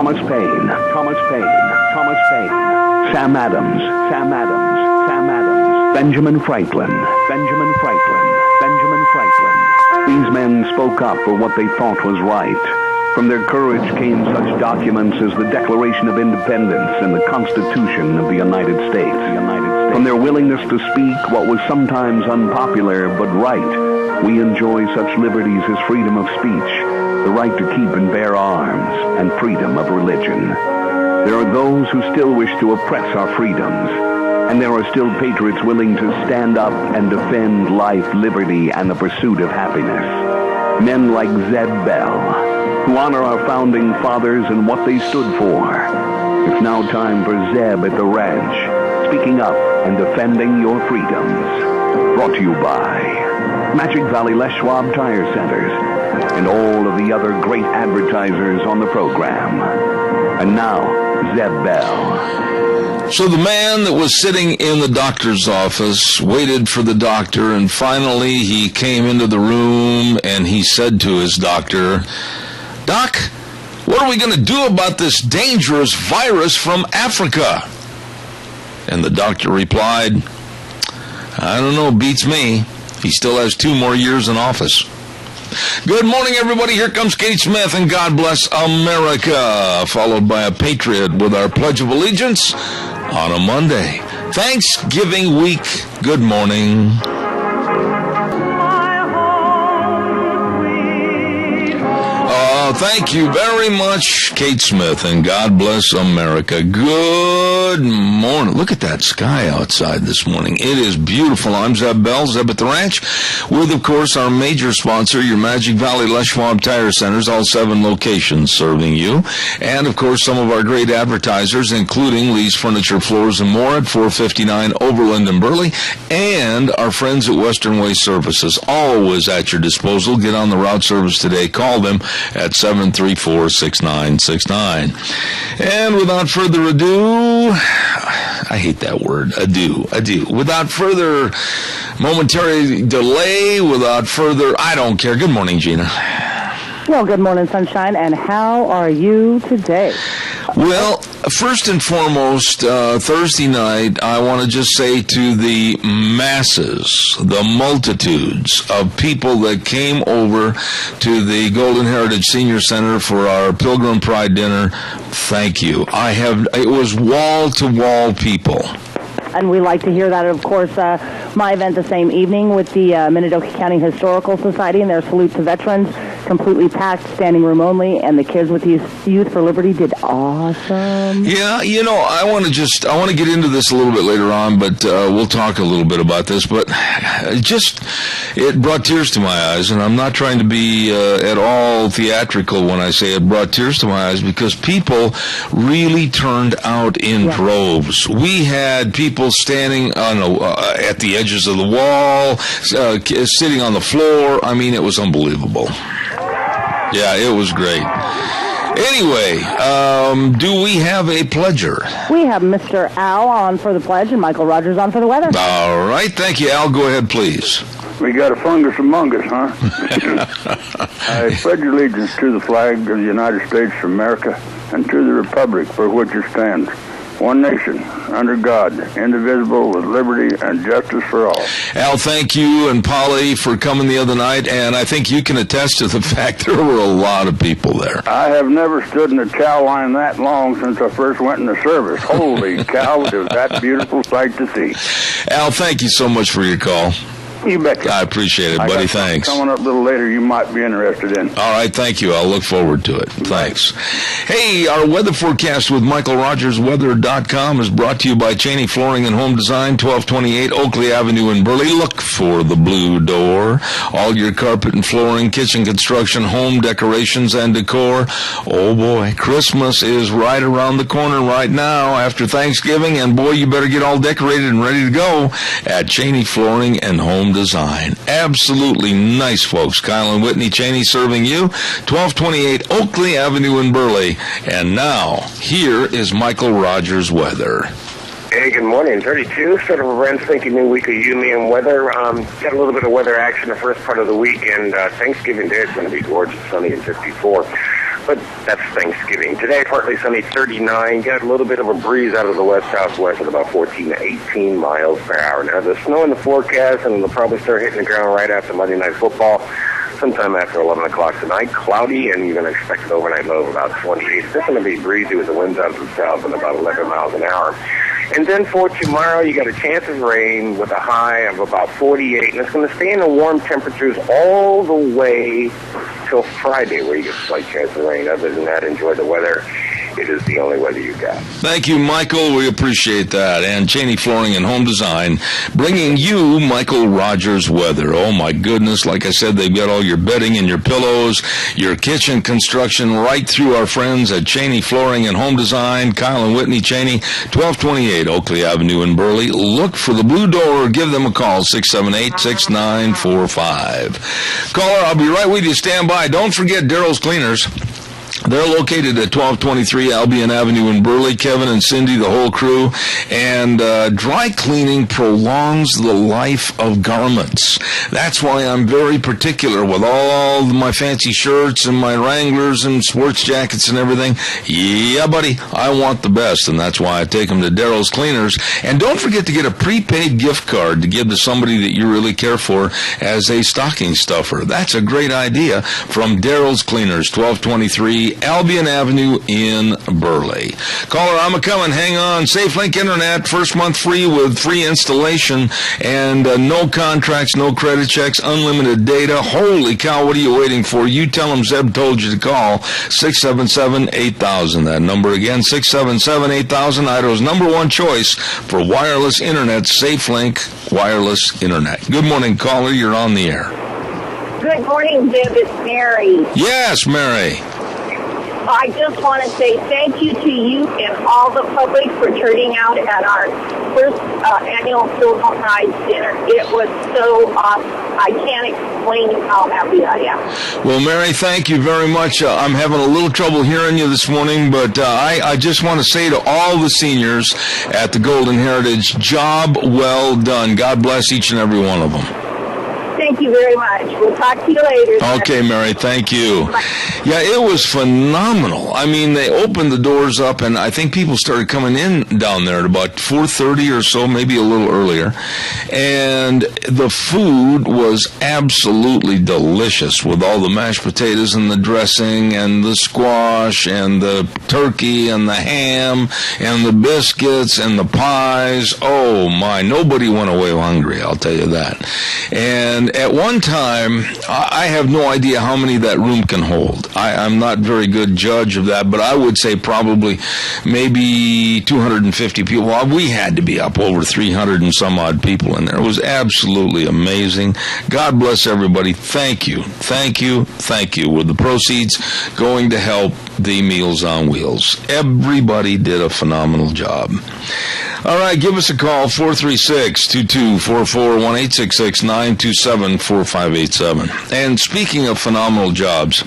Thomas Paine, Sam Adams, Benjamin Franklin. These men spoke up for what they thought was right. From their courage came such documents as the Declaration of Independence and the Constitution of the United States. From their willingness to speak what was sometimes unpopular but right, we enjoy such liberties as freedom of speech, the right to keep and bear arms, and freedom of religion. There are those who still wish to oppress our freedoms, and there are still patriots willing to stand up and defend life, liberty, and the pursuit of happiness. Men like Zeb Bell, who honor our founding fathers and what they stood for. It's now time for Zeb at the Ranch, speaking up and defending your freedoms. Brought to you by Magic Valley Les Schwab Tire Centers and all of the other great advertisers on the program. And now, Zeb Bell. So the man that was sitting in the doctor's office waited for the doctor, and finally he came into the room and he said to his doctor, "Doc, what are we going to do about this dangerous virus from Africa?" And the doctor replied, "I don't know, beats me. He still has 2 more years in office." Good morning, everybody. Here comes Kate Smith and God Bless America, followed by a Patriot with our Pledge of Allegiance on a Monday. Thanksgiving week. Good morning. Thank you very much, Kate Smith, and God bless America. Good morning. Look at that sky outside this morning. It is beautiful. I'm Zeb Bell, Zeb at the Ranch, with, of course, our major sponsor, your Magic Valley Les Schwab Tire Centers, all 7 locations serving you. And, of course, some of our great advertisers, including Lee's Furniture, Floors, and More at 459 Overland and Burley, and our friends at Western Way Services, always at your disposal. Get on the route service today. Call them at 734-6969. And without further ado, I hate that word, adieu. Without further momentary delay, I don't care. Good morning, Gina. Well, good morning, sunshine, and how are you today? Well, first and foremost, Thursday night, I want to just say to the masses, the multitudes of people that came over to the Golden Heritage Senior Center for our Pilgrim Pride dinner, thank you. It was wall-to-wall people. And we like to hear that. Of course, my event the same evening with the Minidoka County Historical Society and their salute to veterans, completely packed, standing room only, and the kids with the Youth for Liberty did awesome. Yeah, I want to get into this a little bit later on, but we'll talk a little bit about this. But it brought tears to my eyes, and I'm not trying to be at all theatrical when I say it brought tears to my eyes, because people really turned out in droves. We had people standing at the edges of the wall, sitting on the floor. I mean, it was unbelievable. Yeah, it was great. Anyway, do we have a pledger? We have Mr. Al on for the pledge and Michael Rogers on for the weather. All right, thank you, Al. Go ahead, please. We got a fungus among us, huh? I pledge allegiance to the flag of the United States of America and to the republic for which it stands, one nation, under God, indivisible, with liberty and justice for all. Al, thank you, and Polly for coming the other night, and I think you can attest to the fact there were a lot of people there. I have never stood in a cow line that long since I first went in the service. Holy cow, it was that beautiful sight to see. Al, thank you so much for your call. You betcha. I appreciate it, buddy. Thanks. Coming up a little later you might be interested in. All right, thank you. I'll look forward to it. Thanks. Hey, our weather forecast with MichaelRogersWeather.com is brought to you by Cheney Flooring and Home Design, 1228 Oakley Avenue in Burley. Look for the blue door. All your carpet and flooring, kitchen construction, home decorations, and decor. Oh, boy, Christmas is right around the corner right now after Thanksgiving, and, boy, you better get all decorated and ready to go at Cheney Flooring and Home Design. Absolutely nice folks. Kyle and Whitney Cheney serving you, 1228 Oakley Avenue in Burley. And now, here is Michael Rogers Weather. Hey, good morning. 32, sort of a brand spanking new week of you, me, and weather. Got a little bit of weather action the first part of the week, and Thanksgiving Day is going to be gorgeous, sunny and 54. but that's Thanksgiving. Today, partly sunny, 39. Got a little bit of a breeze out of the west-southwest at about 14 to 18 miles per hour. Now, there's snow in the forecast, and it'll probably start hitting the ground right after Monday Night Football, sometime after 11 o'clock tonight. Cloudy, and you're going to expect an overnight low of about 28. It's just going to be breezy with the winds out of the south at about 11 miles an hour. And then for tomorrow, you got a chance of rain with a high of about 48, and it's going to stay in the warm temperatures all the way till Friday, where you get a slight chance of rain. Other than that, enjoy the weather. It is the only weather you got. Thank you, Michael. We appreciate that. And Cheney Flooring and Home Design bringing you Michael Rogers weather. Oh, my goodness. Like I said, they've got all your bedding and your pillows, your kitchen construction right through our friends at Cheney Flooring and Home Design. Kyle and Whitney Cheney, 1228 Oakley Avenue in Burley. Look for the blue door or give them a call, 678-6945. Caller, I'll be right with you. Stand by. Don't forget Daryl's Cleaners. They're located at 1223 Albion Avenue in Burley. Kevin and Cindy, the whole crew. And dry cleaning prolongs the life of garments. That's why I'm very particular with all my fancy shirts and my Wranglers and sports jackets and everything. Yeah, buddy, I want the best, and that's why I take them to Daryl's Cleaners. And don't forget to get a prepaid gift card to give to somebody that you really care for as a stocking stuffer. That's a great idea from Daryl's Cleaners, 1223 Albion Avenue in Burley. Caller, I'm a-coming. Hang on. SafeLink Internet, first month free with free installation and no contracts, no credit checks, unlimited data. Holy cow, what are you waiting for? You tell them Zeb told you to call 677-8000. That number again, 677-8000, Idaho's number one choice for wireless internet, SafeLink Wireless Internet. Good morning, caller. You're on the air. Good morning, Zeb. It's Mary. Yes, Mary. I just want to say thank you to you and all the public for turning out at our first annual Silver Prize dinner. It was so awesome. I can't explain how happy I am. Well, Mary, thank you very much. I'm having a little trouble hearing you this morning, but I just want to say to all the seniors at the Golden Heritage, job well done. God bless each and every one of them. Thank you very much. We'll talk to you later. Okay, Mary, thank you. Yeah, it was phenomenal. I mean, they opened the doors up, and I think people started coming in down there at about 4:30 or so, maybe a little earlier. And the food was absolutely delicious with all the mashed potatoes and the dressing and the squash and the turkey and the ham and the biscuits and the pies. Oh, my. Nobody went away hungry, I'll tell you that. And at one time, I have no idea how many that room can hold. I'm not a very good judge of that, but I would say probably maybe 250 people. Well, we had to be up over 300 and some odd people in there. It was absolutely amazing. God bless everybody. Thank you. Thank you. Thank you. With the proceeds going to help the Meals on Wheels. Everybody did a phenomenal job. All right, give us a call, 436-2244, 1-866-927-4587. And speaking of phenomenal jobs,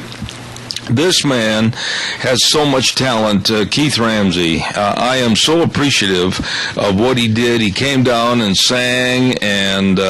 this man has so much talent, Keith Ramsey. I am so appreciative of what he did. He came down and sang, and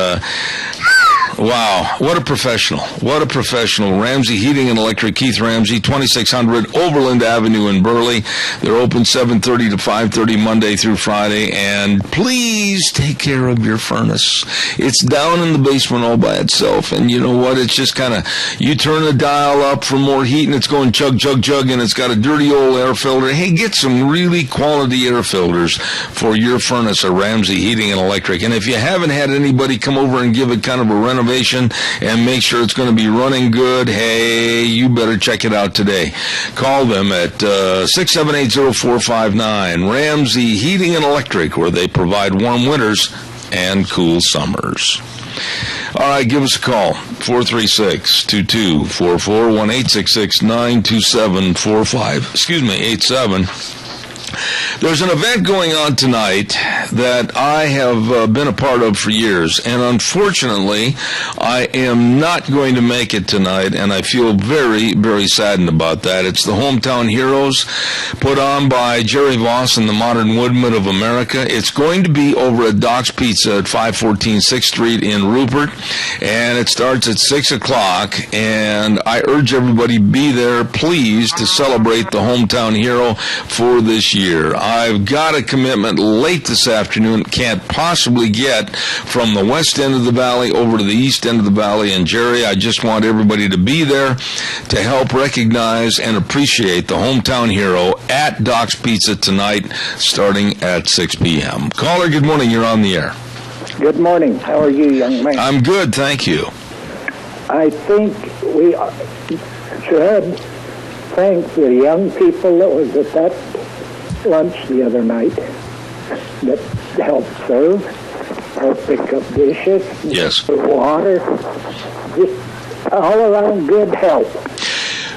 wow, what a professional. What a professional. Ramsey Heating and Electric, Keith Ramsey, 2600 Overland Avenue in Burley. They're open 7:30 to 5:30 Monday through Friday. And please take care of your furnace. It's down in the basement all by itself. And you know what? It's just kind of, you turn the dial up for more heat and it's going chug, chug, chug, and it's got a dirty old air filter. Hey, get some really quality air filters for your furnace at Ramsey Heating and Electric. And if you haven't had anybody come over and give it kind of a renovation and make sure it's going to be running good, hey, you better check it out today. Call them at 678-0459, Ramsey Heating and Electric, where they provide warm winters and cool summers. All right, give us a call, 436-2244, 1-866-927-87. There's an event going on tonight that I have been a part of for years, and unfortunately, I am not going to make it tonight, and I feel very, very saddened about that. It's the Hometown Heroes, put on by Jerry Voss and the Modern Woodmen of America. It's going to be over at Doc's Pizza at 514 6th Street in Rupert, and it starts at 6 o'clock, and I urge everybody be there, please, to celebrate the Hometown Hero for this year. I've got a commitment late this afternoon, can't possibly get from the west end of the valley over to the east end of the valley, and Jerry, I just want everybody to be there to help recognize and appreciate the Hometown Hero at Doc's Pizza tonight, starting at 6 p.m. Caller, good morning, you're on the air. Good morning. How are you, young man? I'm good, thank you. I think we should thank the young people that was at that lunch the other night that helped serve, helped pick up dishes, yes, water, just all around good help.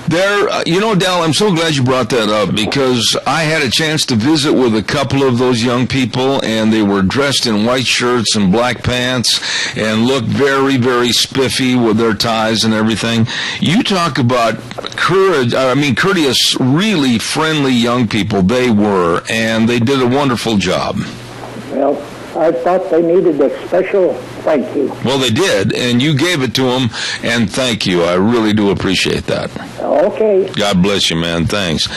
Dal, I'm so glad you brought that up, because I had a chance to visit with a couple of those young people, and they were dressed in white shirts and black pants and looked very, very spiffy with their ties and everything. You talk about courteous, really friendly young people they were, and they did a wonderful job. Well, I thought they needed a special thank you. Well, they did, and you gave it to them, and thank you. I really do appreciate that. Okay. God bless you, man. Thanks.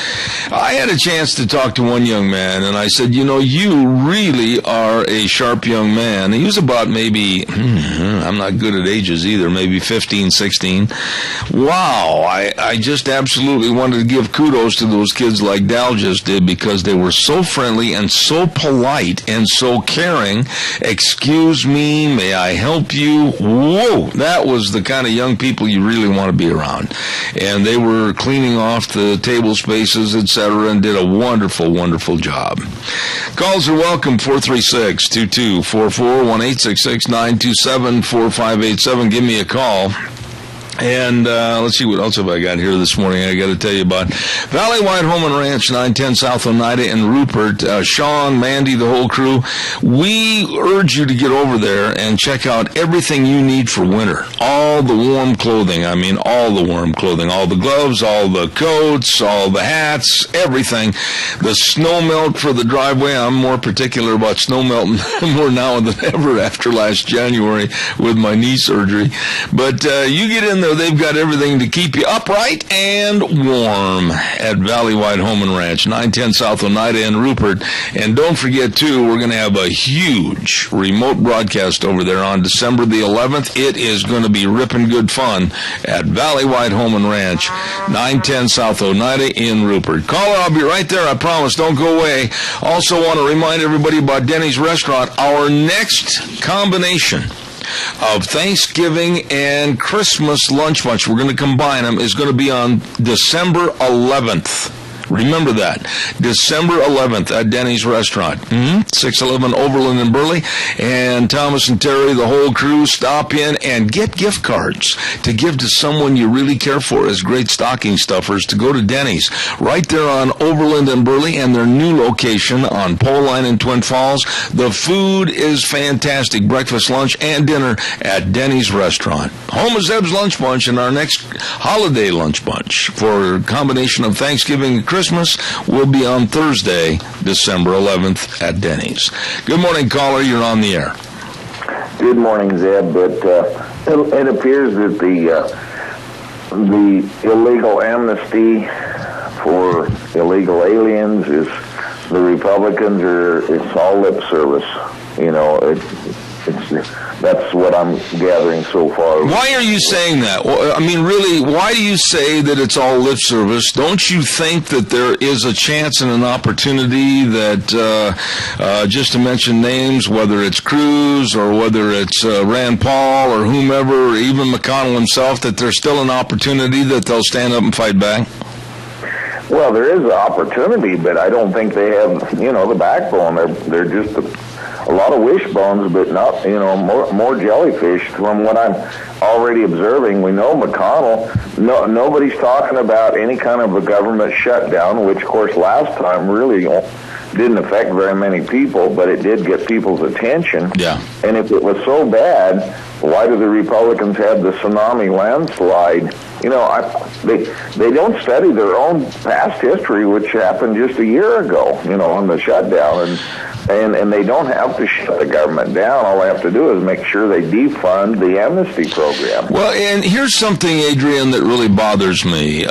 I had a chance to talk to one young man, and I said, you really are a sharp young man. He was about maybe, I'm not good at ages either, maybe 15, 16. Wow. I just absolutely wanted to give kudos to those kids like Dal just did, because they were so friendly and so polite and so caring. Excuse me, may I help you? Whoa, that was the kind of young people you really want to be around. And they were cleaning off the table spaces, etc., and did a wonderful, wonderful job. Calls are welcome, 436-2244, 1-866-927-4587. Give me a call. And let's see, what else have I got here this morning I got to tell you about. Valley White Home and Ranch, 910 South Oneida in Rupert. Sean, Mandy, the whole crew, we urge you to get over there and check out everything you need for winter. All the warm clothing, all the warm clothing, all the gloves, all the coats, all the hats, everything. The snow melt for the driveway. I'm more particular about snow melt more now than ever after last January with my knee surgery. But you get in there, they've got everything to keep you upright and warm at Valley White Home and Ranch, 910 South Oneida in Rupert. And don't forget, too, we're going to have a huge remote broadcast over there on December the 11th. It is going to be ripping good fun at Valley White Home and Ranch, 910 South Oneida in Rupert. Caller, I'll be right there, I promise. Don't go away. Also want to remind everybody about Denny's Restaurant. Our next combination of Thanksgiving and Christmas lunch bunch, we're going to combine them, is going to be on December 11th. Remember that. December 11th at Denny's Restaurant. 611 Overland in Burley. And Thomas and Terry, the whole crew, stop in and get gift cards to give to someone you really care for as great stocking stuffers to go to Denny's. Right there on Overland and Burley, and their new location on Pole Line in Twin Falls. The food is fantastic. Breakfast, lunch, and dinner at Denny's Restaurant. Home of Zeb's Lunch Bunch and our next holiday lunch bunch for a combination of Thanksgiving and Christmas will be on Thursday, December 11th at Denny's. Good morning, caller. You're on the air. Good morning, Zeb. But it appears that the illegal amnesty for illegal aliens is the Republicans, or it's all lip service. That's what I'm gathering so far. Why are you saying that? Really, why do you say that it's all lip service? Don't you think that there is a chance and an opportunity that, just to mention names, whether it's Cruz or whether it's Rand Paul or whomever, or even McConnell himself, that there's still an opportunity that they'll stand up and fight back? Well, there is an opportunity, but I don't think they have, the backbone. They're just a lot of wishbones, but not, more jellyfish. From what I'm already observing, we know McConnell, nobody's talking about any kind of a government shutdown, which, of course, last time really didn't affect very many people, but it did get people's attention. Yeah. And if it was so bad, why do the Republicans have the tsunami landslide? They don't study their own past history, which happened just a year ago, on the shutdown. And they don't have to shut the government down. All they have to do is make sure they defund the Amnesty program. Well, and here's something, Adrian, that really bothers me.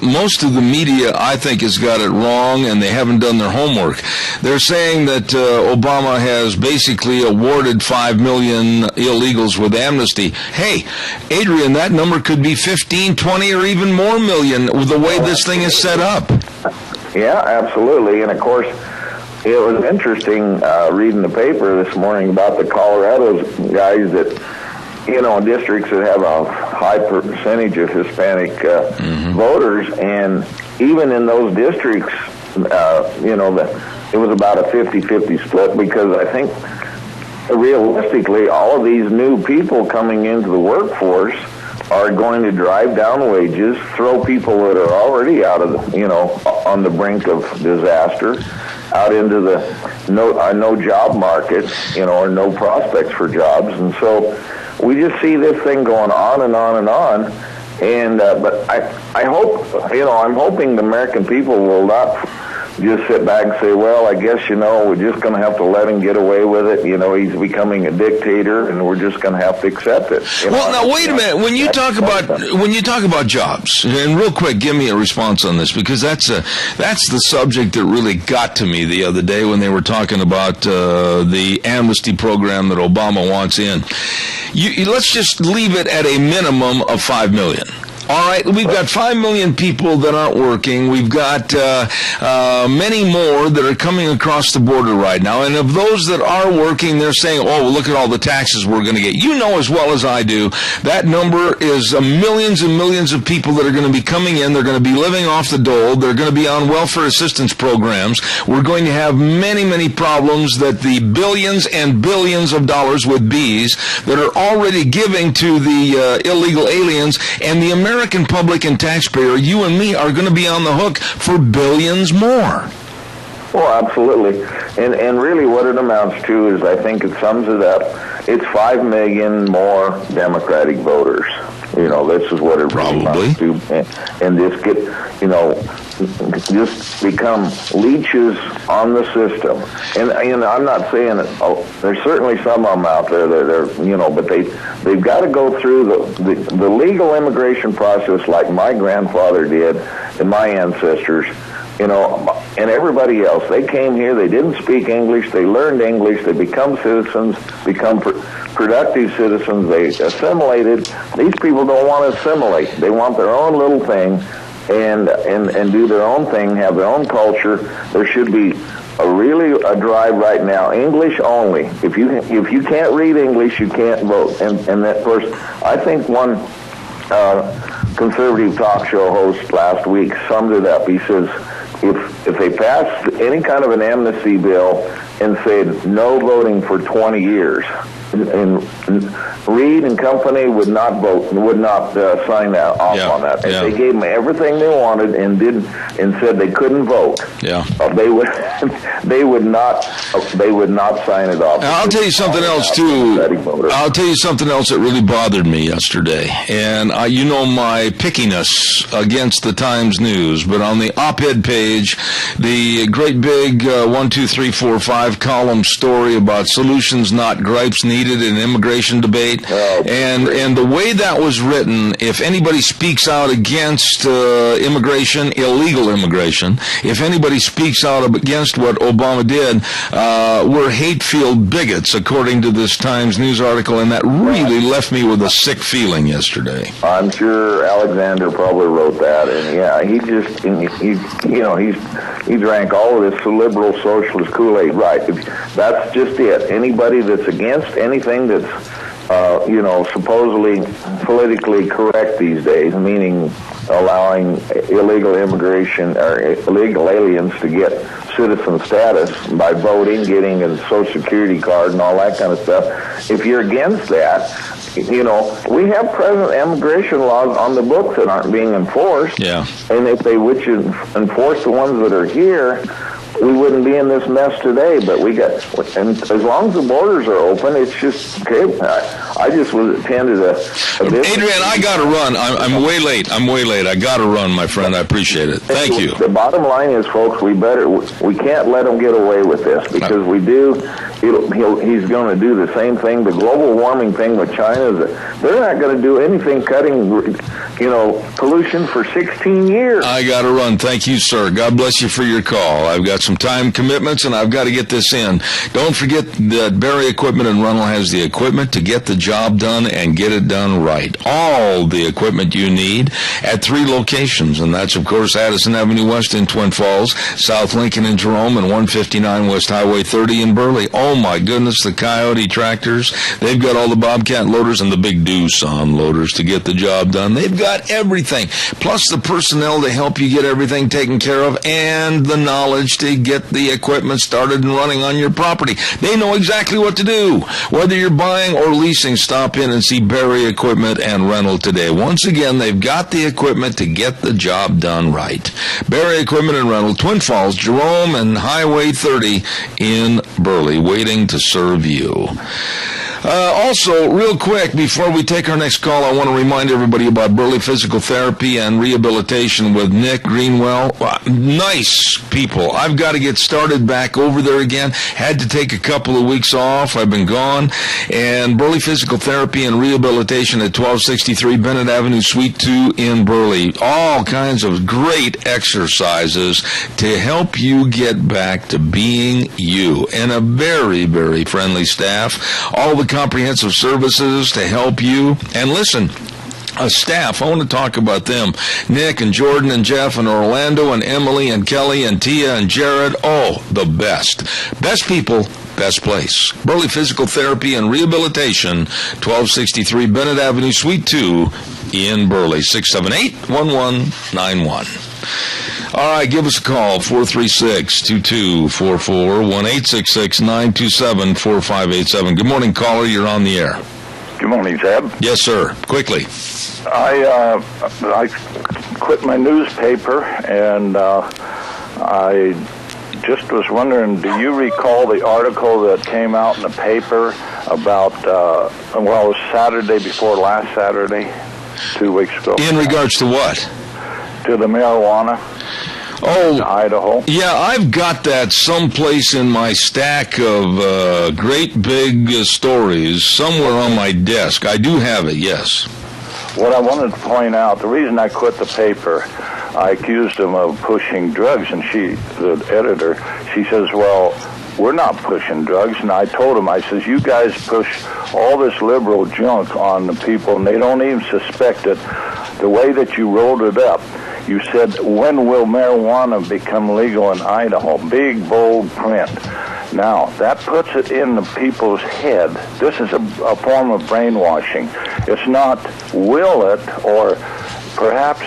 Most of the media, I think, has got it wrong, and they haven't done their homework. They're saying that Obama has basically awarded 5 million illegals with amnesty. Hey, Adrian, that number could be 15, 20, or even more million with the way this thing is set up. Yeah, absolutely. And, of course, it was interesting reading the paper this morning about the Colorado guys that, districts that have a high percentage of Hispanic voters, and even in those districts, it was about a 50-50 split, because I think realistically all of these new people coming into the workforce are going to drive down wages, throw people that are already out of on the brink of disaster out into the no job market, or no prospects for jobs. And so we just see this thing going on and on and on. And but I hope, I'm hoping the American people will not just sit back and say, well, I guess, we're just going to have to let him get away with it. He's becoming a dictator, and we're just going to have to accept it. Well, now, wait a minute. When you talk about jobs, and real quick, give me a response on this, because that's the subject that really got to me the other day when they were talking about the amnesty program that Obama wants in. Let's just leave it at a minimum of 5 million. All right, we've got 5 million people that aren't working. We've got many more that are coming across the border right now. And of those that are working, they're saying, oh, well, look at all the taxes we're going to get. You know as well as I do, that number is millions and millions of people that are going to be coming in. They're going to be living off the dole. They're going to be on welfare assistance programs. We're going to have many, many problems that the billions and billions of dollars with B's that are already giving to the illegal aliens and the American public and taxpayer, you and me, are going to be on the hook for billions more. Well, absolutely. And really what it amounts to is, I think it sums it up, it's 5 million more Democratic voters. This is what it really amounts to. And just get, just become leeches on the system. And I'm not saying that, there's certainly some of them out there that are, but they've got to go through the legal immigration process like my grandfather did and my ancestors, and everybody else. They came here, they didn't speak English, they learned English, they become citizens, become productive citizens, they assimilated. These people don't want to assimilate. They want their own little thing and do their own thing, have their own culture. There should be a drive right now, English only. If you can't read English, you can't vote. And that first, I think one conservative talk show host last week summed it up. He says, if they passed any kind of an amnesty bill and said no voting for 20 years, and Reed and company would not sign that off on that. If they gave them everything they wanted and said they couldn't vote, they would not sign it off. Now, I'll tell you something else too. I'll tell you something else that really bothered me yesterday, and my pickiness against the Times News, but on the op-ed page, the great big 1, 2, 3, 4, 5 column story about solutions, not gripes, needed in immigration debate, and the way that was written, if anybody speaks out against immigration, illegal immigration, if anybody speaks out against what Obama did, we're hate-filled bigots, according to this Times News article, and that really left me with a sick feeling yesterday. I'm sure Alexander probably wrote that, and he drank all of this liberal socialist Kool-Aid. Right, that's just it. Anybody that's against anything that's supposedly politically correct these days, meaning allowing illegal immigration or illegal aliens to get citizen status by voting, getting a Social Security card, and all that kind of stuff. If you're against that, we have present immigration laws on the books that aren't being enforced. Yeah. And if they would enforce the ones that are here, we wouldn't be in this mess today. But and as long as the borders are open, it's just okay. I just attended a Adrian, I got to run. I'm way late. I got to run, my friend. I appreciate it. Thank you. The bottom line is, folks, we can't let them get away with this, because we do. He's going to do the same thing. The global warming thing with China, they're not going to do anything cutting, pollution for 16 years. I got to run. Thank you, sir. God bless you for your call. I've got some time commitments, and I've got to get this in. Don't forget that Barry Equipment and Rental has the equipment to get the job done and get it done right. All the equipment you need at 3 locations, and that's, of course, Addison Avenue West in Twin Falls, South Lincoln in Jerome, and 159 West Highway 30 in Burley. Oh, my goodness, the Coyote tractors. They've got all the Bobcat loaders and the Big Doosan loaders to get the job done. They've got everything, plus the personnel to help you get everything taken care of, and the knowledge to get the equipment started and running on your property. They know exactly what to do. Whether you're buying or leasing, stop in and see Barry Equipment and Rental today. Once again, they've got the equipment to get the job done right. Barry Equipment and Rental, Twin Falls, Jerome, and Highway 30 in Burley, waiting to serve you. Also, real quick, before we take our next call, I want to remind everybody about Burley Physical Therapy and Rehabilitation with Nick Greenwell. Nice people. I've got to get started back over there again. Had to take a couple of weeks off. I've been gone. And Burley Physical Therapy and Rehabilitation at 1263 Bennett Avenue, Suite 2 in Burley. All kinds of great exercises to help you get back to being you. And a very, very friendly staff. All the comprehensive services to help you. And listen, staff, I want to talk about them. Nick and Jordan and Jeff and Orlando and Emily and Kelly and Tia and Jared. Oh, the best. Best people, best place. Burley Physical Therapy and Rehabilitation, 1263 Bennett Avenue, Suite 2 in Burley, 678-1191. All right, give us a call, 436-2244, 1-866-927-4587. Good morning, caller. You're on the air. Good morning, Zeb. Yes, sir. Quickly. I quit my newspaper, and I just was wondering, do you recall the article that came out in the paper about, it was Saturday before last Saturday, 2 weeks ago? In regards to what? To the marijuana. Oh, Idaho. Yeah, I've got that someplace in my stack of great big stories somewhere on my desk. I do have it, yes. What I wanted to point out, the reason I quit the paper, I accused him of pushing drugs, and the editor, she says, well, we're not pushing drugs. And I told him, I says, you guys push all this liberal junk on the people, and they don't even suspect it. The way that you rolled it up, you said, when will marijuana become legal in Idaho? Big, bold print. Now, that puts it in the people's head. This is a form of brainwashing. It's not will it or perhaps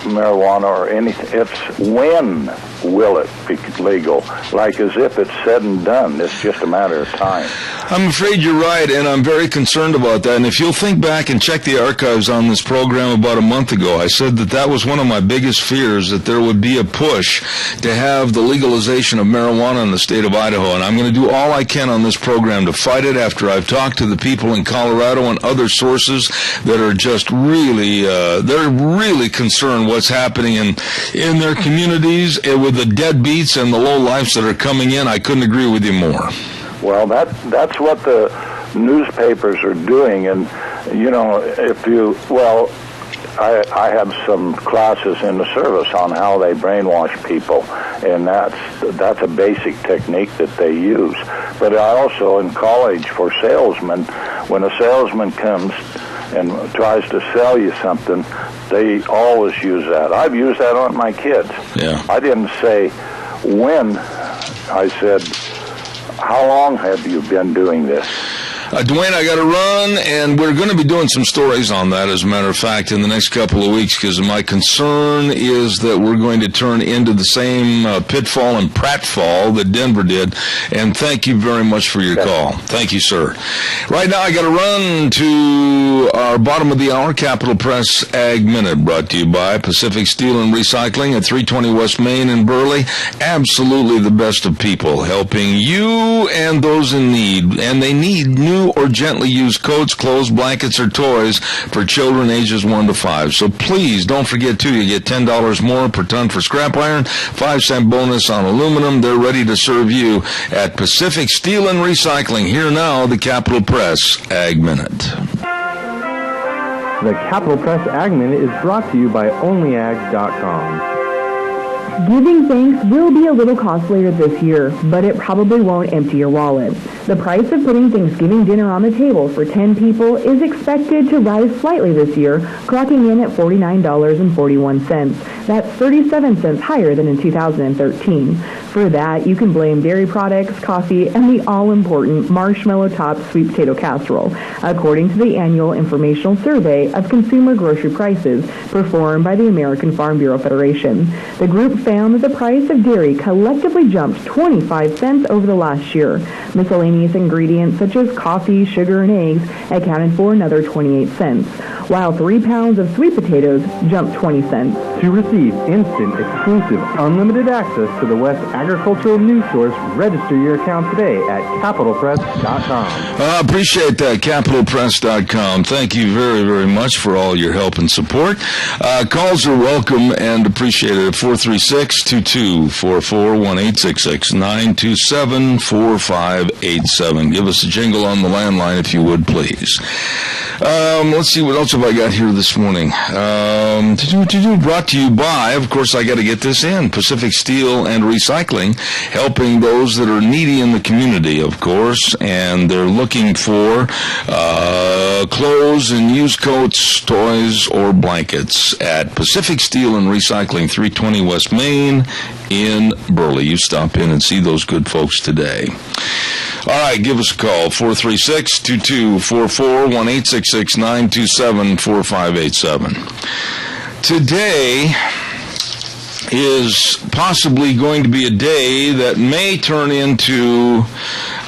marijuana or anything. It's when will it be legal, like as if it's said and done. It's just a matter of time. I'm afraid you're right, and I'm very concerned about that. And if you'll think back and check the archives on this program about a month ago, I said that was one of my biggest fears, that there would be a push to have the legalization of marijuana in the state of Idaho. And I'm going to do all I can on this program to fight it after I've talked to the people in Colorado and other sources that are just really, they're really concerned what's happening in their communities with the deadbeats and the low-lifes that are coming in. I couldn't agree with you more. Well, that's what the newspapers are doing, and I have some classes in the service on how they brainwash people, and that's a basic technique that they use. But I also, in college, for salesmen, when a salesman comes and tries to sell you something, they always use that. I've used that on my kids. Yeah. I didn't say when. I said, how long have you been doing this? Dwayne, I got to run, and we're going to be doing some stories on that, as a matter of fact, in the next couple of weeks, because my concern is that we're going to turn into the same pitfall and pratfall that Denver did. And thank you very much for your call. Thank you, sir. Right now, I got to run to our bottom of the hour Capital Press Ag Minute, brought to you by Pacific Steel and Recycling at 320 West Main in Burley. Absolutely the best of people, helping you and those in need. And they need new or gently used coats, clothes, blankets, or toys for children ages 1 to 5. So please don't forget, too, you get $10 more per ton for scrap iron, 5-cent bonus on aluminum. They're ready to serve you at Pacific Steel and Recycling. Here now, the Capital Press Ag Minute. The Capital Press Ag Minute is brought to you by OnlyAg.com. Giving thanks will be a little costlier this year, but it probably won't empty your wallet. The price of putting Thanksgiving dinner on the table for 10 people is expected to rise slightly this year, clocking in at $49.41. That's 37 cents higher than in 2013. For that, you can blame dairy products, coffee, and the all-important marshmallow-topped sweet potato casserole, according to the annual informational survey of consumer grocery prices performed by the American Farm Bureau Federation. The group found that the price of dairy collectively jumped 25 cents over the last year. Miscellaneous ingredients such as coffee, sugar, and eggs accounted for another 28 cents, while 3 pounds of sweet potatoes jumped 20 cents. To receive instant, exclusive, unlimited access to the West Agricultural News Source, register your account today at CapitalPress.com. Appreciate that, CapitalPress.com. Thank you very, very much for all your help and support. Calls are welcome and appreciated at 436-2244, 1-866-927-4587. Give us a jingle on the landline if you would, please. Let's see, what else have I got here this morning? Brought to you by, of course, I got to get this in, Pacific Steel and Recycling, helping those that are needy in the community, of course, and they're looking for clothes and used coats, toys, or blankets at Pacific Steel and Recycling, 320 West Main in Burley. You stop in and see those good folks today. All right, give us a call, 436-2244, 1-866-927-4587. Today is possibly going to be a day that may turn into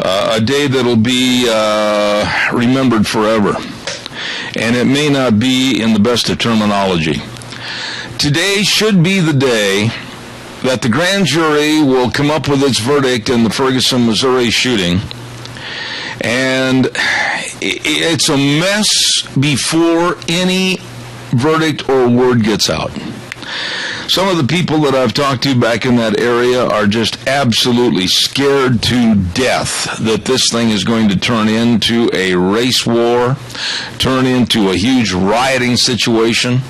a day that'll be remembered forever. And it may not be in the best of terminology. Today should be the day that the grand jury will come up with its verdict in the Ferguson, Missouri shooting. And it's a mess before any verdict or word gets out. Some of the people that I've talked to back in that area are just absolutely scared to death that this thing is going to turn into a race war, turn into a huge rioting situation.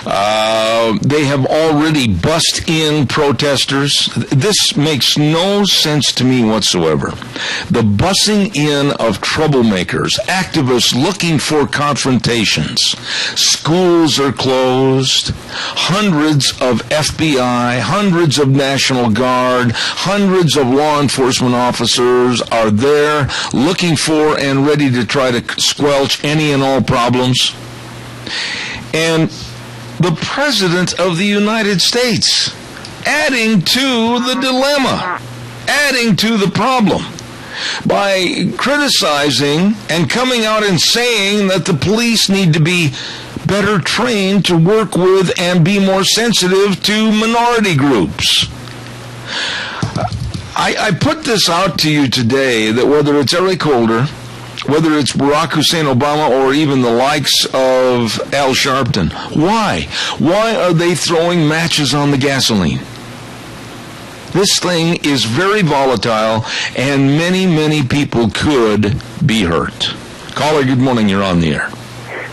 They have already bussed in protesters. This makes no sense to me whatsoever. The bussing in of troublemakers, activists looking for confrontations. Schools are closed. Hundreds of FBI, hundreds of National Guard, hundreds of law enforcement officers are there looking for and ready to try to squelch any and all problems. And the President of the United States adding to the dilemma, adding to the problem by criticizing and coming out and saying that the police need to be better trained to work with and be more sensitive to minority groups. I put this out to you today that whether it's Eric Holder, whether it's Barack Hussein Obama, or even the likes of Al Sharpton, why? Why are they throwing matches on the gasoline? This thing is very volatile, and many, many people could be hurt. Caller, good morning. You're on the air.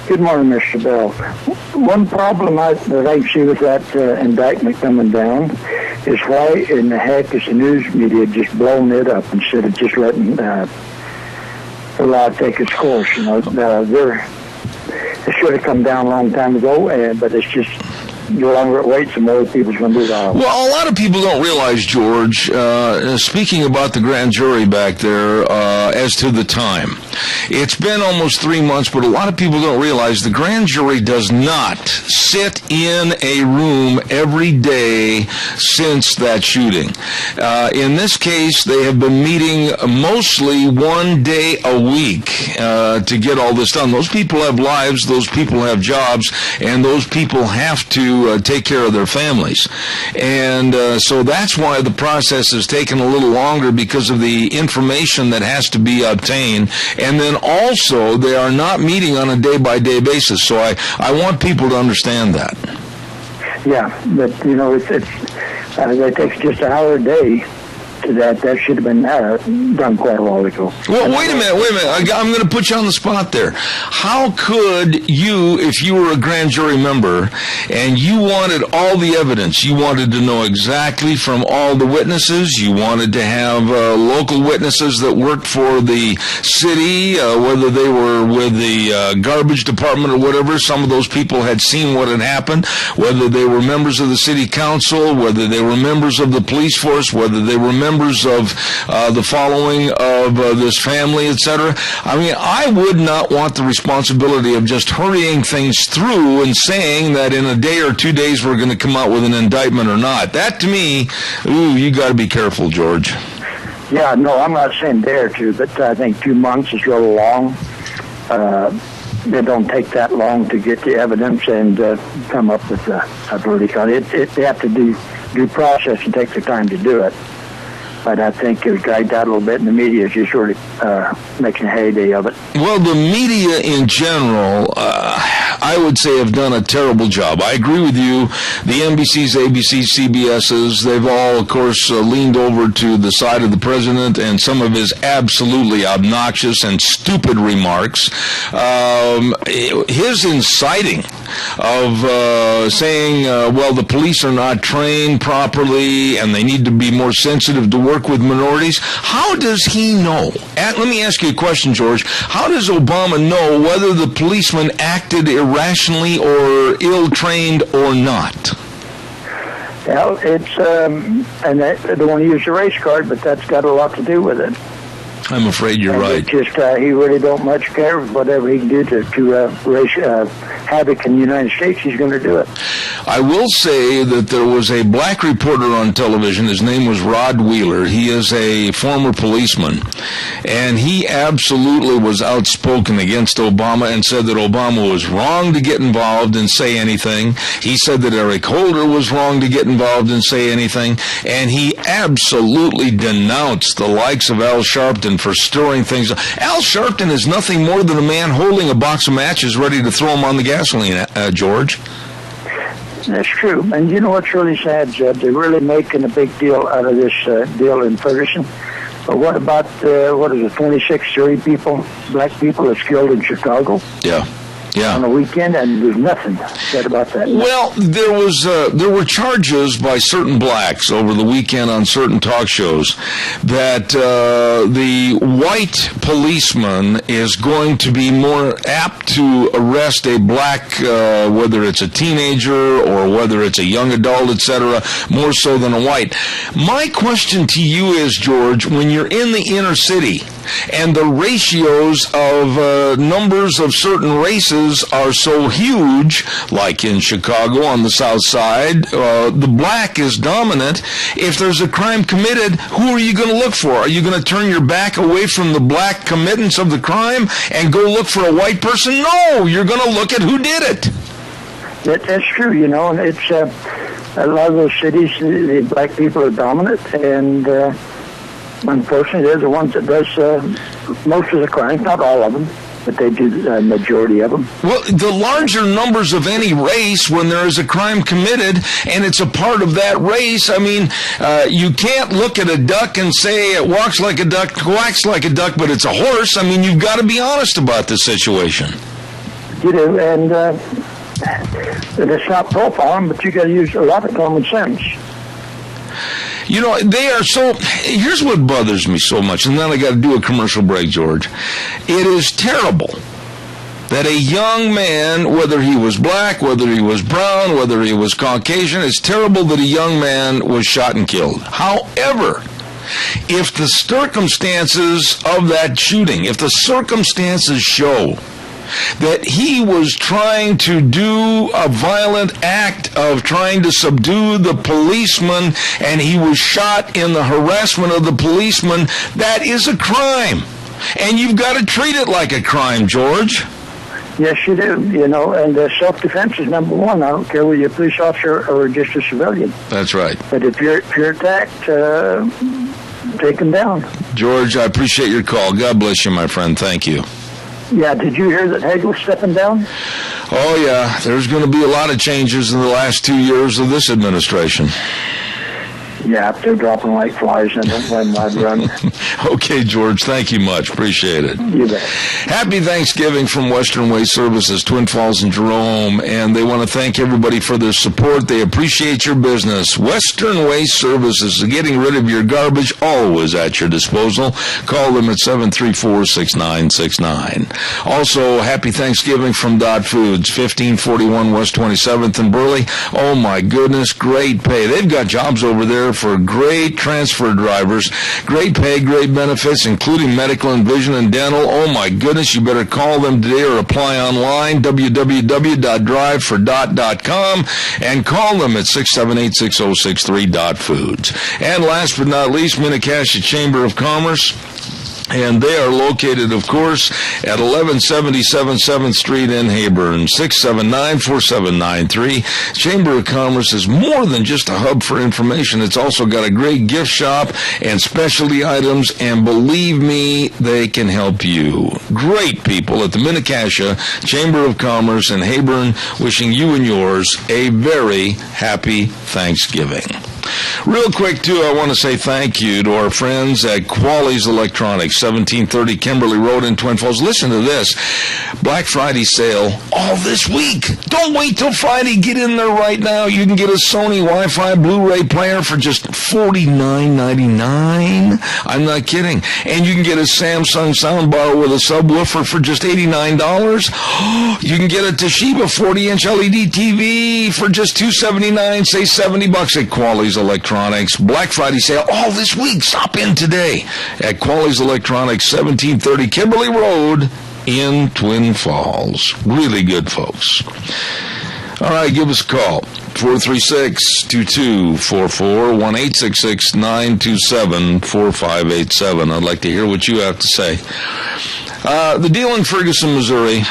Good morning, Mr. Bell. One problem that I see with that indictment coming down is why in the heck is the news media just blowing it up instead of just letting the law take its course? You know, it should have come down a long time ago, but it's just the longer it waits, the more people's going to do that. Well, a lot of people don't realize, George, speaking about the grand jury back there, as to the time. It's been almost 3 months, but a lot of people don't realize the grand jury does not sit in a room every day since that shooting. In this case, they have been meeting mostly 1 day a week to get all this done. Those people have lives, those people have jobs, and those people have to take care of their families. And so that's why the process has taken a little longer, because of the information that has to be obtained. And then also, they are not meeting on a day-by-day basis. So I want people to understand that. Yeah, but, it takes just an hour a day to that. That should have been done quite a while ago. Well, wait a minute. I'm going to put you on the spot there. How could you, if you were a grand jury member and you wanted all the evidence, you wanted to know exactly from all the witnesses, you wanted to have local witnesses that worked for the city, whether they were with the garbage department or whatever, some of those people had seen what had happened, whether they were members of the city council, whether they were members of the police force, whether they were members of the following of this family, etc. I mean, I would not want the responsibility of just hurrying things through and saying that in a day or 2 days we're going to come out with an indictment or not. That, to me, you got to be careful, George. Yeah, no, I'm not saying day or two, but I think 2 months is a little long. They don't take that long to get the evidence and come up with a verdict on it. They have to do due process and take the time to do it. But I think it was dragged out a little bit, and the media is just sort of making a heyday of it. Well, the media in general, I would say, have done a terrible job. I agree with you. The NBCs, ABCs, CBSs, they've all, of course, leaned over to the side of the president and some of his absolutely obnoxious and stupid remarks. His inciting of saying, well, the police are not trained properly and they need to be more sensitive to work with minorities. How does he know? Let me ask you a question, George. How does Obama know whether the policeman acted irrationally or ill-trained or not? Well, it's, and they don't want to use the race card, but that's got a lot to do with it. I'm afraid you're right. Just he really don't much care. Whatever he can do to raise havoc in the United States, he's going to do it. I will say that there was a black reporter on television. His name was Rod Wheeler. He is a former policeman, and he absolutely was outspoken against Obama and said that Obama was wrong to get involved and say anything. He said that Eric Holder was wrong to get involved and say anything, and he absolutely denounced the likes of Al Sharpton for stirring things up. Al Sharpton is nothing more than a man holding a box of matches ready to throw them on the gasoline, George. That's true. And you know what's really sad, Jeb? They're really making a big deal out of this deal in Ferguson. But what about, 26, 30 people, black people that's killed in Chicago? Yeah. On the weekend, and there's nothing said about that. Well, there were charges by certain blacks over the weekend on certain talk shows that the white policeman is going to be more apt to arrest a black, whether it's a teenager or whether it's a young adult, etc., more so than a white. My question to you is, George, when you're in the inner city and the ratios of numbers of certain races are so huge, like in Chicago on the south side, the black is dominant. If there's a crime committed, who are you going to look for? Are you going to turn your back away from the black committants of the crime and go look for a white person? No, you're going to look at who did it. That's true, and it's a lot of those cities, the black people are dominant, and unfortunately, they're the ones that does most of the crimes, not all of them, but they do the majority of them. Well, the larger numbers of any race when there is a crime committed and it's a part of that race, I mean, you can't look at a duck and say it walks like a duck, quacks like a duck, but it's a horse. I mean, you've got to be honest about the situation. You do, and it's not profiling, but you got to use a lot of common sense. They are so... Here's what bothers me so much, and then I got to do a commercial break, George. It is terrible that a young man, whether he was black, whether he was brown, whether he was Caucasian, it's terrible that a young man was shot and killed. However, if the circumstances of that shooting, if the circumstances show that he was trying to do a violent act of trying to subdue the policeman and he was shot in the harassment of the policeman, that is a crime. And you've got to treat it like a crime, George. Yes, you do, and self-defense is number one. I don't care whether you're a police officer or just a civilian. That's right. But if you're attacked, take them down. George, I appreciate your call. God bless you, my friend. Thank you. Yeah, did you hear that Hagel's stepping down? Oh, yeah. There's going to be a lot of changes in the last 2 years of this administration. Yeah, they're dropping like flies and don't let them run. Okay, George, thank you much. Appreciate it. You bet. Happy Thanksgiving from Western Waste Services, Twin Falls and Jerome, and they want to thank everybody for their support. They appreciate your business. Western Waste Services, getting rid of your garbage, always at your disposal. Call them at 734-6969. Also, happy Thanksgiving from Dot Foods, 1541 West 27th in Burley. Oh, my goodness, great pay. They've got jobs over there for great transfer drivers, great pay, great benefits, including medical and vision and dental. Oh my goodness, you better call them today or apply online, www.drivefor.com, and call them at 678-6063.foods. And last but not least, Minnecasia Chamber of Commerce. And they are located, of course, at 1177 7th Street in Heyburn, 679-4793. Chamber of Commerce is more than just a hub for information. It's also got a great gift shop and specialty items, and believe me, they can help you. Great people at the Minnecasia Chamber of Commerce in Heyburn, wishing you and yours a very happy Thanksgiving. Real quick, too, I want to say thank you to our friends at Quali's Electronics, 1730 Kimberly Road in Twin Falls. Listen to this. Black Friday sale all this week. Don't wait till Friday. Get in there right now. You can get a Sony Wi-Fi Blu-ray player for just $49.99. I'm not kidding. And you can get a Samsung soundbar with a subwoofer for just $89. You can get a Toshiba 40-inch LED TV for just $279. Say $70 at Quali's Electronics. Black Friday sale all this week. Stop in today at Quali's Electronics, 1730 Kimberly Road in Twin Falls. Really good, folks. All right, give us a call. 436-2244, 1-866-927-4587. I'd like to hear what you have to say. The deal in Ferguson, Missouri,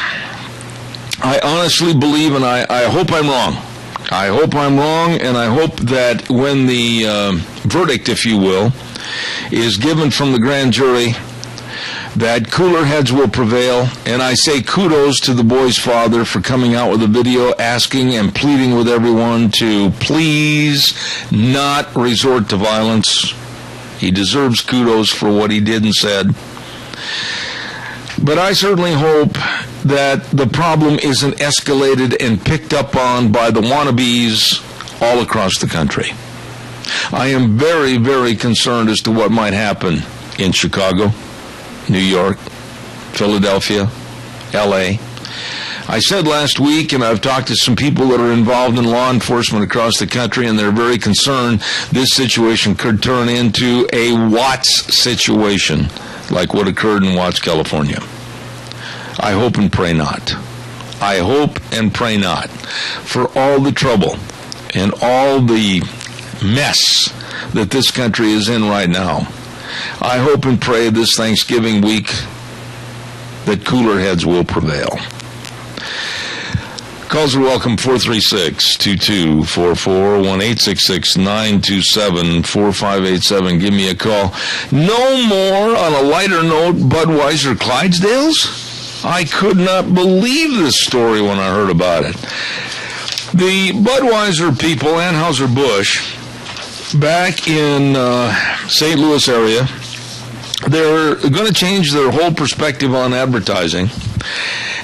I honestly believe, and I hope I'm wrong. I hope I'm wrong, and I hope that when the verdict, if you will, is given from the grand jury, that cooler heads will prevail. And I say kudos to the boy's father for coming out with a video asking and pleading with everyone to please not resort to violence. He deserves kudos for what he did and said. But I certainly hope that the problem isn't escalated and picked up on by the wannabes all across the country. I am very, very concerned as to what might happen in Chicago, New York, Philadelphia, L.A. I said last week, and I've talked to some people that are involved in law enforcement across the country, and they're very concerned this situation could turn into a Watts situation, like what occurred in Watts, California. I hope and pray not. I hope and pray not. For all the trouble and all the mess that this country is in right now, I hope and pray this Thanksgiving week that cooler heads will prevail. Calls are welcome, 436-2244, 1-866-927-4587. Give me a call. No more, on a lighter note, Budweiser Clydesdales? I could not believe this story when I heard about it. The Budweiser people, Anheuser-Busch, back in St. Louis area, they're going to change their whole perspective on advertising.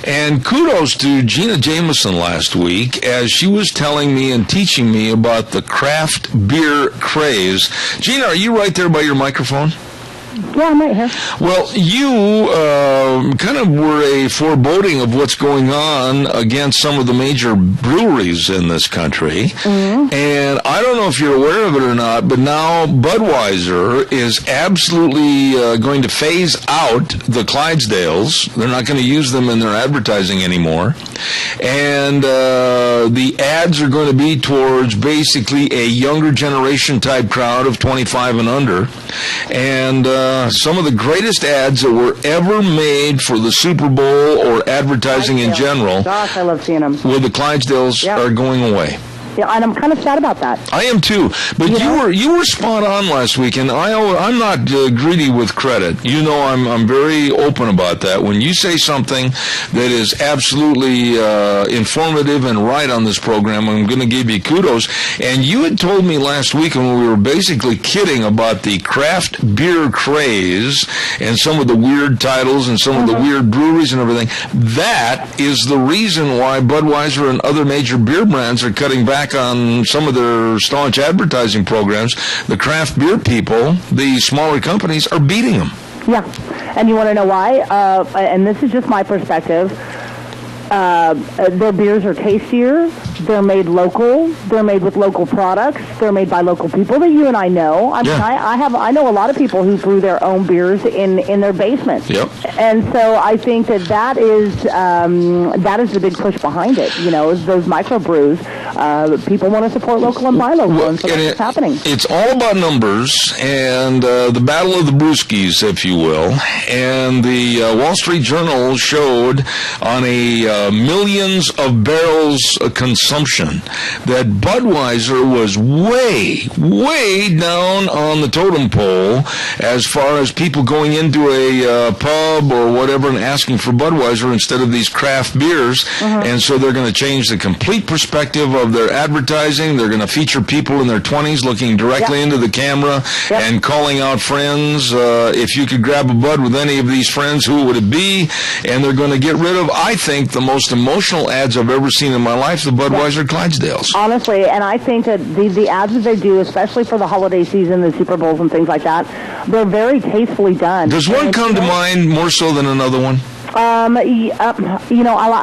And kudos to Gina Jameson last week as she was telling me and teaching me about the craft beer craze. Gina, are you right there by your microphone? Yeah, I'm right here. Well, you kind of were a foreboding of what's going on against some of the major breweries in this country. Mm-hmm. And I don't know if you're aware of it or not, but now Budweiser is absolutely going to phase out the Clydesdales. They're not going to use them in their advertising anymore. And the ads are going to be towards basically a younger generation type crowd of 25 and under. And some of the greatest ads that were ever made for the Super Bowl or advertising in general. Gosh, I love seeing them. Well, the Clydesdales are going away. Yeah, and I'm kind of sad about that. I am too. But you were spot on last week, and I'm not greedy with credit. You know, I'm very open about that. When you say something that is absolutely informative and right on this program, I'm going to give you kudos. And you had told me last week when we were basically kidding about the craft beer craze and some of the weird titles and some of the weird breweries and everything. That is the reason why Budweiser and other major beer brands are cutting back on some of their staunch advertising programs. The craft beer people, the smaller companies, are beating them. Yeah, and you want to know why? And this is just my perspective. Their beers are tastier. They're made local. They're made with local products. They're made by local people that you and I know. I mean, I know a lot of people who brew their own beers in their basement. Yep. And so I think that is the big push behind it. You know, those microbrews. People want to support local and buy local, and so that's what's happening. It's all about numbers and the battle of the brewskis, if you will. And the Wall Street Journal showed on a millions of barrels consumption that Budweiser was way down on the totem pole as far as people going into a pub or whatever and asking for Budweiser instead of these craft beers. And so they're going to change the complete perspective of their advertising. They're going to feature people in their 20s looking directly into the camera and calling out friends. If you could grab a Bud with any of these friends, who would it be? And they're going to get rid of, I think, the most emotional ads I've ever seen in my life, the Budweiser Clydesdales. Honestly, and I think that the ads that they do, especially for the holiday season, the Super Bowls and things like that, they're very tastefully done. Does one come to mind more so than another one? I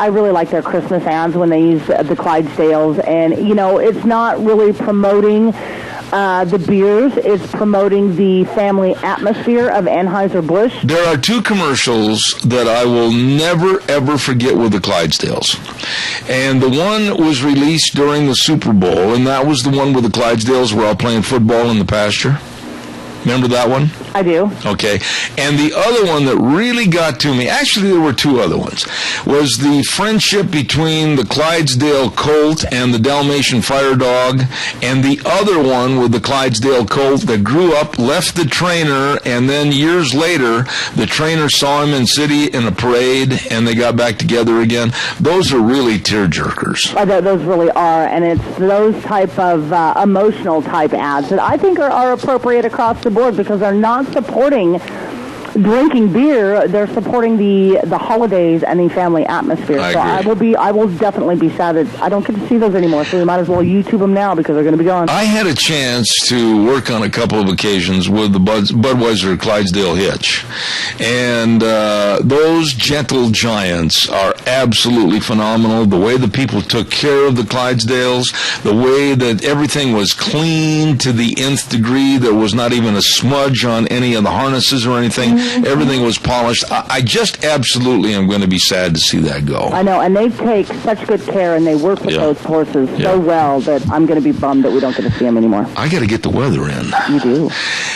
really like their Christmas ads when they use the Clydesdales, and, it's not really promoting the beers, it's promoting the family atmosphere of Anheuser-Busch. There are two commercials that I will never, ever forget with the Clydesdales. And the one was released during the Super Bowl, and that was the one where the Clydesdales were out playing football in the pasture. Remember that one? I do. Okay. And the other one that really got to me, actually there were two other ones, was the friendship between the Clydesdale Colt and the Dalmatian Fire Dog, and the other one with the Clydesdale Colt that grew up, left the trainer, and then years later, the trainer saw him in city in a parade, and they got back together again. Those are really tearjerkers. Those really are, and it's those type of emotional type ads that I think are appropriate across the board, because they're not supporting drinking beer, they're supporting the holidays and the family atmosphere. I will definitely be sad that I don't get to see those anymore, so we might as well YouTube them now because they're going to be gone. I had a chance to work on a couple of occasions with the Budweiser Clydesdale Hitch, and those gentle giants are absolutely phenomenal. The way the people took care of the Clydesdales, the way that everything was clean to the nth degree, there was not even a smudge on any of the harnesses or anything. Everything was polished. I just absolutely am going to be sad to see that go. I know, and they take such good care, and they work with those horses so well that I'm going to be bummed that we don't get to see them anymore. I got to get the weather in. You do.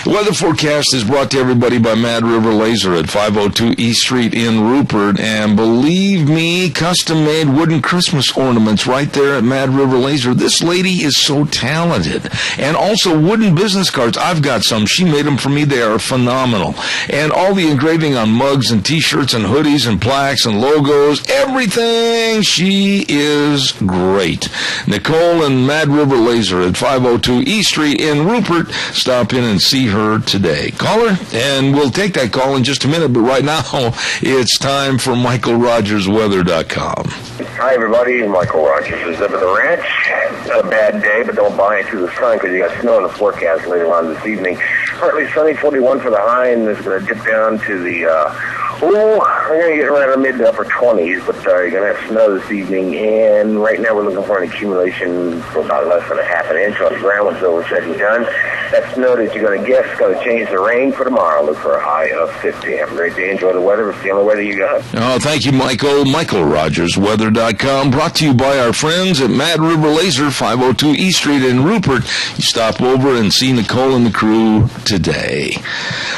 Weather forecast is brought to everybody by Mad River Laser at 502 East Street in Rupert, and believe me, custom-made wooden Christmas ornaments right there at Mad River Laser. This lady is so talented. And also wooden business cards. I've got some. She made them for me. They are phenomenal. And all the engraving on mugs and T-shirts and hoodies and plaques and logos, everything. She is great. Nicole and Mad River Laser at 502 East Street in Rupert. Stop in and see her today. Call her, and we'll take that call in just a minute, but right now it's time for MichaelRogersWeather.com. Hi, everybody. Michael Rogers is up at the ranch. A bad day, but don't buy into the sun because you got snow in the forecast later on this evening. partly sunny, 41 for the high, and it's going to dip down to the, we're going to get around the mid to upper 20s, but you're going to have snow this evening, and right now we're looking for an accumulation for about less than a half an inch on the ground when it's over said and done. That snow that you're going to guess is going to change the rain for tomorrow. Look for a high of 50. Have a great day. Enjoy the weather. It's the only weather you got. Oh, thank you, Michael. MichaelRogersWeather.com, brought to you by our friends at Mad River Laser, 502 East Street in Rupert. You stop over and see Nicole and the crew today.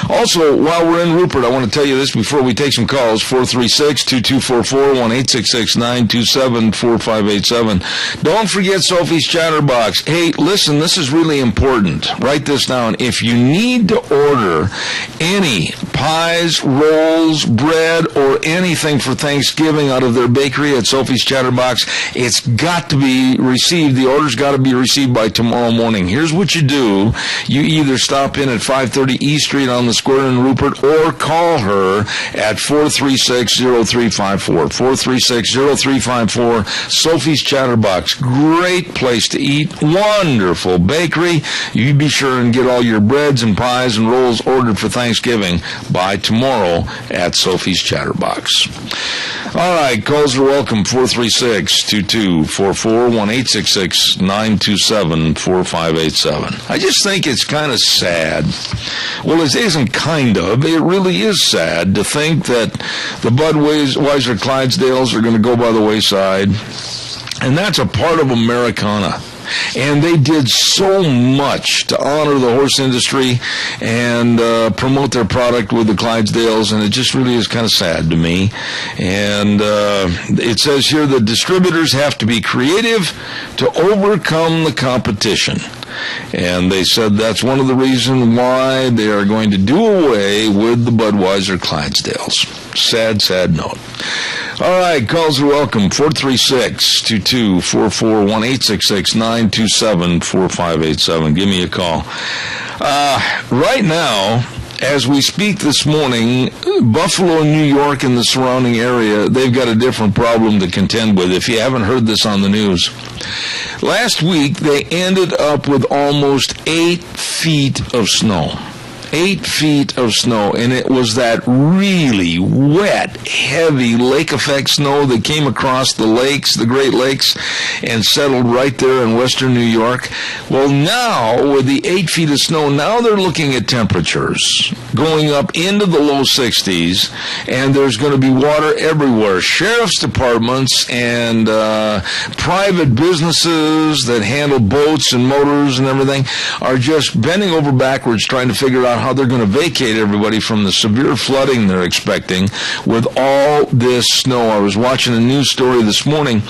Also, while we're in Rupert, I want to tell you this before we take some calls. 436-2244, 1-866-927-4587. Don't forget Sophie's Chatterbox. Hey, listen, this is really important. Write this down. If you need to order any pies, rolls, bread, or anything for Thanksgiving out of their bakery at Sophie's Chatterbox, it's got to be received. The order's got to be received by tomorrow morning. Here's what you do. You either stop in at 530 East Street on the square in Rupert or call her at 436-0354. 436-0354. Sophie's Chatterbox. Great place to eat. Wonderful bakery. You be sure and get all your breads and pies and rolls ordered for Thanksgiving by tomorrow at Sophie's Chatterbox. All right, calls are welcome. 436-2244, 1-866-927-4587. I just think it's kind of sad. Well, it isn't kind of. It really is sad to think that the Budweiser Clydesdales are going to go by the wayside. And that's a part of Americana. And they did so much to honor the horse industry and promote their product with the Clydesdales, and it just really is kind of sad to me. And it says here that distributors have to be creative to overcome the competition. And they said that's one of the reasons why they are going to do away with the Budweiser Clydesdales. Sad, sad note. All right, calls are welcome. 436-2244, 1-866-927-4587. Give me a call. Right now, as we speak this morning, Buffalo, New York, and the surrounding area, they've got a different problem to contend with, if you haven't heard this on the news. Last week, they ended up with almost 8 feet of snow. 8 feet of snow, and it was that really wet, heavy lake effect snow that came across the lakes, the Great Lakes, and settled right there in western New York. Well, now, with the 8 feet of snow, now they're looking at temperatures going up into the low 60s, and there's going to be water everywhere. Sheriff's departments and private businesses that handle boats and motors and everything are just bending over backwards trying to figure out how they're going to vacate everybody from the severe flooding they're expecting with all this snow. I was watching a news story this morning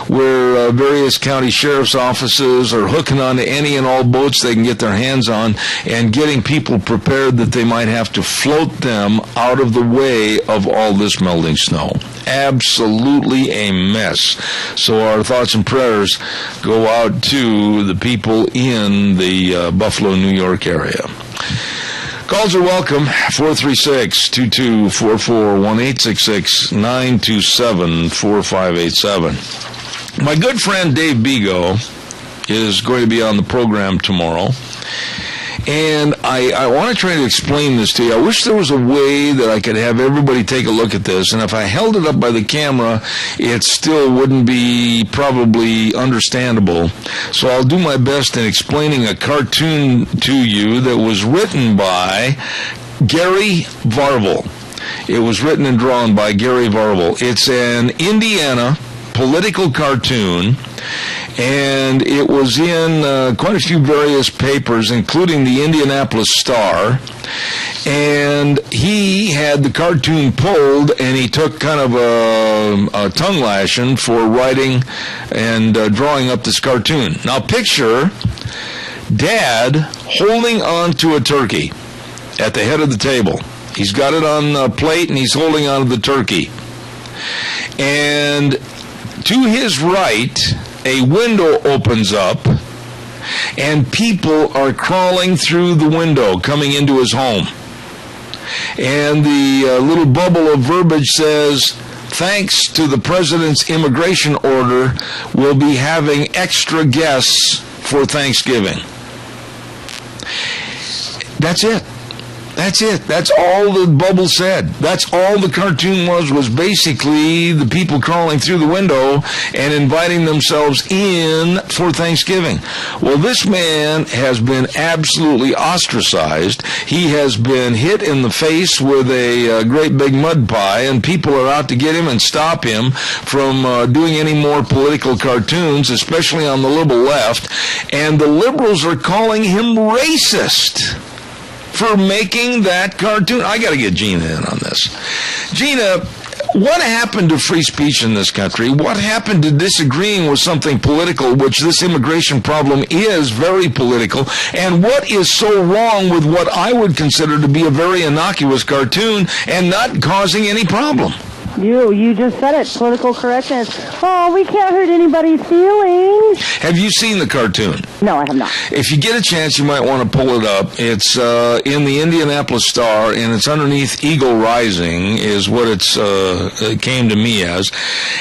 where various county sheriff's offices are hooking on to any and all boats they can get their hands on and getting people prepared that they might have to float them out of the way of all this melting snow. Absolutely a mess. So our thoughts and prayers go out to the people in the Buffalo, New York area. Calls are welcome. 436-2244, 1-866-927-4587. My good friend Dave Bigo is going to be on the program tomorrow. And I want to try to explain this to you. I wish there was a way that I could have everybody take a look at this. And if I held it up by the camera, it still wouldn't be probably understandable. So I'll do my best in explaining a cartoon to you that was written by Gary Varvel. It was written and drawn by Gary Varvel. It's an Indiana political cartoon, and it was in quite a few various papers, including the Indianapolis Star. And he had the cartoon pulled, and he took kind of a tongue lashing for writing and drawing up this cartoon. Now picture Dad holding on to a turkey at the head of the table. He's got it on a plate, and he's holding on to the turkey. And to his right, a window opens up, and people are crawling through the window, coming into his home. And the little bubble of verbiage says, "Thanks to the president's immigration order, we'll be having extra guests for Thanksgiving." That's it. That's it. That's all the bubble said. That's all the cartoon was basically the people crawling through the window and inviting themselves in for Thanksgiving. Well, this man has been absolutely ostracized. He has been hit in the face with a great big mud pie, and people are out to get him and stop him from doing any more political cartoons, especially on the liberal left. And the liberals are calling him racist for making that cartoon. I got to get Gina in on this. Gina, what happened to free speech in this country? What happened to disagreeing with something political, which this immigration problem is very political? And what is so wrong with what I would consider to be a very innocuous cartoon and not causing any problem? You just said it. Political correctness. Oh, we can't hurt anybody's feelings. Have you seen the cartoon? No, I have not. If you get a chance, you might want to pull it up. It's in the Indianapolis Star, and it's underneath Eagle Rising is what it came to me as.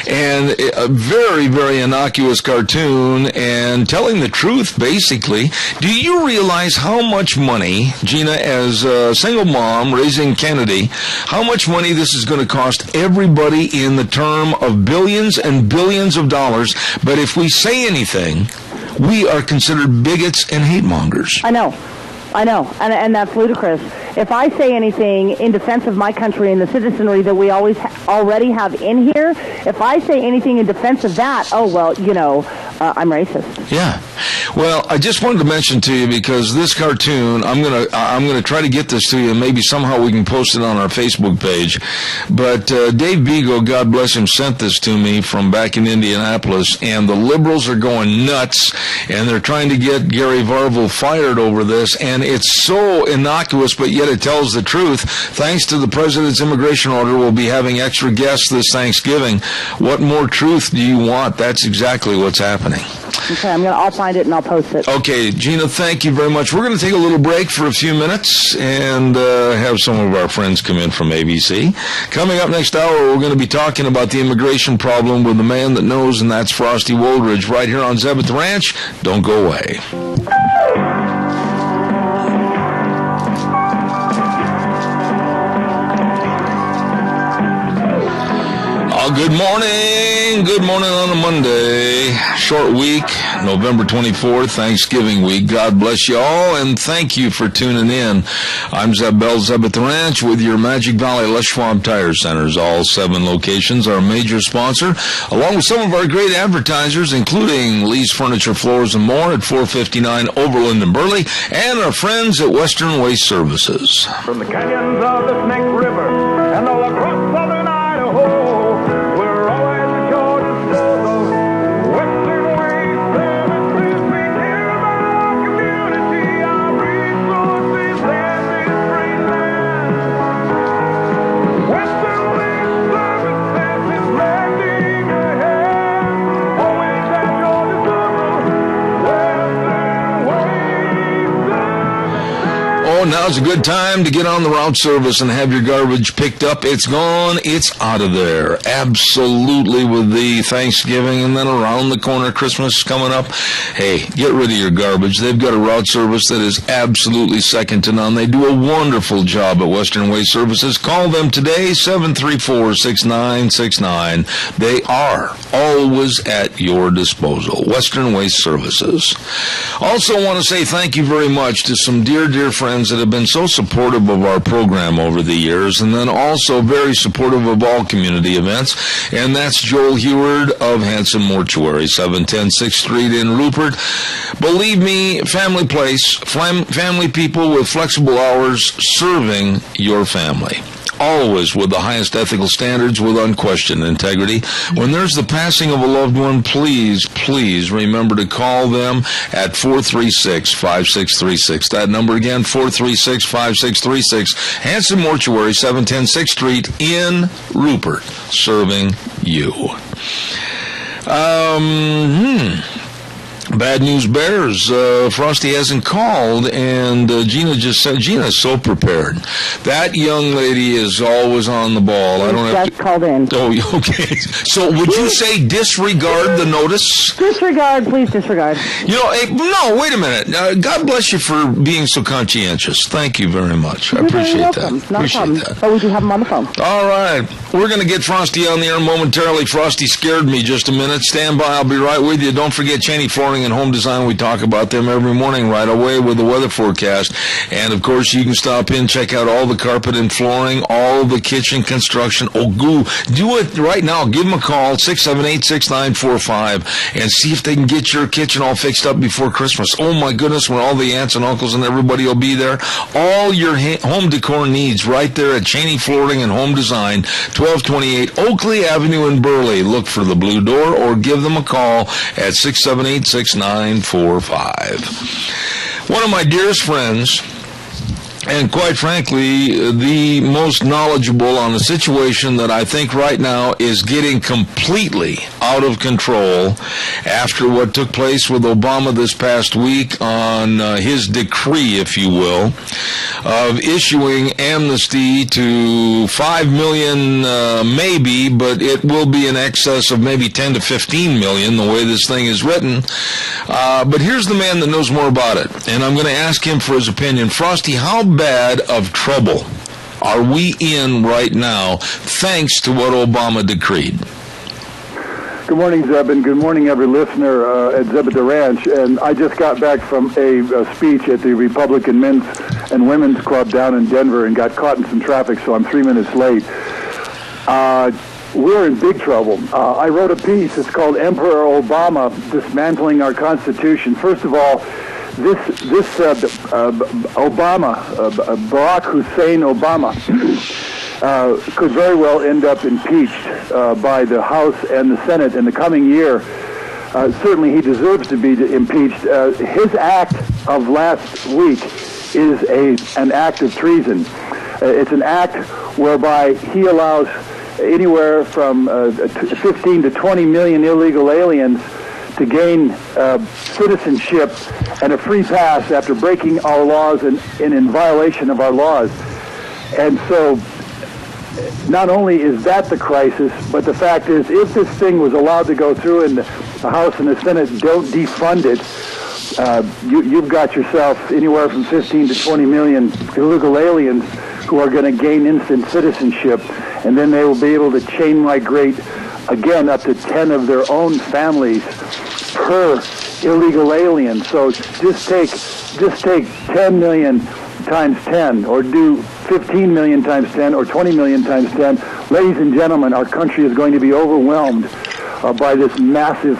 And a very, very innocuous cartoon and telling the truth, basically. Do you realize how much money, Gina, as a single mom raising Kennedy, how much money this is going to cost everybody in the term of billions and billions of dollars? But if we say anything, we are considered bigots and hate mongers. I know, and that's ludicrous. If I say anything in defense of my country and the citizenry that we already have in here, if I say anything in defense of that, I'm racist. Yeah. Well, I just wanted to mention to you, because this cartoon, I'm gonna try to get this to you, and maybe somehow we can post it on our Facebook page. But Dave Bigo, God bless him, sent this to me from back in Indianapolis, and the liberals are going nuts, and they're trying to get Gary Varvel fired over this, and it's so innocuous, but yet it tells the truth. Thanks to the president's immigration order, we'll be having extra guests this Thanksgiving. What more truth do you want? That's exactly what's happening. Okay, I'll find it and I'll post it. Okay, Gina, thank you very much. We're going to take a little break for a few minutes and have some of our friends come in from ABC. Coming up next hour, we're going to be talking about the immigration problem with the man that knows, and that's Frosty Woldridge, right here on Zeb at the Ranch. Don't go away. Good morning. Good morning on a Monday. Short week, November 24th, Thanksgiving week. God bless you all, and thank you for tuning in. I'm Zeb Bell, Zeb at the Ranch, with your Magic Valley Les Schwab Tire Centers. All 7 locations, our major sponsor, along with some of our great advertisers, including Lee's Furniture, Floors, and More at 459 Overland and Burley, and our friends at Western Waste Services. From the canyons of the Snake River and all across southern Idaho, now's a good time to get on the route service and have your garbage picked up. It's gone. It's out of there. Absolutely, with the Thanksgiving and then around the corner, Christmas coming up. Hey, get rid of your garbage. They've got a route service that is absolutely second to none. They do a wonderful job at Western Waste Services. Call them today, 734-6969. They are always at your disposal. Western Waste Services. Also want to say thank you very much to some dear, dear friends that have been so supportive of our program over the years, and then also very supportive of all community events, and that's Joel Heward of Hanson Mortuary, 710 6th Street in Rupert. Believe me, family place, family people with flexible hours serving your family. Always with the highest ethical standards, with unquestioned integrity. When there's the passing of a loved one, please, please remember to call them at 436-5636. That number again, 436-5636. Hanson Mortuary, 710 6th Street in Rupert, serving you. Bad news bears. Frosty hasn't called, and Gina just said Gina's so prepared. That young lady is always on the ball. I don't have just called in. Oh, okay. So would you say disregard the notice? Disregard, please disregard. You know, hey, no, wait a minute. God bless you for being so conscientious. Thank you very much. I appreciate that. Not a problem. But we do have him on the phone. All right. We're going to get Frosty on the air momentarily. Frosty scared me just a minute. Stand by. I'll be right with you. Don't forget Cheney Flooring and Home Design. We talk about them every morning right away with the weather forecast. And, of course, you can stop in, check out all the carpet and flooring, all the kitchen construction. Oh, goo. Do it right now. Give them a call, 678-6945, and see if they can get your kitchen all fixed up before Christmas. Oh, my goodness, when all the aunts and uncles and everybody will be there. All your home decor needs right there at Cheney Flooring and Home Design, 1228 Oakley Avenue in Burley. Look for the blue door or give them a call at 678-6945. One of my dearest friends, and quite frankly, the most knowledgeable on a situation that I think right now is getting completely out of control after what took place with Obama this past week on his decree, if you will, of issuing amnesty to 5 million maybe, but it will be in excess of maybe 10 to 15 million the way this thing is written. But here's the man that knows more about it, and I'm going to ask him for his opinion. Frosty, how bad of trouble are we in right now thanks to what Obama decreed? Good morning, Zeb, and good morning, every listener at Zeb at the Ranch. And I just got back from a speech at the Republican Men's and Women's Club down in Denver and got caught in some traffic, so I'm 3 minutes late. We're in big trouble. I wrote a piece. It's called Emperor Obama Dismantling Our Constitution. First of all, this Obama, Barack Hussein Obama, could very well end up impeached by the House and the Senate in the coming year. Certainly he deserves to be impeached. His act of last week is an act of treason. It's an act whereby he allows anywhere from 15 to 20 million illegal aliens to gain citizenship and a free pass after breaking our laws and in violation of our laws. And so not only is that the crisis, but the fact is if this thing was allowed to go through and the House and the Senate don't defund it, you've got yourself anywhere from 15 to 20 million illegal aliens who are going to gain instant citizenship, and then they will be able to chain migrate again up to 10 of their own families per illegal alien. So just take 10 million times 10, or do 15 million times 10, or 20 million times 10. Ladies and gentlemen, our country is going to be overwhelmed by this massive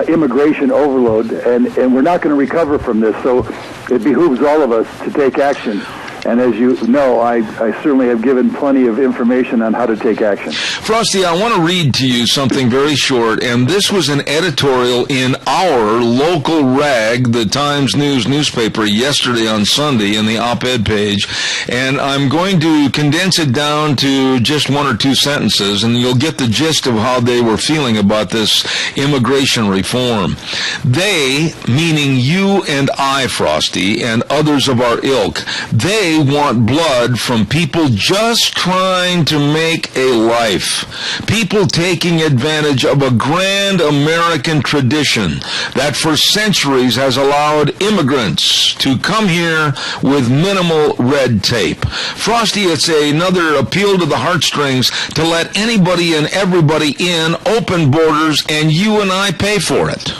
immigration overload, and we're not going to recover from this. So it behooves all of us to take action. And as you know, I certainly have given plenty of information on how to take action. Frosty, I want to read to you something very short, and this was an editorial in our local rag, the Times News newspaper, yesterday on Sunday in the op-ed page, and I'm going to condense it down to just one or two sentences, and you'll get the gist of how they were feeling about this immigration reform. They, meaning you and I, Frosty, and others of our ilk, they want blood from people just trying to make a life. People taking advantage of a grand American tradition that for centuries has allowed immigrants to come here with minimal red tape. Frosty, it's another appeal to the heartstrings to let anybody and everybody in, open borders, and you and I pay for it.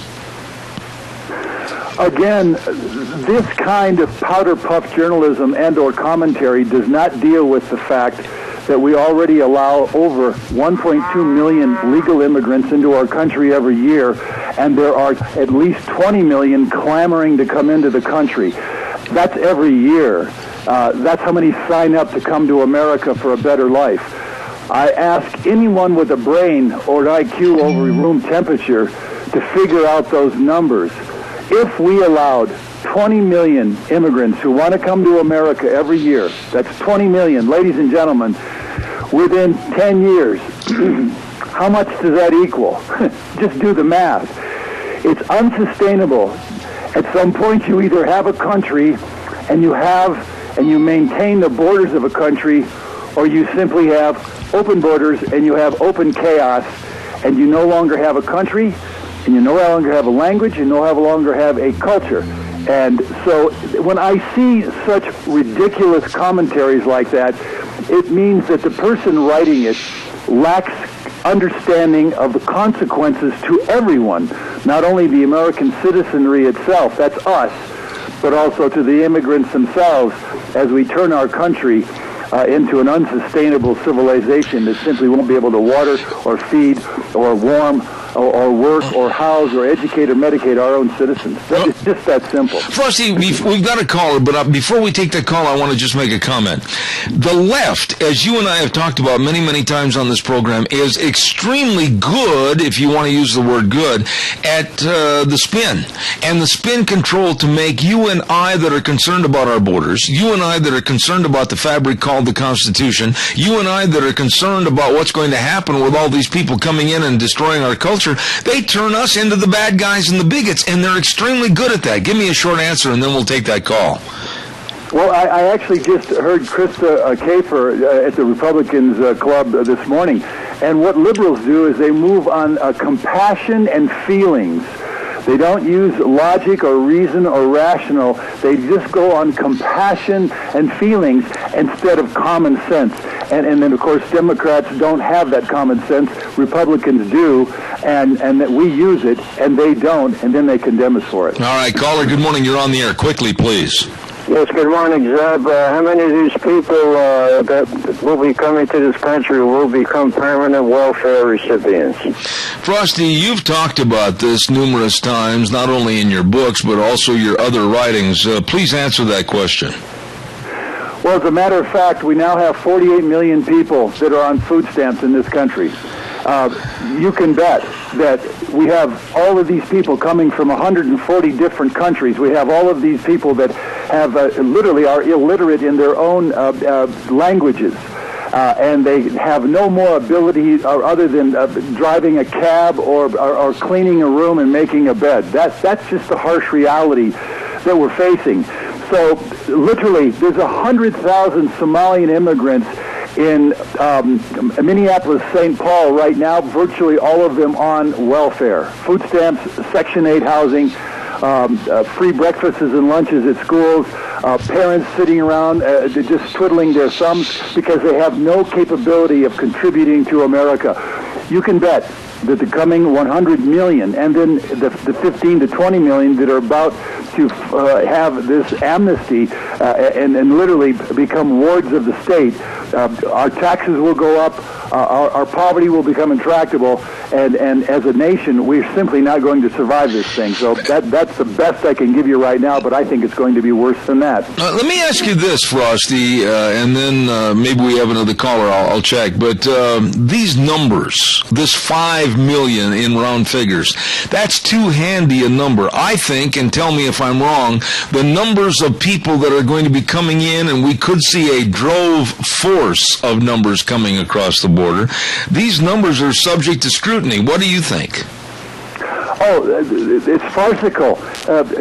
Again, this kind of powder puff journalism and or commentary does not deal with the fact that we already allow over 1.2 million legal immigrants into our country every year, and there are at least 20 million clamoring to come into the country. That's every year. That's how many sign up to come to America for a better life. I ask anyone with a brain or an IQ over room temperature to figure out those numbers. If we allowed 20 million immigrants who want to come to America every year, that's 20 million, ladies and gentlemen, within 10 years, how much does that equal? Just do the math. It's unsustainable. At some point, you either have a country and you maintain the borders of a country, or you simply have open borders and you have open chaos, and you no longer have a country, and you no longer have a language, and no longer have a culture. And so when I see such ridiculous commentaries like that, it means that the person writing it lacks understanding of the consequences to everyone, not only the American citizenry itself, that's us, but also to the immigrants themselves as we turn our country into an unsustainable civilization that simply won't be able to water or feed or warm or work or house or educate or medicate our own citizens. It's just that simple. Frosty, we've got a caller, but before we take that call, I want to just make a comment. The left, as you and I have talked about many, many times on this program, is extremely good, if you want to use the word good, at the spin. And the spin control to make you and I that are concerned about our borders, you and I that are concerned about the fabric called the Constitution, you and I that are concerned about what's going to happen with all these people coming in and destroying our culture, they turn us into the bad guys and the bigots, and they're extremely good at that. Give me a short answer, and then we'll take that call. Well, I actually just heard Krista Kafer at the Republicans Club this morning, and what liberals do is they move on compassion and feelings. They don't use logic or reason or rational. They just go on compassion and feelings instead of common sense. And then, of course, Democrats don't have that common sense. Republicans do, and that we use it, and they don't, and then they condemn us for it. All right, caller, good morning. You're on the air. Quickly, please. Yes, good morning, Zeb. How many of these people that will be coming to this country will become permanent welfare recipients? Frosty, you've talked about this numerous times, not only in your books, but also your other writings. Please answer that question. Well, as a matter of fact, we now have 48 million people that are on food stamps in this country. You can bet that we have all of these people coming from 140 different countries. We have all of these people that have literally are illiterate in their own languages. And they have no more ability other than driving a cab or cleaning a room and making a bed. That's just the harsh reality that we're facing. So literally, there's 100,000 Somalian immigrants in Minneapolis, St. Paul right now, virtually all of them on welfare. Food stamps, Section 8 housing, free breakfasts and lunches at schools, parents sitting around just twiddling their thumbs because they have no capability of contributing to America. You can bet that the coming 100 million and then the 15 to 20 million that are about to have this amnesty and literally become wards of the state, our taxes will go up, our poverty will become intractable, and as a nation, we're simply not going to survive this thing. So that's the best I can give you right now, but I think it's going to be worse than that. Let me ask you this, Frosty, and then maybe we have another caller, I'll check, but these numbers, this 5 million in round figures, that's too handy a number. I think, and tell me if I'm wrong, the numbers of people that are going to be coming in, and we could see a drove force of numbers coming across the border, these numbers are subject to scrutiny. What do you think? Oh, it's farcical.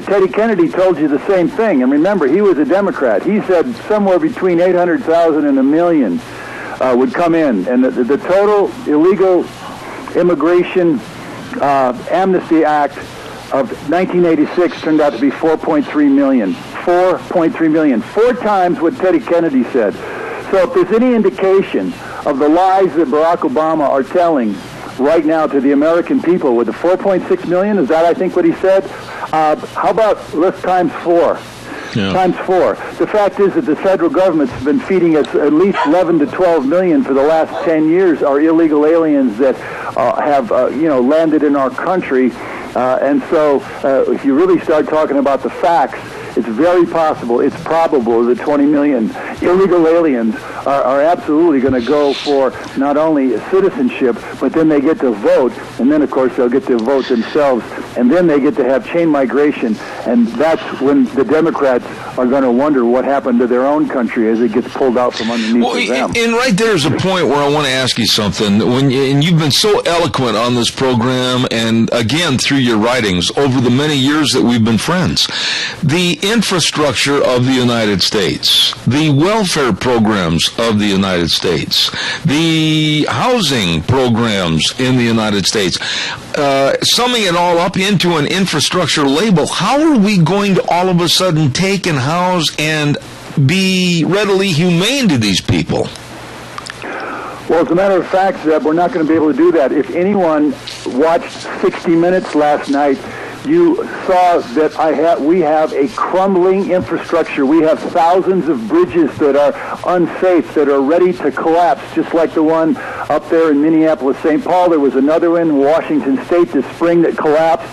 Teddy Kennedy told you the same thing. And remember, he was a Democrat. He said somewhere between 800,000 and a million would come in. And the total illegal immigration Amnesty Act of 1986 turned out to be 4.3 million. 4.3 million. 4 times what Teddy Kennedy said. So if there's any indication of the lies that Barack Obama are telling right now to the American people with the 4.6 million, is that I think what he said? How about let's times 4? Yeah. Times 4. The fact is that the federal government's been feeding us at least 11 to 12 million for the last 10 years are illegal aliens that have landed in our country. And so if you really start talking about the facts, It's very possible, it's probable that 20 million illegal aliens are absolutely going to go for not only citizenship, but then they get to vote, and then, of course, they'll get to vote themselves, and then they get to have chain migration, and that's when the Democrats are going to wonder what happened to their own country as it gets pulled out from underneath them. And right there's a point where I want to ask you something. And you've been so eloquent on this program, and again through your writings over the many years that we've been friends. The infrastructure of the United States, the welfare programs of the United States, the housing programs in the United States, summing it all up into an infrastructure label, how are we going to all of a sudden take and house and be readily humane to these people? Well, as a matter of fact, Zeb, we're not going to be able to do that. If anyone watched 60 Minutes last night, you saw that we have a crumbling infrastructure. We have thousands of bridges that are unsafe, that are ready to collapse, just like the one up there in Minneapolis, St. Paul. There was another one in Washington State this spring that collapsed.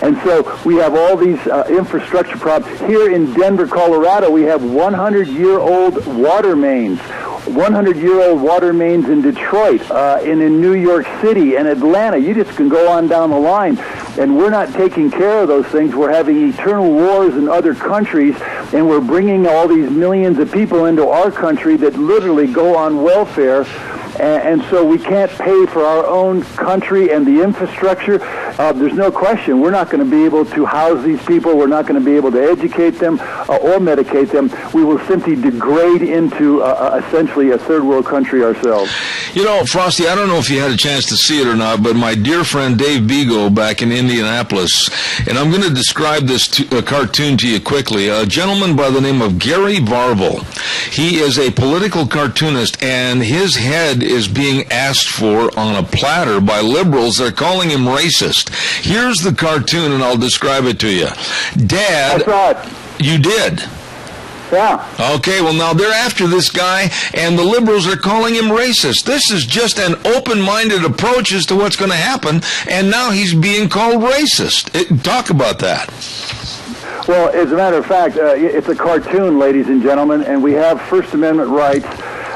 And so we have all these infrastructure problems. Here in Denver, Colorado, we have 100-year-old water mains. 100-year-old water mains in Detroit, and in New York City and Atlanta. You just can go on down the line. And we're not taking care of those things. We're having eternal wars in other countries, and we're bringing all these millions of people into our country that literally go on welfare. And so we can't pay for our own country and the infrastructure. There's no question. We're not going to be able to house these people. We're not going to be able to educate them or medicate them. We will simply degrade into essentially a third world country ourselves. You know, Frosty, I don't know if you had a chance to see it or not, but my dear friend Dave Beagle back in Indianapolis, and I'm going to describe this cartoon to you quickly. A gentleman by the name of Gary Varvel. He is a political cartoonist, and his head is being asked for on a platter by liberals. They're calling him racist. Here's the cartoon, and I'll describe it to you. Dad, I saw it. You did? Yeah. Okay, well, now they're after this guy, and the liberals are calling him racist. This is just an open-minded approach as to what's going to happen, and now he's being called racist. Talk about that. Well, as a matter of fact, it's a cartoon, ladies and gentlemen, and we have First Amendment rights.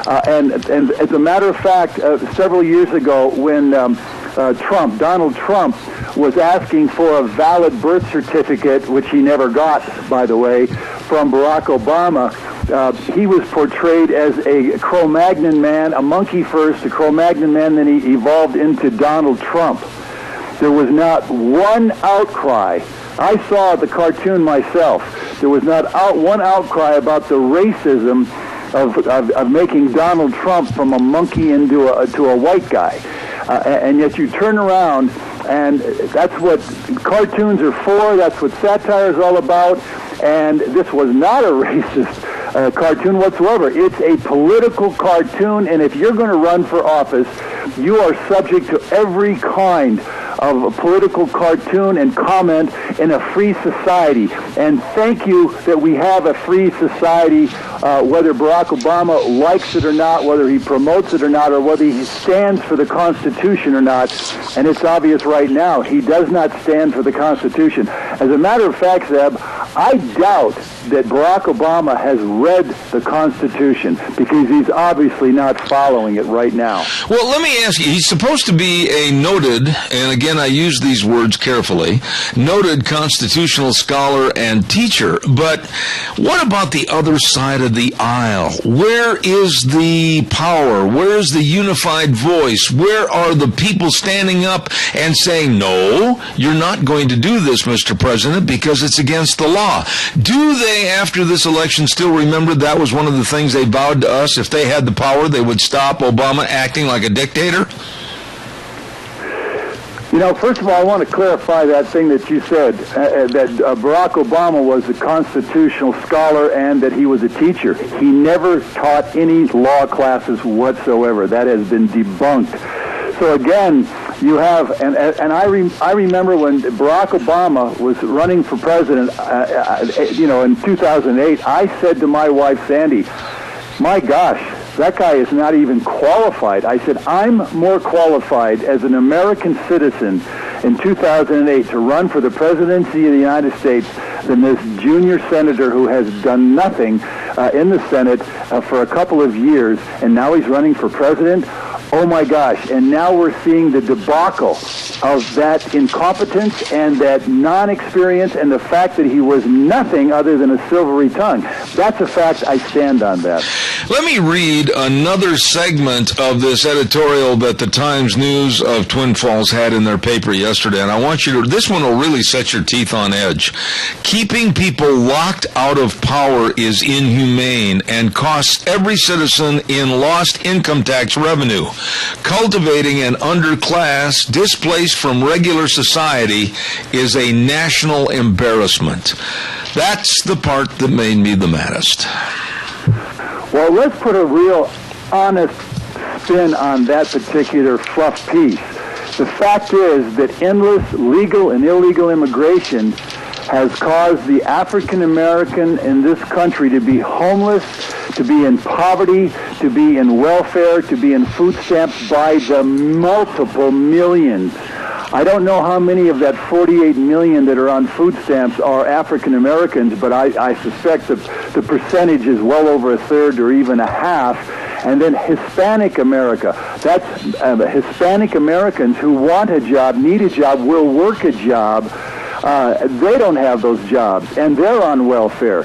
And as a matter of fact, several years ago when Donald Trump, was asking for a valid birth certificate, which he never got, by the way, from Barack Obama, he was portrayed as a Cro-Magnon man, a monkey first, a Cro-Magnon man, then he evolved into Donald Trump. There was not one outcry. I saw the cartoon myself. There was not one outcry about the racism of making Donald Trump from a monkey into a white guy. And yet you turn around, and that's what cartoons are for. That's what satire is all about. And this was not a racist cartoon whatsoever. It's a political cartoon, and if you're going to run for office, you are subject to every kind of a political cartoon and comment in a free society. And thank you that we have a free society, whether Barack Obama likes it or not, whether he promotes it or not, or whether he stands for the Constitution or not. And it's obvious right now, he does not stand for the Constitution. As a matter of fact, Zeb, I doubt that Barack Obama has read the Constitution, because he's obviously not following it right now. Well, let me ask you, he's supposed to be a noted, and again I use these words carefully, noted constitutional scholar and teacher, but what about the other side of the aisle? Where is the power? Where is the unified voice? Where are the people standing up and saying, no, you're not going to do this, Mr. President, because it's against the law? Do they, after this election, still remember that was one of the things they vowed to us? If they had the power, they would stop Obama acting like a dictator? You know, first of all, I want to clarify that thing that you said, that Barack Obama was a constitutional scholar and that he was a teacher. He never taught any law classes whatsoever. That has been debunked. So again, you have, and I remember when Barack Obama was running for president, in 2008, I said to my wife, Sandy, my gosh, that guy is not even qualified. I said, I'm more qualified as an American citizen in 2008 to run for the presidency of the United States than this junior senator who has done nothing in the Senate for a couple of years, and now he's running for president. Oh my gosh, and now we're seeing the debacle of that incompetence and that non-experience and the fact that he was nothing other than a silvery tongue. That's a fact. I stand on that. Let me read another segment of this editorial that the Times News of Twin Falls had in their paper yesterday, and I want you to, this one will really set your teeth on edge. Keeping people locked out of power is inhumane and costs every citizen in lost income tax revenue. Cultivating an underclass displaced from regular society is a national embarrassment. That's the part that made me the maddest. Well, let's put a real honest spin on that particular fluff piece. The fact is that endless legal and illegal immigration has caused the African American in this country to be homeless, to be in poverty, to be in welfare, to be in food stamps by the multiple millions. I don't know how many of that 48 million that are on food stamps are African Americans, but I suspect that the percentage is well over a third or even a half. And then Hispanic America. That's Hispanic Americans who want a job, need a job, will work a job. They don't have those jobs, and they're on welfare.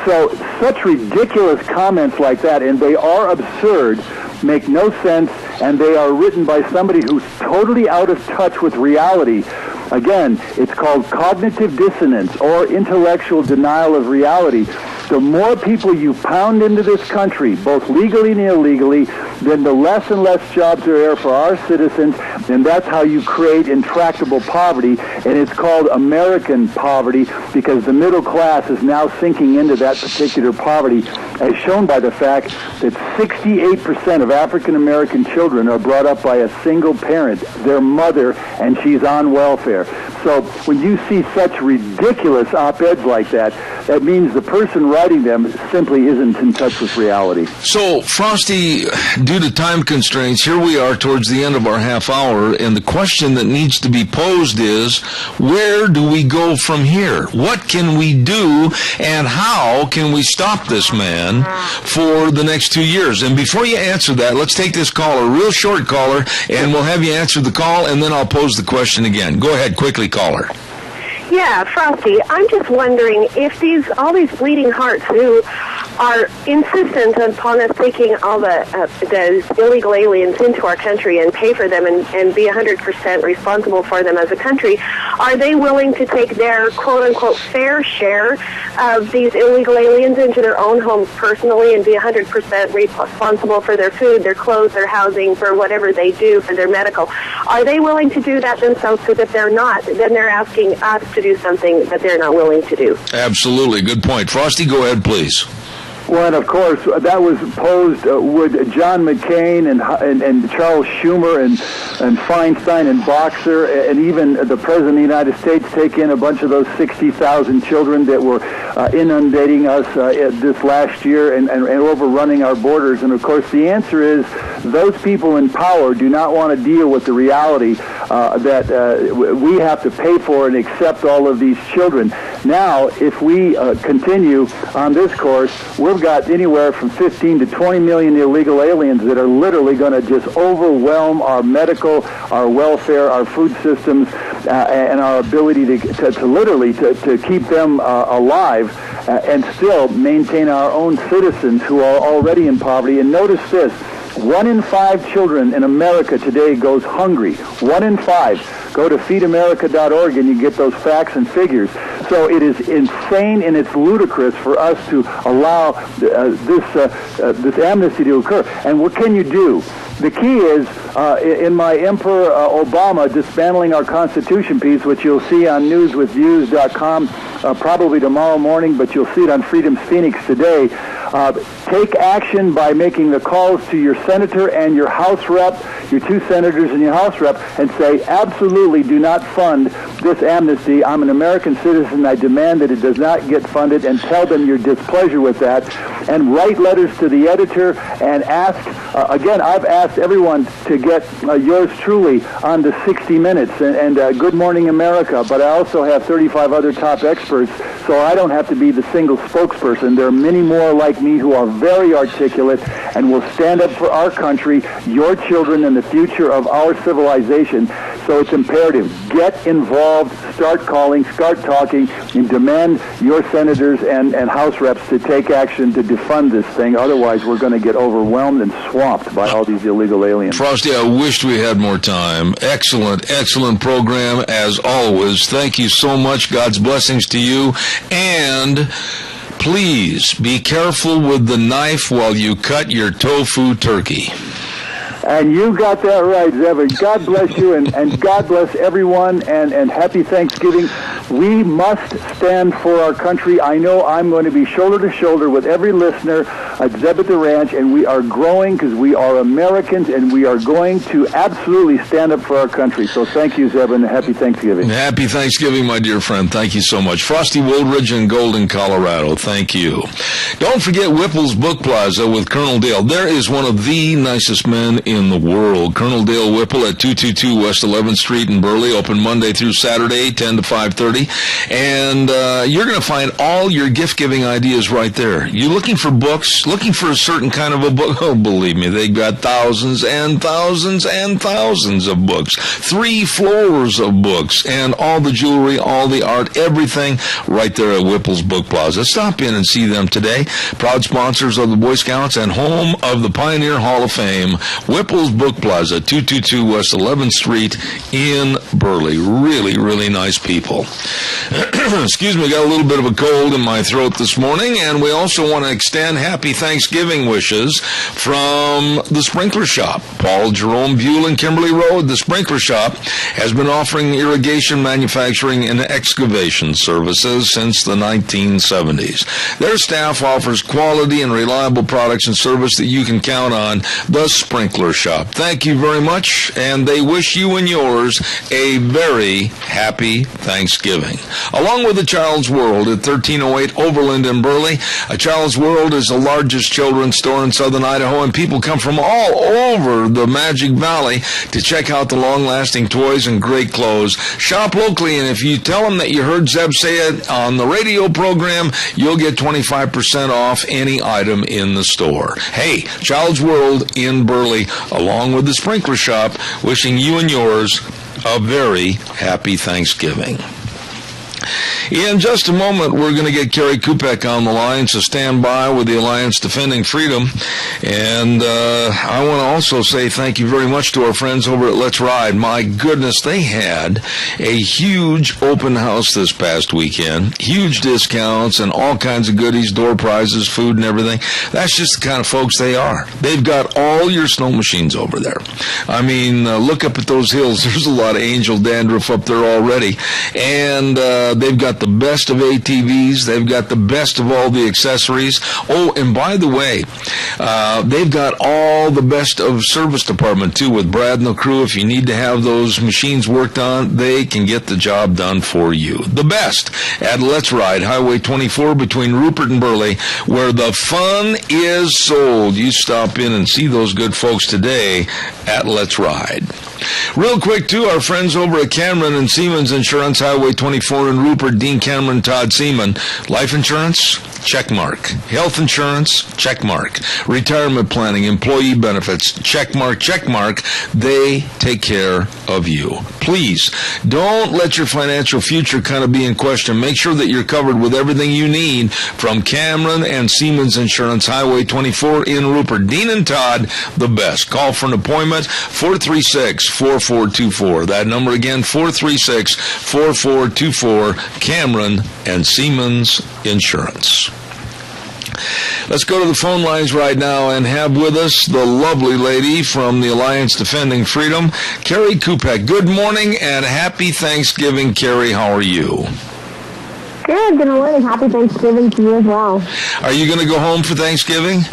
So such ridiculous comments like that, and they are absurd, make no sense, and they are written by somebody who's totally out of touch with reality. Again, it's called cognitive dissonance or intellectual denial of reality. The more people you pound into this country, both legally and illegally, then the less and less jobs are there for our citizens, and that's how you create intractable poverty, and it's called American poverty because the middle class is now sinking into that particular poverty, as shown by the fact that 68% of African American children are brought up by a single parent, their mother, and she's on welfare. So when you see such ridiculous op-eds like that, that means the person writing them simply isn't in touch with reality. So, Frosty, due to time constraints, here we are towards the end of our half hour, and the question that needs to be posed is, where do we go from here? What can we do, and how can we stop this man for the next 2 years? And before you answer that, let's take this caller, real short caller, and we'll have you answer the call, and then I'll pose the question again. Go ahead, quickly, caller. Yeah, Frosty, I'm just wondering if all these bleeding hearts who are insistent upon us taking all the illegal aliens into our country and pay for them and be 100% responsible for them as a country, are they willing to take their quote-unquote fair share of these illegal aliens into their own homes personally and be 100% responsible for their food, their clothes, their housing, for whatever they do, for their medical? Are they willing to do that themselves? Because if they're not, then they're asking us to do something that they're not willing to do. Absolutely. Good point. Frosty, go ahead, please. Well, and of course, that was posed would John McCain and Charles Schumer and Feinstein and Boxer and even the President of the United States take in a bunch of those 60,000 children that were inundating us this last year and overrunning our borders? And of course, the answer is those people in power do not want to deal with the reality that we have to pay for and accept all of these children. Now, if we continue on this course, we've got anywhere from 15 to 20 million illegal aliens that are literally going to just overwhelm our medical, our welfare, our food systems, and our ability to keep them alive and still maintain our own citizens who are already in poverty. And notice this. 1 in 5 children in America today goes hungry. 1 in 5. Go to feedamerica.org and you get those facts and figures. So it is insane and it's ludicrous for us to allow this amnesty to occur. And what can you do? The key is, in my Emperor Obama Dismantling Our Constitution piece, which you'll see on newswithviews.com probably tomorrow morning, but you'll see it on Freedom's Phoenix today. Take action by making the calls to your senator and your House rep. your 2 senators and your House rep and say, absolutely do not fund this amnesty. I'm an American citizen. I demand that it does not get funded, and tell them your displeasure with that. And write letters to the editor and ask, again, I've asked everyone to get yours truly on the 60 Minutes and Good Morning America, but I also have 35 other top experts, so I don't have to be the single spokesperson. There are many more like me who are very articulate and will stand up for our country, your children, and the future of our civilization. So it's imperative. Get involved, start calling, start talking, and demand your senators and House reps to take action to defund this thing. Otherwise, we're going to get overwhelmed and swamped by all these illegal aliens. Frosty, I wished we had more time. Excellent program as always. Thank you so much. God's blessings to you. And please be careful with the knife while you cut your tofu turkey. And you got that right, Zeb. God bless you, and God bless everyone, and happy Thanksgiving. We must stand for our country. I know I'm going to be shoulder to shoulder with every listener at Zeb at the Ranch, and we are growing because we are Americans, and we are going to absolutely stand up for our country. So thank you, Zeb, and happy Thanksgiving. Happy Thanksgiving, my dear friend. Thank you so much. Frosty Woldridge in Golden, Colorado. Thank you. Don't forget Whipple's Book Plaza with Colonel Dale. There is one of the nicest men in the world. Colonel Dale Whipple at 222 West 11th Street in Burley, open Monday through Saturday, 10 to 5:30. And you're going to find all your gift-giving ideas right there. You looking for books, looking for a certain kind of a book? Oh, believe me, they've got thousands and thousands and thousands of books. 3 floors of books, and all the jewelry, all the art, everything right there at Whipple's Book Plaza. Stop in and see them today. Proud sponsors of the Boy Scouts and home of the Pioneer Hall of Fame. Whipple's Book Plaza, 222 West 11th Street in Burley. Really nice people. Excuse me, got a little bit of a cold in my throat this morning, and we also want to extend happy Thanksgiving wishes from the Sprinkler Shop. Paul Jerome Buell and Kimberly Road. The Sprinkler Shop has been offering irrigation, manufacturing, and excavation services since the 1970s. Their staff offers quality and reliable products and service that you can count on. The Sprinkler Shop. Thank you very much, and they wish you and yours a very happy Thanksgiving. Along with A Child's World at 1308 Overland in Burley. A Child's World is the largest children's store in southern Idaho, and people come from all over the Magic Valley to check out the long-lasting toys and great clothes. Shop locally, and if you tell them that you heard Zeb say it on the radio program, you'll get 25% off any item in the store. Hey, Child's World in Burley, along with the Sprinkler Shop, wishing you and yours a very happy Thanksgiving. In just a moment, we're going to get Kerry Kupek on the line, so stand by with the Alliance Defending Freedom. And I want to also say thank you very much to our friends over at Let's Ride. My goodness, they had a huge open house this past weekend. Huge discounts and all kinds of goodies, door prizes, food and everything. That's just the kind of folks they are. They've got all your snow machines over there. I mean, look up at those hills. There's a lot of angel dandruff up there already. And they've got the best of ATVs. They've got the best of all the accessories. Oh, and by the way, they've got all the best of service department, too, with Brad and the crew. If you need to have those machines worked on, they can get the job done for you. The best at Let's Ride, Highway 24 between Rupert and Burley, where the fun is sold. You stop in and see those good folks today at Let's Ride. Real quick, too, our friends over at Cameron and Siemens Insurance, Highway 24 in Rupert, Dean Cameron, Todd Seaman. Life insurance? Check mark. Health insurance? Check mark. Retirement planning, employee benefits? Check mark, check mark. They take care of you. Please, don't let your financial future kind of be in question. Make sure that you're covered with everything you need from Cameron and Siemens Insurance, Highway 24 in Rupert. Dean and Todd, the best. Call for an appointment, 436-4424. That number again, 436-4424, Cameron and Siemens Insurance. Let's go to the phone lines right now and have with us the lovely lady from the Alliance Defending Freedom, Kerry Kupek. Good morning and happy Thanksgiving, Kerry. How are you? Good morning. Happy Thanksgiving to you as well. Are you going to go home for Thanksgiving?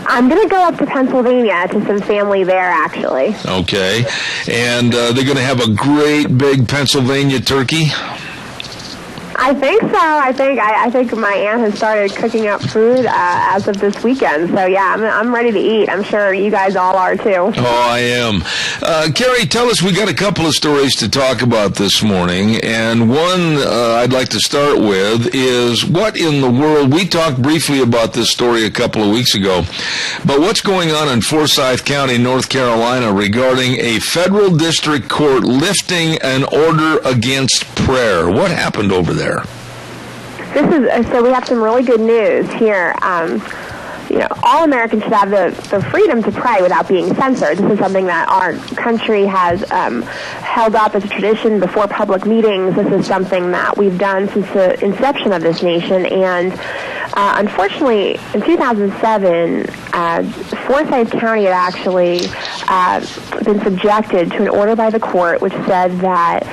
I'm going to go up to Pennsylvania to some family there, actually. Okay. And they're going to have a great big Pennsylvania turkey? I think so. I think my aunt has started cooking up food as of this weekend. So yeah, I'm ready to eat. I'm sure you guys all are too. Oh, I am. Carrie, tell us, we got a couple of stories to talk about this morning, and one I'd like to start with is what in the world, we talked briefly about this story a couple of weeks ago, but what's going on in Forsyth County, North Carolina regarding a federal district court lifting an order against prayer? What happened over there? So we have some really good news here. All Americans should have the freedom to pray without being censored. This is something that our country has held up as a tradition before public meetings. This is something that we've done since the inception of this nation. And unfortunately, in 2007, Forsyth County had actually been subjected to an order by the court which said that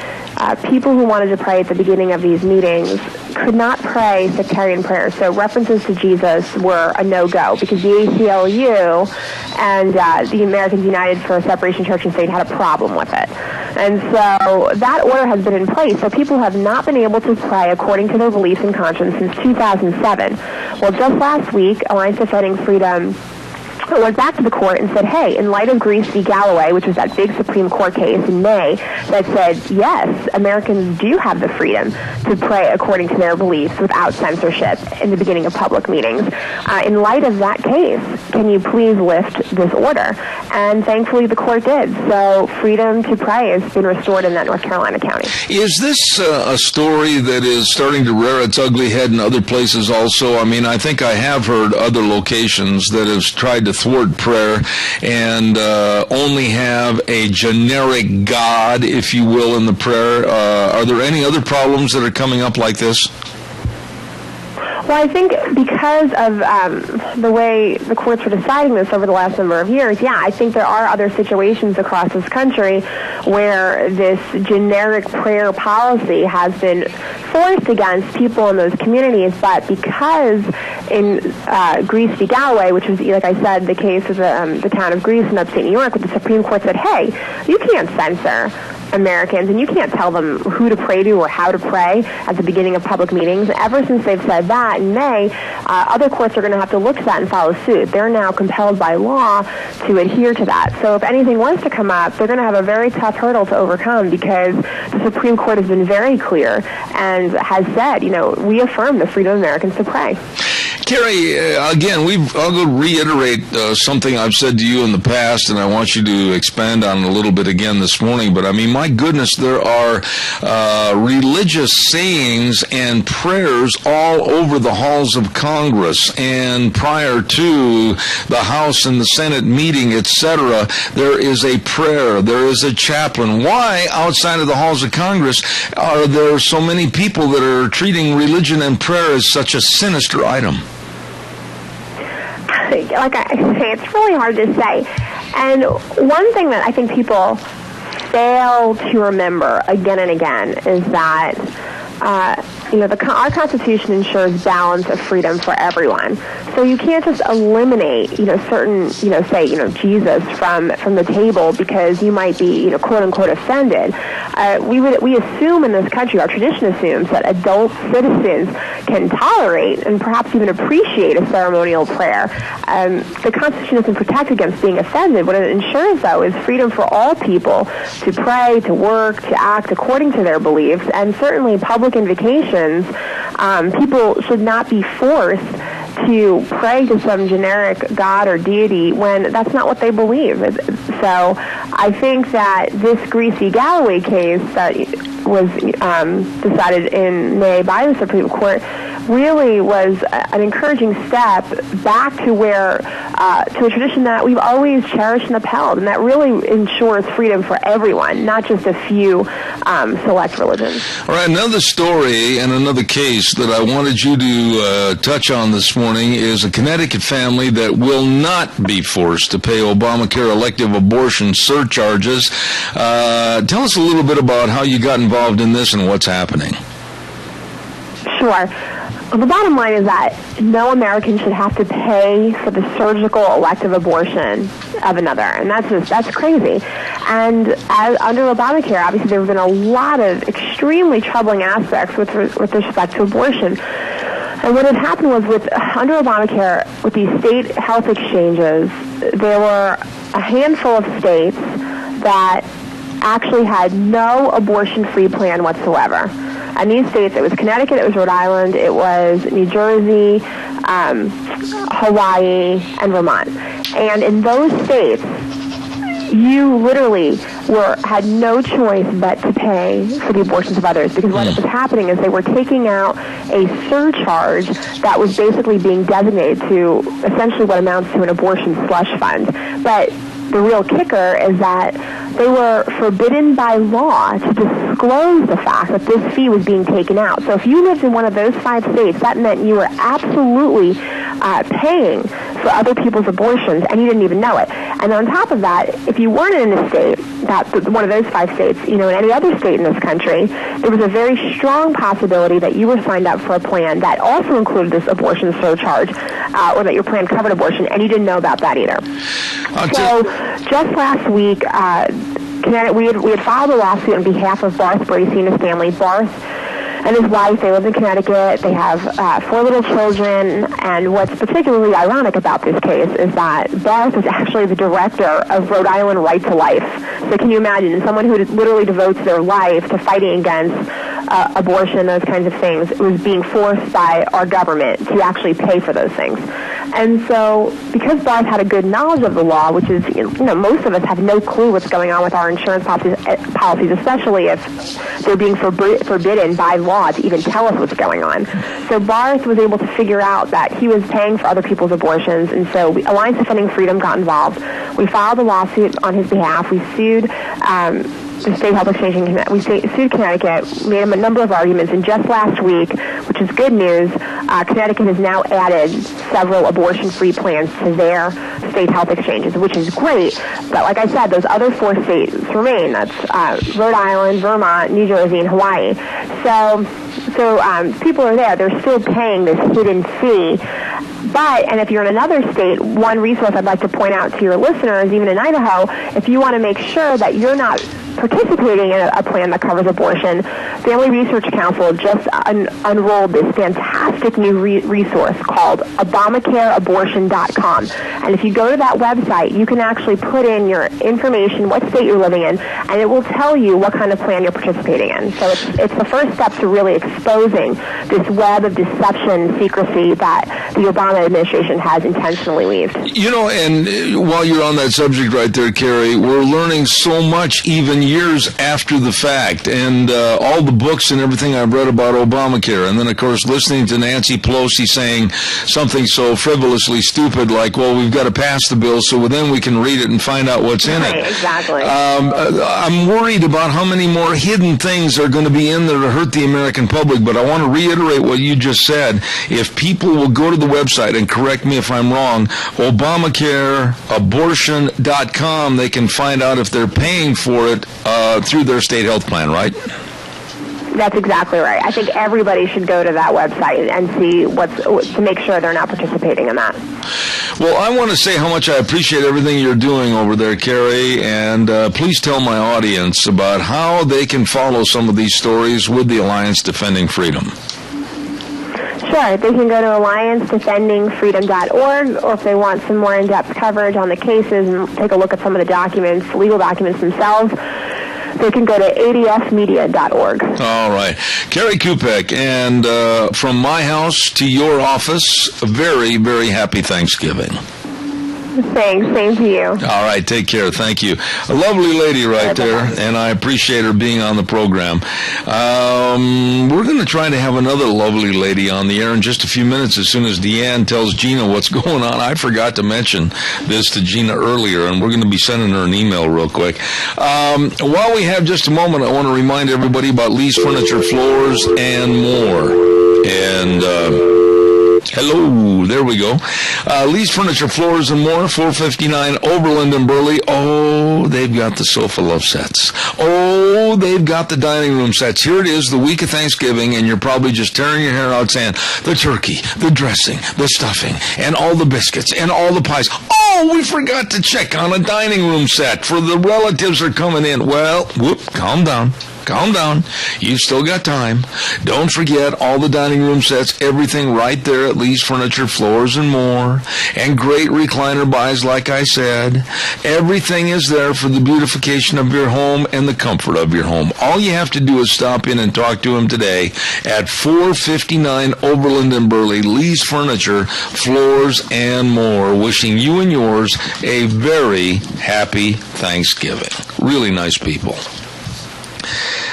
people who wanted to pray at the beginning of these meetings could not pray sectarian prayers. So references to Jesus were a no-go because the ACLU and the Americans United for Separation Church and State had a problem with it. And so that order has been in place. So people have not been able to pray according to their beliefs and conscience since 2007. Well, just last week, Alliance Defending Freedom went back to the court and said, hey, in light of Greece v. Galloway, which was that big Supreme Court case in May that said, yes, Americans do have the freedom to pray according to their beliefs without censorship in the beginning of public meetings. In light of that case, can you please lift this order? And thankfully the court did. So freedom to pray has been restored in that North Carolina county. Is this a story that is starting to rear its ugly head in other places also? I mean, I think I have heard other locations that have tried to thwart prayer and only have a generic God, if you will, in the prayer. Are there any other problems that are coming up like this? Well, I think because of the way the courts were deciding this over the last number of years, yeah, I think there are other situations across this country where this generic prayer policy has been forced against people in those communities, but because in Greece v. Galloway, which was, like I said, the case of the town of Greece in upstate New York, where the Supreme Court said, hey, you can't censor Americans, and you can't tell them who to pray to or how to pray at the beginning of public meetings. Ever since they've said that in May, other courts are going to have to look to that and follow suit. They're now compelled by law to adhere to that. So if anything was to come up, they're going to have a very tough hurdle to overcome because the Supreme Court has been very clear and has said, we affirm the freedom of Americans to pray. Carrie, again, I'll go reiterate something I've said to you in the past, and I want you to expand on it a little bit again this morning. But, I mean, my goodness, there are religious sayings and prayers all over the halls of Congress. And prior to the House and the Senate meeting, etc., there is a prayer, there is a chaplain. Why, outside of the halls of Congress, are there so many people that are treating religion and prayer as such a sinister item? Like I say, it's really hard to say. And one thing that I think people fail to remember again and again is that our Constitution ensures balance of freedom for everyone. So you can't just eliminate, certain, say, Jesus from the table because you might be, quote unquote, offended. We assume in this country, our tradition assumes that adult citizens can tolerate and perhaps even appreciate a ceremonial prayer. The Constitution doesn't protect against being offended. What it ensures, though, is freedom for all people to pray, to work, to act according to their beliefs, and certainly public invocations. People should not be forced to pray to some generic God or deity when that's not what they believe. So I think that this Greece v. Galloway case that was decided in May by the Supreme Court really was an encouraging step back to where to a tradition that we've always cherished and upheld, and that really ensures freedom for everyone, not just a few select religions. All right, another story and another case that I wanted you to touch on this morning is a Connecticut family that will not be forced to pay Obamacare elective abortion surcharges. Tell us a little bit about how you got involved in this and what's happening. Sure. the bottom line is that no American should have to pay for the surgical elective abortion of another, and that's crazy. And under Obamacare, obviously there have been a lot of extremely troubling aspects with respect to abortion. And what had happened was under Obamacare, with these state health exchanges, there were a handful of states that actually had no abortion-free plan whatsoever. And these states, it was Connecticut, it was Rhode Island, it was New Jersey, Hawaii, and Vermont. And in those states, you literally had no choice but to pay for the abortions of others, because what was happening is they were taking out a surcharge that was basically being designated to essentially what amounts to an abortion slush fund. But the real kicker is that they were forbidden by law to disclose the fact that this fee was being taken out. So if you lived in one of those 5 states, that meant you were absolutely paying for other people's abortions, and you didn't even know it. And on top of that, if you weren't in a state, one of those 5 states, in any other state in this country, there was a very strong possibility that you were signed up for a plan that also included this abortion surcharge, or that your plan covered abortion, and you didn't know about that either. So just last week, we had filed a lawsuit on behalf of Barth Bracey and his family. Barth and his wife, they live in Connecticut. They have 4 little children, and what's particularly ironic about this case is that Barth is actually the director of Rhode Island Right to Life. So can you imagine, someone who literally devotes their life to fighting against abortion, those kinds of things, was being forced by our government to actually pay for those things. And so, because Barth had a good knowledge of the law, which is, most of us have no clue what's going on with our insurance policies, especially if they're being forbidden by law to even tell us what's going on. So Barth was able to figure out that he was paying for other people's abortions, and so Alliance Defending Freedom got involved. We filed a lawsuit on his behalf. We sued the State Health Exchange in Connecticut. We sued Connecticut, made him a number of arguments, and just last week, which is good news, Connecticut has now added several abortion-free plans to their state health exchanges, which is great. But like I said, those other 4 states remain. That's Rhode Island, Vermont, New Jersey, and Hawaii. So people are there. They're still paying this hidden fee. And if you're in another state, one resource I'd like to point out to your listeners, even in Idaho, if you want to make sure that you're not participating in a plan that covers abortion, Family Research Council just unrolled this fantastic new resource called ObamacareAbortion.com. And if you go to that website, you can actually put in your information, what state you're living in, and it will tell you what kind of plan you're participating in. So it's the first step to really exposing this web of deception, secrecy that the Obama administration has intentionally weaved. And while you're on that subject right there, Carrie, we're learning so much even years after the fact, and all the books and everything I've read about Obamacare, and then of course listening to Nancy Pelosi saying something so frivolously stupid like, well, we've got to pass the bill so then we can read it and find out what's in it. Exactly. I'm worried about how many more hidden things are going to be in there to hurt the American public, but I want to reiterate what you just said. If people will go to the website, and correct me if I'm wrong, ObamacareAbortion.com, they can find out if they're paying for it through their state health plan, right? That's exactly right. I think everybody should go to that website and see to make sure they're not participating in that. Well, I want to say how much I appreciate everything you're doing over there, Carrie, and please tell my audience about how they can follow some of these stories with the Alliance Defending Freedom. Sure. They can go to alliancedefendingfreedom.org, or if they want some more in-depth coverage on the cases and take a look at some of the documents, legal documents themselves, they can go to adfmedia.org. All right. Carrie Kupek, and from my house to your office, a very, very happy Thanksgiving. Thanks. Same to you. All right. Take care. Thank you. A lovely lady right there, and I appreciate her being on the program. We're going to try to have another lovely lady on the air in just a few minutes as soon as Deanne tells Gina what's going on. I forgot to mention this to Gina earlier, and we're going to be sending her an email real quick. While we have just a moment, I want to remind everybody about Lee's Furniture, Floors, and more. And Hello, there we go. Lee's Furniture, Floors and More, 459 Overland and Burley. Oh, they've got the sofa love sets. Oh, they've got the dining room sets. Here it is, the week of Thanksgiving, and you're probably just tearing your hair out saying, the turkey, the dressing, the stuffing, and all the biscuits, and all the pies. Oh, we forgot to check on a dining room set for the relatives are coming in. Well, calm down. Calm down. You've still got time. Don't forget all the dining room sets, everything right there at Lee's Furniture, Floors and More. And great recliner buys, like I said. Everything is there for the beautification of your home and the comfort of your home. All you have to do is stop in and talk to him today at 459 Overland and Burley, Lee's Furniture, Floors and More. Wishing you and yours a very happy Thanksgiving. Really nice people.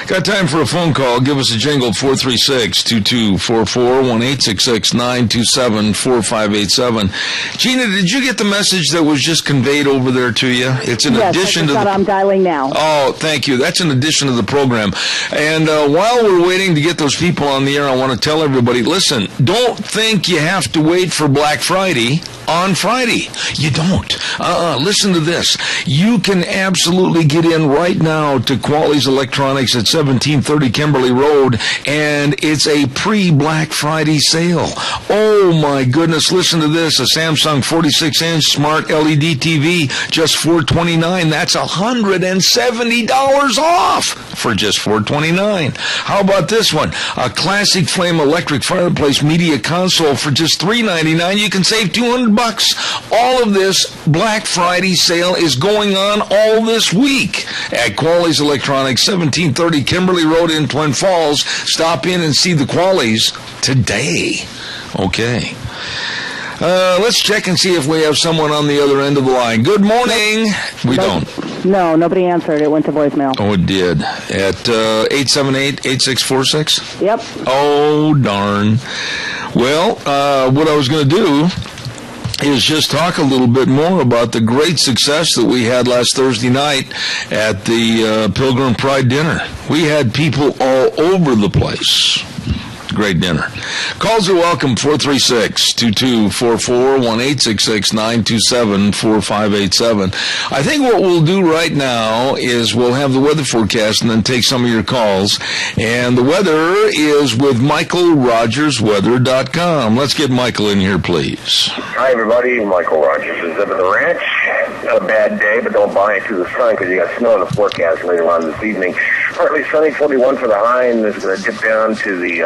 Got time for a phone call. Give us a jingle, 436-2244, 1-866-927-4587. Gina, did you get the message that was just conveyed over there to you? It's in addition to I'm dialing now. Oh, thank you. That's in addition to the program. And while we're waiting to get those people on the air, I want to tell everybody, listen, don't think you have to wait for Black Friday on Friday. You don't. Listen to this. You can absolutely get in right now to Quali's Electronics at 1730 Kimberly Road, and it's a pre-Black Friday sale. Oh my goodness, listen to this. A Samsung 46-inch smart LED TV, just $429. That's $170 off for just $429. How about this one? A classic flame electric fireplace media console for just $399. You can save $200. All of this Black Friday sale is going on all this week at Quali's Electronics, 1730 Kimberly Road in Twin Falls. Stop in and see the Quali's today. Okay. Let's check and see if we have someone on the other end of the line. Good morning. We don't. No, nobody answered. It went to voicemail. Oh, it did. At 878-8646? Yep. Oh, darn. Well, what I was going to do is just talk a little bit more about the great success that we had last Thursday night at the Pilgrim Pride dinner. We had people all over the place. Great dinner. Calls are welcome, 436-2244, 1-866-927-4587. I think what we'll do right now is we'll have the weather forecast and then take some of your calls. And the weather is with MichaelRogersWeather.com. Let's get Michael in here, please. Hi, everybody. Michael Rogers is up at the ranch. Not a bad day, but don't buy into the sun because you got snow in the forecast later on this evening. Partly sunny, 41 for the high, and it's going to dip down to the,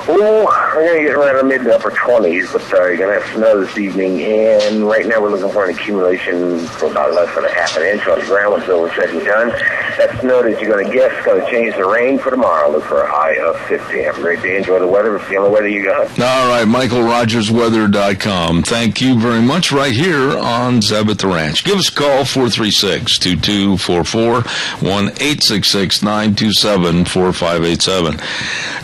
we're going to get around the mid to upper 20s, but you're going to have snow this evening, and right now we're looking for an accumulation for about less than a half an inch on the ground until it's said and done. That snow that you're going to get is going to change the rain for tomorrow. Look for a high of 50. Have a great day. Enjoy the weather. It's the only weather you got. All right, MichaelRogersWeather.com. Thank you very much right here on Zeb at the Ranch. Give us a call, 436-2244, 1-866-927-4587.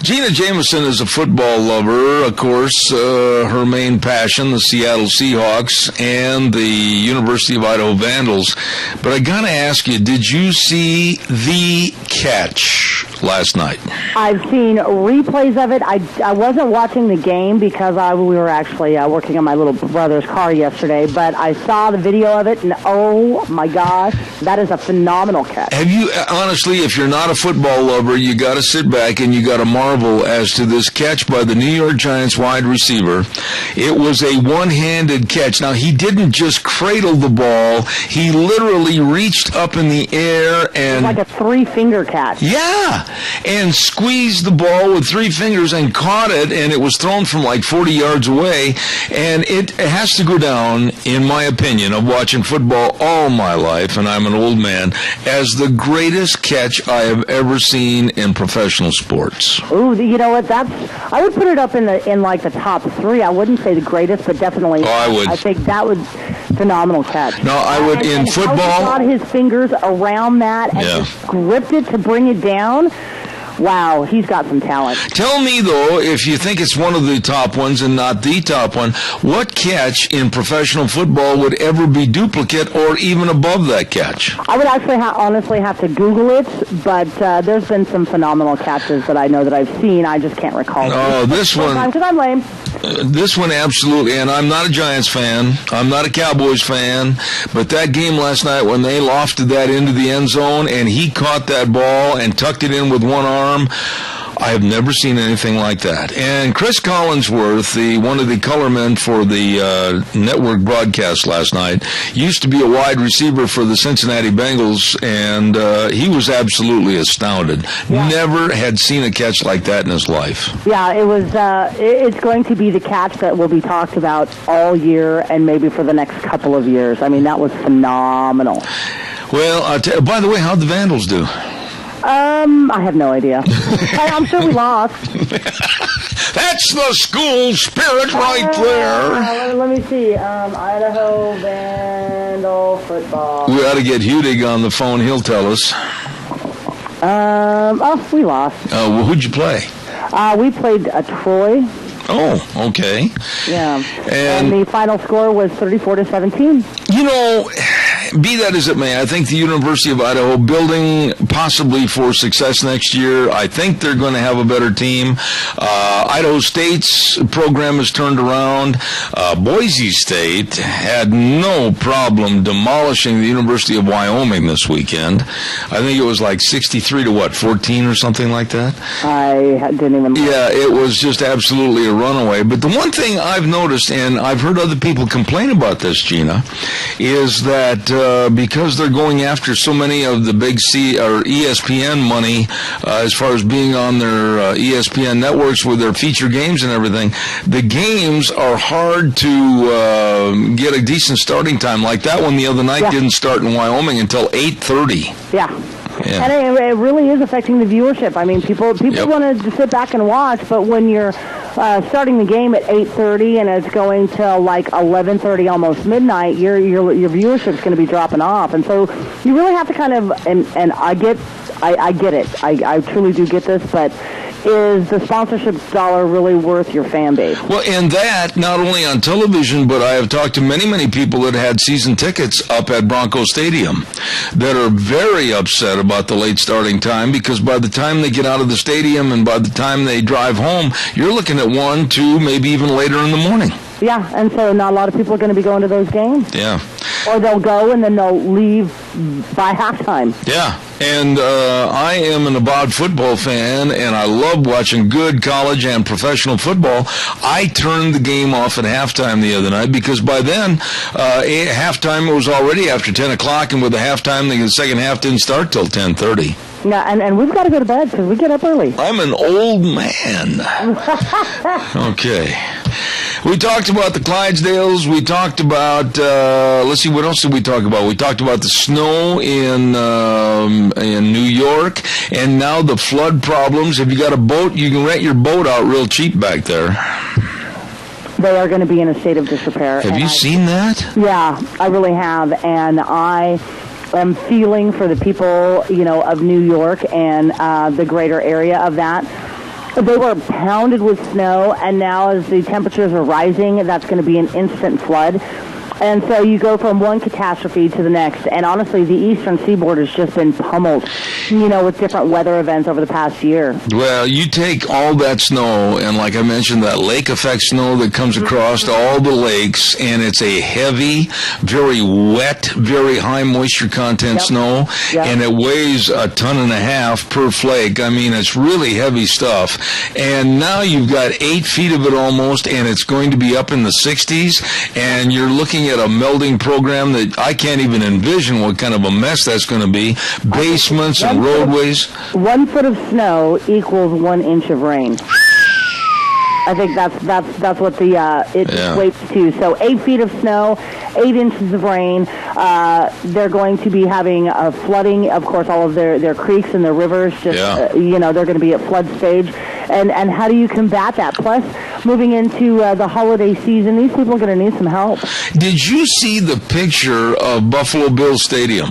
Gina Jameson is a football lover, of course. Her main passion, the Seattle Seahawks and the University of Idaho Vandals. But I got to ask you, did you see the catch last night? I've seen replays of it. I wasn't watching the game because we were actually working on my little brother's car yesterday, but I saw the video of it, and oh my gosh, that is a phenomenal catch. Have you, honestly, if you're not a football lover, you got to sit back and you got to marvel as to this catch by the New York Giants wide receiver. It was a one-handed catch. Now, he didn't just cradle the ball. He literally reached up in the air and... Like a three-finger catch. Yeah, and squeezed the ball with three fingers and caught it, and it was thrown from like 40 yards away. And it has to go down, in my opinion, of watching football all my life, and I'm an old man, as the greatest catch I have ever seen in professional sports. Ooh, you know what? I would put it up in like the top three. I wouldn't say the greatest, but definitely. Oh, I would. I think that would phenomenal catch. No, I would in football. How he got his fingers around that and just gripped it to bring it down. Wow, he's got some talent. Tell me, though, if you think it's one of the top ones and not the top one, what catch in professional football would ever be duplicate or even above that catch? I would actually honestly have to Google it, but there's been some phenomenal catches that I know that I've seen. I just can't recall. Oh, this one. Because I'm lame. This one, absolutely, and I'm not a Giants fan. I'm not a Cowboys fan, but that game last night when they lofted that into the end zone and he caught that ball and tucked it in with one arm, I have never seen anything like that. And Chris Collinsworth, one of the colormen for the network broadcast last night, used to be a wide receiver for the Cincinnati Bengals, and he was absolutely astounded. Yeah. Never had seen a catch like that in his life. Yeah, it was. It's going to be the catch that will be talked about all year and maybe for the next couple of years. I mean, that was phenomenal. Well, by the way, how'd the Vandals do? I have no idea. I'm sure we lost. That's the school spirit right there. Let me see. Idaho Vandal football. We ought to get Hudig on the phone. He'll tell us. We lost. Well, who'd you play? We played Troy. Oh, okay. Yeah. And the final score was 34-17. You know, be that as it may, I think the University of Idaho, building possibly for success next year, I think they're going to have a better team. Idaho State's program has turned around. Boise State had no problem demolishing the University of Wyoming this weekend. I think it was like 63-14 or something like that. I didn't even... Yeah, it was just absolutely a runaway. But the one thing I've noticed, and I've heard other people complain about this, Gina, is that because they're going after so many of the big ESPN money as far as being on their ESPN networks with their feature games and everything, the games are hard to get a decent starting time. Like that one the other night didn't start in Wyoming until 8:30. Yeah. Yeah. And it really is affecting the viewership. I mean, people want to sit back and watch, but when you're starting the game at 8:30 and it's going till like 11:30, almost midnight, your viewership's going to be dropping off, and so you really have to kind of and I get it. I truly do get this, but is the sponsorship dollar really worth your fan base? Well, and that, not only on television, but I have talked to many, many people that had season tickets up at Bronco Stadium that are very upset about the late starting time, because by the time they get out of the stadium and by the time they drive home, you're looking at 1, 2, maybe even later in the morning. Yeah, and so not a lot of people are going to be going to those games. Yeah. Or they'll go and then they'll leave by halftime. Yeah, and I am an avowed football fan, and I love watching good college and professional football. I turned the game off at halftime the other night because by then, halftime was already after 10 o'clock, and with the halftime, the second half didn't start till 10:30. Yeah, and we've got to go to bed because we get up early. I'm an old man. Okay. We talked about the Clydesdales. We talked about, let's see, what else did we talk about? We talked about the snow in New York, and now the flood problems. If you got a boat, you can rent your boat out real cheap back there. They are going to be in a state of disrepair. Have you seen that? Yeah, I really have, and I am feeling for the people, of New York and the greater area of that. They were pounded with snow, and now as the temperatures are rising, that's going to be an instant flood. And so you go from one catastrophe to the next. And honestly, the eastern seaboard has just been pummeled, with different weather events over the past year. Well, you take all that snow, and like I mentioned, that lake effect snow that comes across all the lakes, and it's a heavy, very wet, very high moisture content snow, and it weighs 1.5 tons per flake. I mean, it's really heavy stuff. And now you've got 8 feet of it almost, and it's going to be up in the 60s, and you're looking at a melding program that I can't even envision what kind of a mess that's going to be. Basements and roadways. 1 foot of snow equals 1 inch of rain. I think that's what the it equates to. So 8 feet of snow, 8 inches of rain. They're going to be having flooding. Of course, all of their creeks and their rivers. They're going to be at flood stage. And how do you combat that? Plus, moving into the holiday season, these people are going to need some help. Did you see the picture of Buffalo Bills Stadium?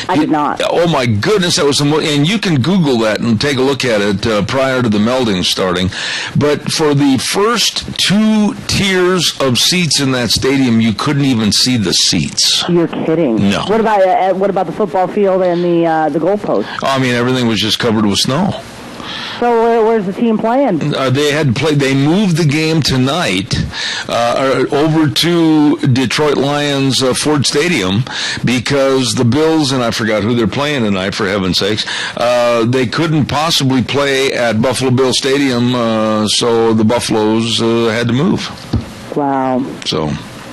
I did not. Oh, my goodness, that was and you can Google that and take a look at it prior to the melding starting. But for the first 2 tiers of seats in that stadium, you couldn't even see the seats. You're kidding. No. What about the football field and the goalpost? I mean, everything was just covered with snow. So where's the team playing? They had played. They moved the game tonight over to Detroit Lions Ford Stadium because the Bills, and I forgot who they're playing tonight, for heaven's sakes, they couldn't possibly play at Buffalo Bill Stadium, so the Buffaloes had to move. Wow. So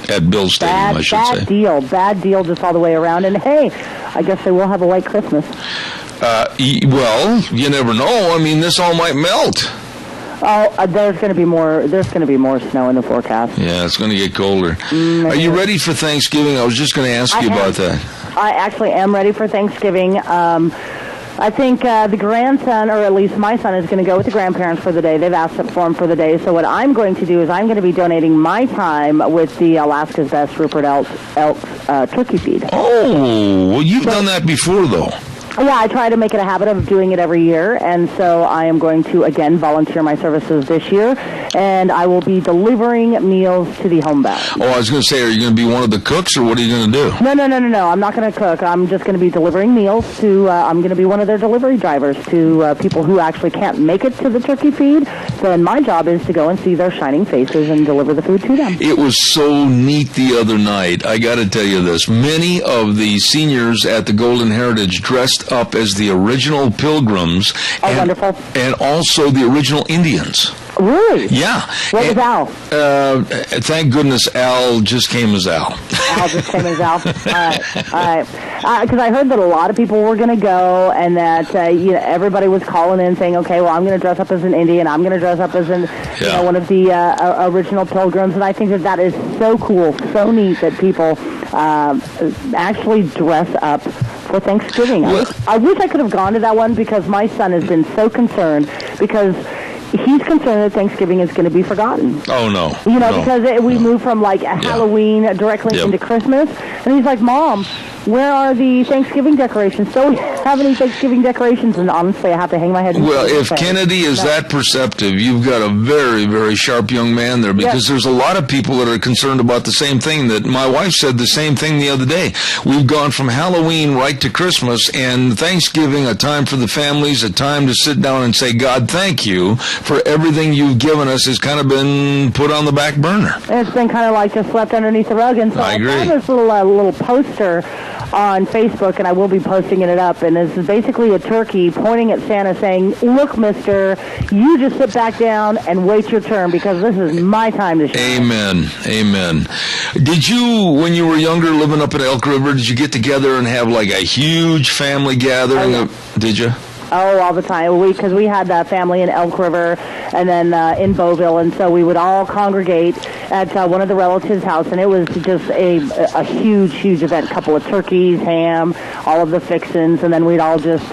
at Bill Stadium, I should say. Bad deal just all the way around. And hey, I guess they will have a white Christmas. Well, you never know. I mean, this all might melt. Oh, there's going to be more. There's going to be more snow in the forecast. Yeah, it's going to get colder. Are you ready for Thanksgiving? I was just going to ask you about that. I actually am ready for Thanksgiving. I think the grandson, or at least my son, is going to go with the grandparents for the day. They've asked for him for the day. So what I'm going to do is I'm going to be donating my time with the Alaska's Best Rupert Elks turkey feed. Oh, well, you've done that before, though. Yeah, I try to make it a habit of doing it every year, and so I am going to, again, volunteer my services this year, and I will be delivering meals to the homebound. Oh, I was going to say, are you going to be one of the cooks, or what are you going to do? No. I'm not going to cook. I'm just going to be delivering meals to, I'm going to be one of their delivery drivers to people who actually can't make it to the turkey feed. Then my job is to go and see their shining faces and deliver the food to them. It was so neat the other night. I got to tell you this. Many of the seniors at the Golden Heritage dressed up as the original Pilgrims. Oh, wonderful. And also the original Indians. Really? Yeah. What was Al? Thank goodness Al just came as Al. Al just came as Al. All right. Because I heard that a lot of people were going to go, and that everybody was calling in saying, "Okay, well, I'm going to dress up as an Indian. I'm going to dress up as one of the original Pilgrims." And I think that is so cool, so neat that people actually dress up for Thanksgiving. I wish I could have gone to that one because my son has been so concerned because he's concerned that Thanksgiving is going to be forgotten. Oh, no. Because we moved from Halloween directly into Christmas. And he's like, Mom, where are the Thanksgiving decorations? Don't we have any Thanksgiving decorations? And honestly, I have to hang my head. Well, if Kennedy is that perceptive, you've got a very, very sharp young man there, because there's a lot of people that are concerned about the same thing. That my wife said the same thing the other day. We've gone from Halloween right to Christmas, and Thanksgiving, a time for the families, a time to sit down and say, God, thank you for everything you've given us, has kind of been put on the back burner. It's been kind of like just swept underneath the rug. And so I agree. found this little poster on Facebook, and I will be posting it up, and this is basically a turkey pointing at Santa saying, look, mister, you just sit back down and wait your turn, because this is my time to shine. Amen. Did you, when you were younger, living up at Elk River, did you get together and have like a huge family gathering? Did you? Oh, all the time. Because we had family in Elk River and then in Beauville, and so we would all congregate at one of the relatives' house, and it was just a huge event. Couple of turkeys, ham, all of the fixins, and then we'd all just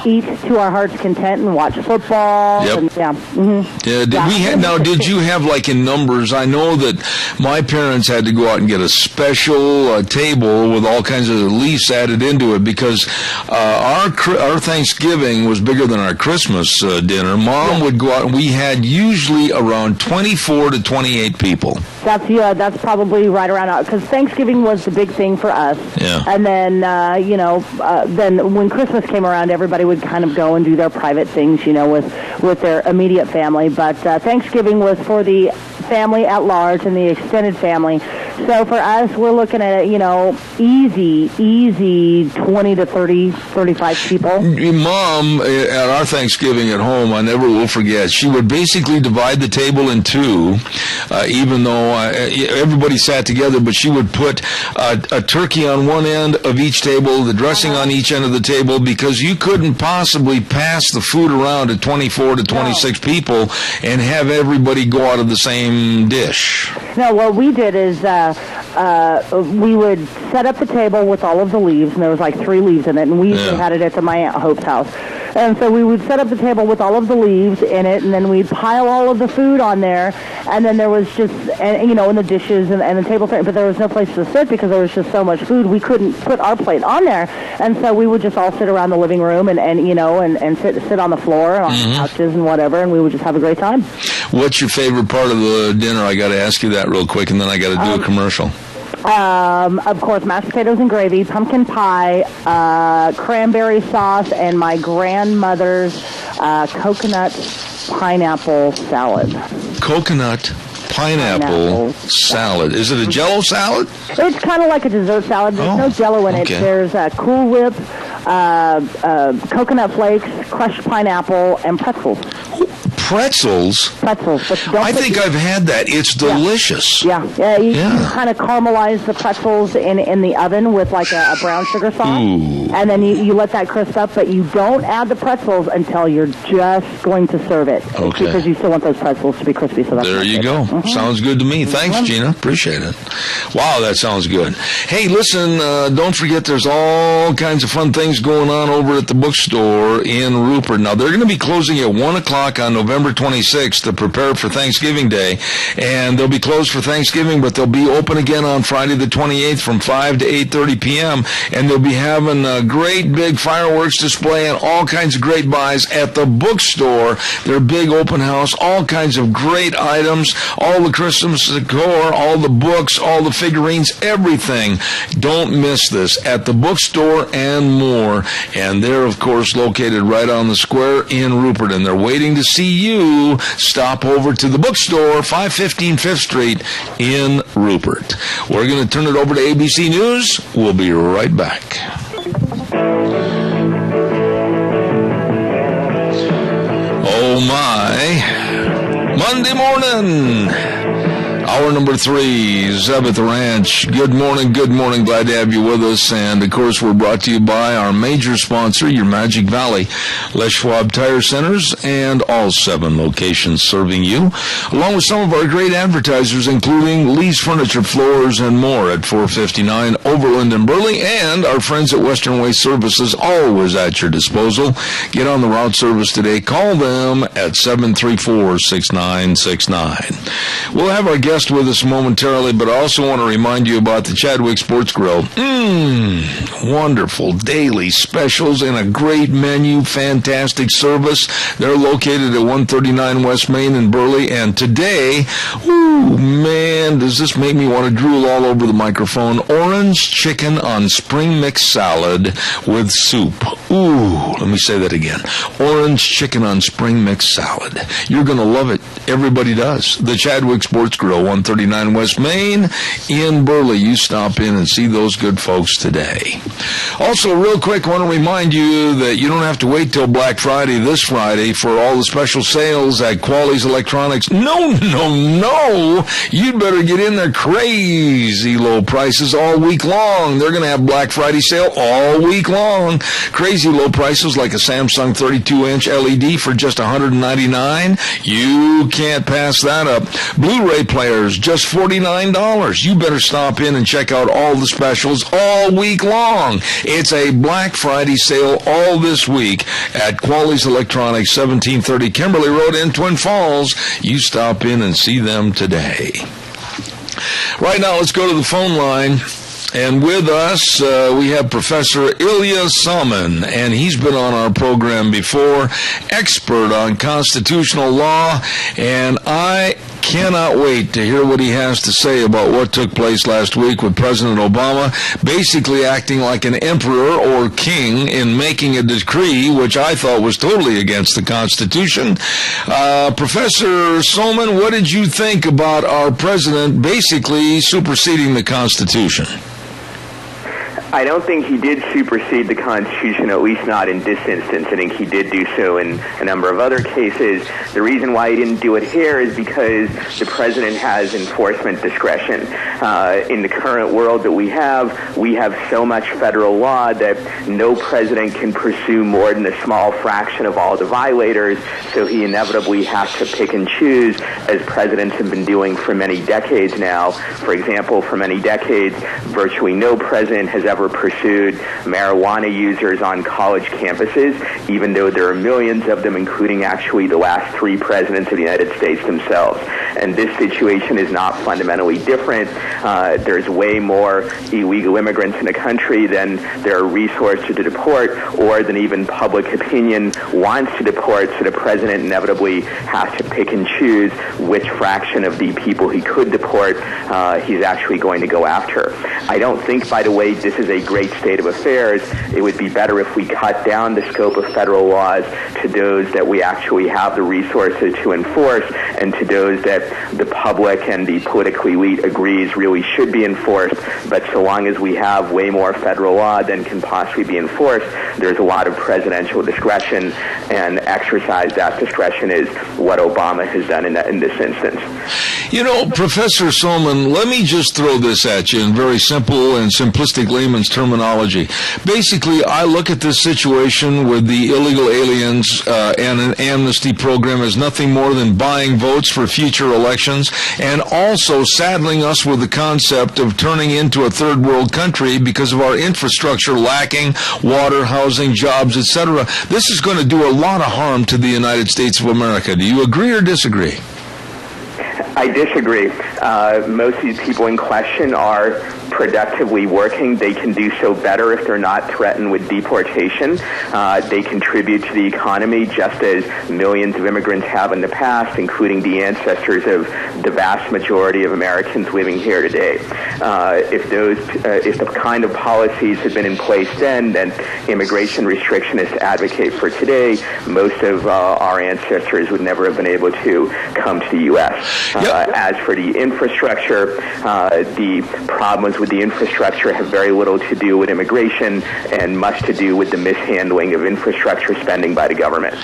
eat to our heart's content and watch football. Yep. And, did you have, like, in numbers? I know that my parents had to go out and get a special table with all kinds of leaves added into it, because our Thanksgiving was bigger than our Christmas dinner. Mom would go out, and we had usually around 24 to 28 people. That's probably right around, because Thanksgiving was the big thing for us. Yeah. And then then when Christmas came around, everybody would kind of go and do their private things, with their immediate family. But Thanksgiving was for the family at large and the extended family. So for us, we're looking at easy 20 to 30, 35 people. Mom, at our Thanksgiving at home, I never will forget, she would basically divide the table in two, even though everybody sat together, but she would put a turkey on one end of each table, the dressing on each end of the table, because you couldn't possibly pass the food around to 24 to 26 people and have everybody go out of the same dish. No, what we did is we would set up the table with all of the leaves, and there was like 3 leaves in it, and we usually had it at my Aunt Hope's house. And so we would set up the table with all of the leaves in it, and then we'd pile all of the food on there, and then there was just, and the dishes and the table, but there was no place to sit because there was just so much food. We couldn't put our plate on there, and so we would just all sit around the living room and sit on the floor, on the couches and whatever, and we would just have a great time. What's your favorite part of the dinner? I got to ask you that real quick, and then I got to do a commercial. Of course, mashed potatoes and gravy, pumpkin pie, cranberry sauce, and my grandmother's coconut pineapple salad. Coconut pineapple salad. Is it a Jell-O salad? It's kind of like a dessert salad. There's no Jell-O in it. There's Cool Whip, coconut flakes, crushed pineapple, and pretzels. Pretzels? Pretzels. But don't I think I've had that. It's delicious. Yeah. You kind of caramelize the pretzels in the oven with like a brown sugar sauce. Ooh. And then you let that crisp up, but you don't add the pretzels until you're just going to serve it. Okay. Because you still want those pretzels to be crispy. So that's there you go. Mm-hmm. Sounds good to me. Thanks, Gina. Appreciate it. Wow, that sounds good. Hey, listen, don't forget there's all kinds of fun things going on over at the bookstore in Rupert. Now, they're going to be closing at 1 o'clock on November 26th to prepare for Thanksgiving Day. And they'll be closed for Thanksgiving, but they'll be open again on Friday the 28th from 5 to 8:30 p.m. And they'll be having a great big fireworks display and all kinds of great buys at the bookstore. Their big open house, all kinds of great items, all the Christmas decor, all the books, all the figurines, everything. Don't miss this at the bookstore and more. And they're, of course, located right on the square in Rupert, and they're waiting to see you. Stop over to the bookstore, 515 5th Street in Rupert. We're going to turn it over to ABC News. We'll be right back. Oh, my. Monday morning. Hour number 3, Zeb at the Ranch. Good morning. Glad to have you with us. And, of course, we're brought to you by our major sponsor, your Magic Valley, Les Schwab Tire Centers, and all 7 locations serving you, along with some of our great advertisers, including Lee's Furniture, Floors, and more at 459 Overland in Burley, and our friends at Western Waste Services, always at your disposal. Get on the route service today. Call them at 734-6969. We'll have our guest with us momentarily, but I also want to remind you about the Chadwick Sports Grill. Wonderful daily specials and a great menu, fantastic service. They're located at 139 West Main in Burley, and today, ooh, man, does this make me want to drool all over the microphone. Orange chicken on spring mix salad with soup. Ooh, let me say that again. Orange chicken on spring mix salad. You're going to love it. Everybody does. The Chadwick Sports Grill, 139 West Main in Burley. You stop in and see those good folks today. Also, real quick, I want to remind you that you don't have to wait till Black Friday this Friday for all the special sales at Quality's Electronics. No. You'd better get in there. Crazy low prices all week long. They're going to have Black Friday sale all week long. Crazy low prices like a Samsung 32-inch LED for just $199. You can't pass that up. Blu-ray players, just $49. You better stop in and check out all the specials all week long. It's a Black Friday sale all this week at Quality's Electronics, 1730 Kimberly Road in Twin Falls. You stop in and see them today. Right now, let's go to the phone line. And with us, we have Professor Ilya Salman, and he's been on our program before, expert on constitutional law, and I cannot wait to hear what he has to say about what took place last week with President Obama, basically acting like an emperor or king in making a decree, which I thought was totally against the Constitution. Professor Salman, what did you think about our president basically superseding the Constitution? I don't think he did supersede the Constitution, at least not in this instance. I think he did do so in a number of other cases. The reason why he didn't do it here is because the president has enforcement discretion. In the current world that we have so much federal law that no president can pursue more than a small fraction of all the violators, so he inevitably has to pick and choose, as presidents have been doing for many decades now. For example, for many decades, virtually no president has ever never pursued marijuana users on college campuses, even though there are millions of them, including actually the last 3 presidents of the United States themselves. And this situation is not fundamentally different. There's way more illegal immigrants in the country than there are resources to deport, or than even public opinion wants to deport, so the president inevitably has to pick and choose which fraction of the people he could deport he's actually going to go after. I don't think, by the way, this is a great state of affairs. It would be better if we cut down the scope of federal laws to those that we actually have the resources to enforce, and to those that the public and the political elite agrees really should be enforced. But so long as we have way more federal law than can possibly be enforced, there's a lot of presidential discretion, and exercise that discretion is what Obama has done in this instance. You know, Professor Solman, let me just throw this at you in very simple and simplistic layman's terminology. Basically, I look at this situation with the illegal aliens and an amnesty program as nothing more than buying votes for future elections, and also saddling us with the concept of turning into a third world country because of our infrastructure lacking, water, housing, jobs, etc. This is going to do a lot of harm to the United States of America. Do you agree or disagree? I disagree. Most of these people in question are productively working. They can do so better if they're not threatened with deportation. They contribute to the economy just as millions of immigrants have in the past, including the ancestors of the vast majority of Americans living here today. If the kind of policies had been in place then immigration restrictionists advocate for today, most of our ancestors would never have been able to come to the U.S. As for the infrastructure, the problems with the infrastructure have very little to do with immigration and much to do with the mishandling of infrastructure spending by the government.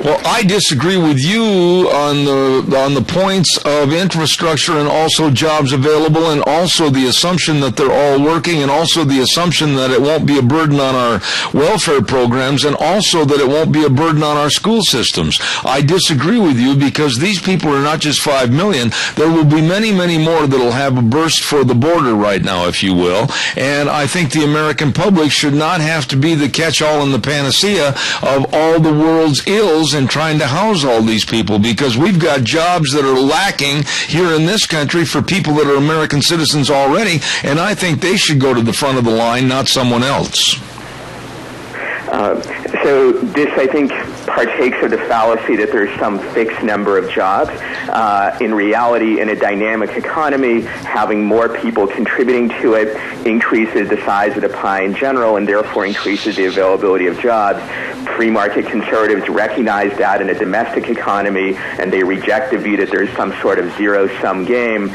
Well, I disagree with you on the points of infrastructure and also jobs available, and also the assumption that they're all working, and also the assumption that it won't be a burden on our welfare programs, and also that it won't be a burden on our school systems. I disagree with you, because these people are not just 5 million. There will be many, many more that will have a burst for the border right now, if you will. And I think the American public should not have to be the catch-all and the panacea of all the world's ills in trying to house all these people, because we've got jobs that are lacking here in this country for people that are American citizens already, and I think they should go to the front of the line, not someone else. So this, I think, partakes of the fallacy that there's some fixed number of jobs. In reality, in a dynamic economy, having more people contributing to it increases the size of the pie in general, and therefore increases the availability of jobs. Free market conservatives recognize that in a domestic economy, and they reject the view that there's some sort of zero-sum game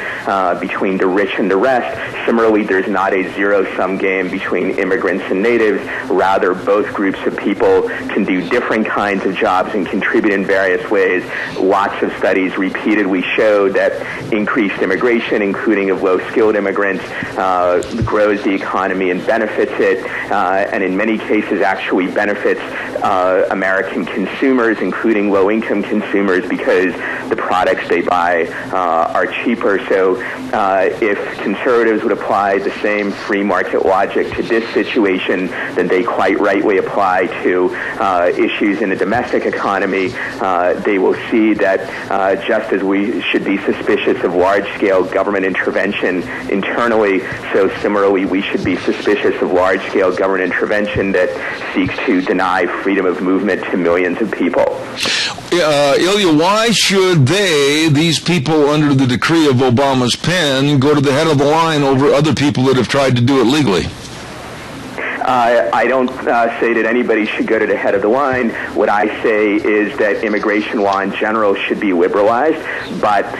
between the rich and the rest. Similarly, there's not a zero-sum game between immigrants and natives. Rather, both groups of people can do different kinds of jobs and contribute in various ways. Lots of studies repeatedly show that increased immigration, including of low-skilled immigrants, grows the economy and benefits it, and in many cases actually benefits American consumers, including low-income consumers, because the products they buy are cheaper. So if conservatives would apply the same free market logic to this situation, then they quite rightly apply to issues in the domestic economy. They will see that just as we should be suspicious of large-scale government intervention internally, so similarly we should be suspicious of large-scale government intervention that seeks to deny freedom of movement to millions of people. Ilya, why should these people under the decree of Obama's pen, go to the head of the line over other people that have tried to do it legally? I don't say that anybody should go to the head of the line. What I say is that immigration law in general should be liberalized, but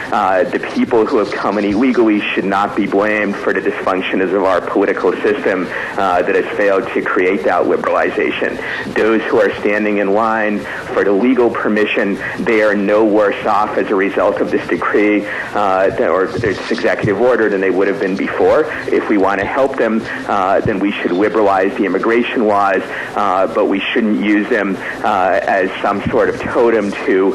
the people who have come in illegally should not be blamed for the dysfunctions of our political system that has failed to create that liberalization. Those who are standing in line for the legal permission, they are no worse off as a result of this decree or this executive order than they would have been before. If we want to help them, then we should liberalize anti-immigration laws, but we shouldn't use them as some sort of totem to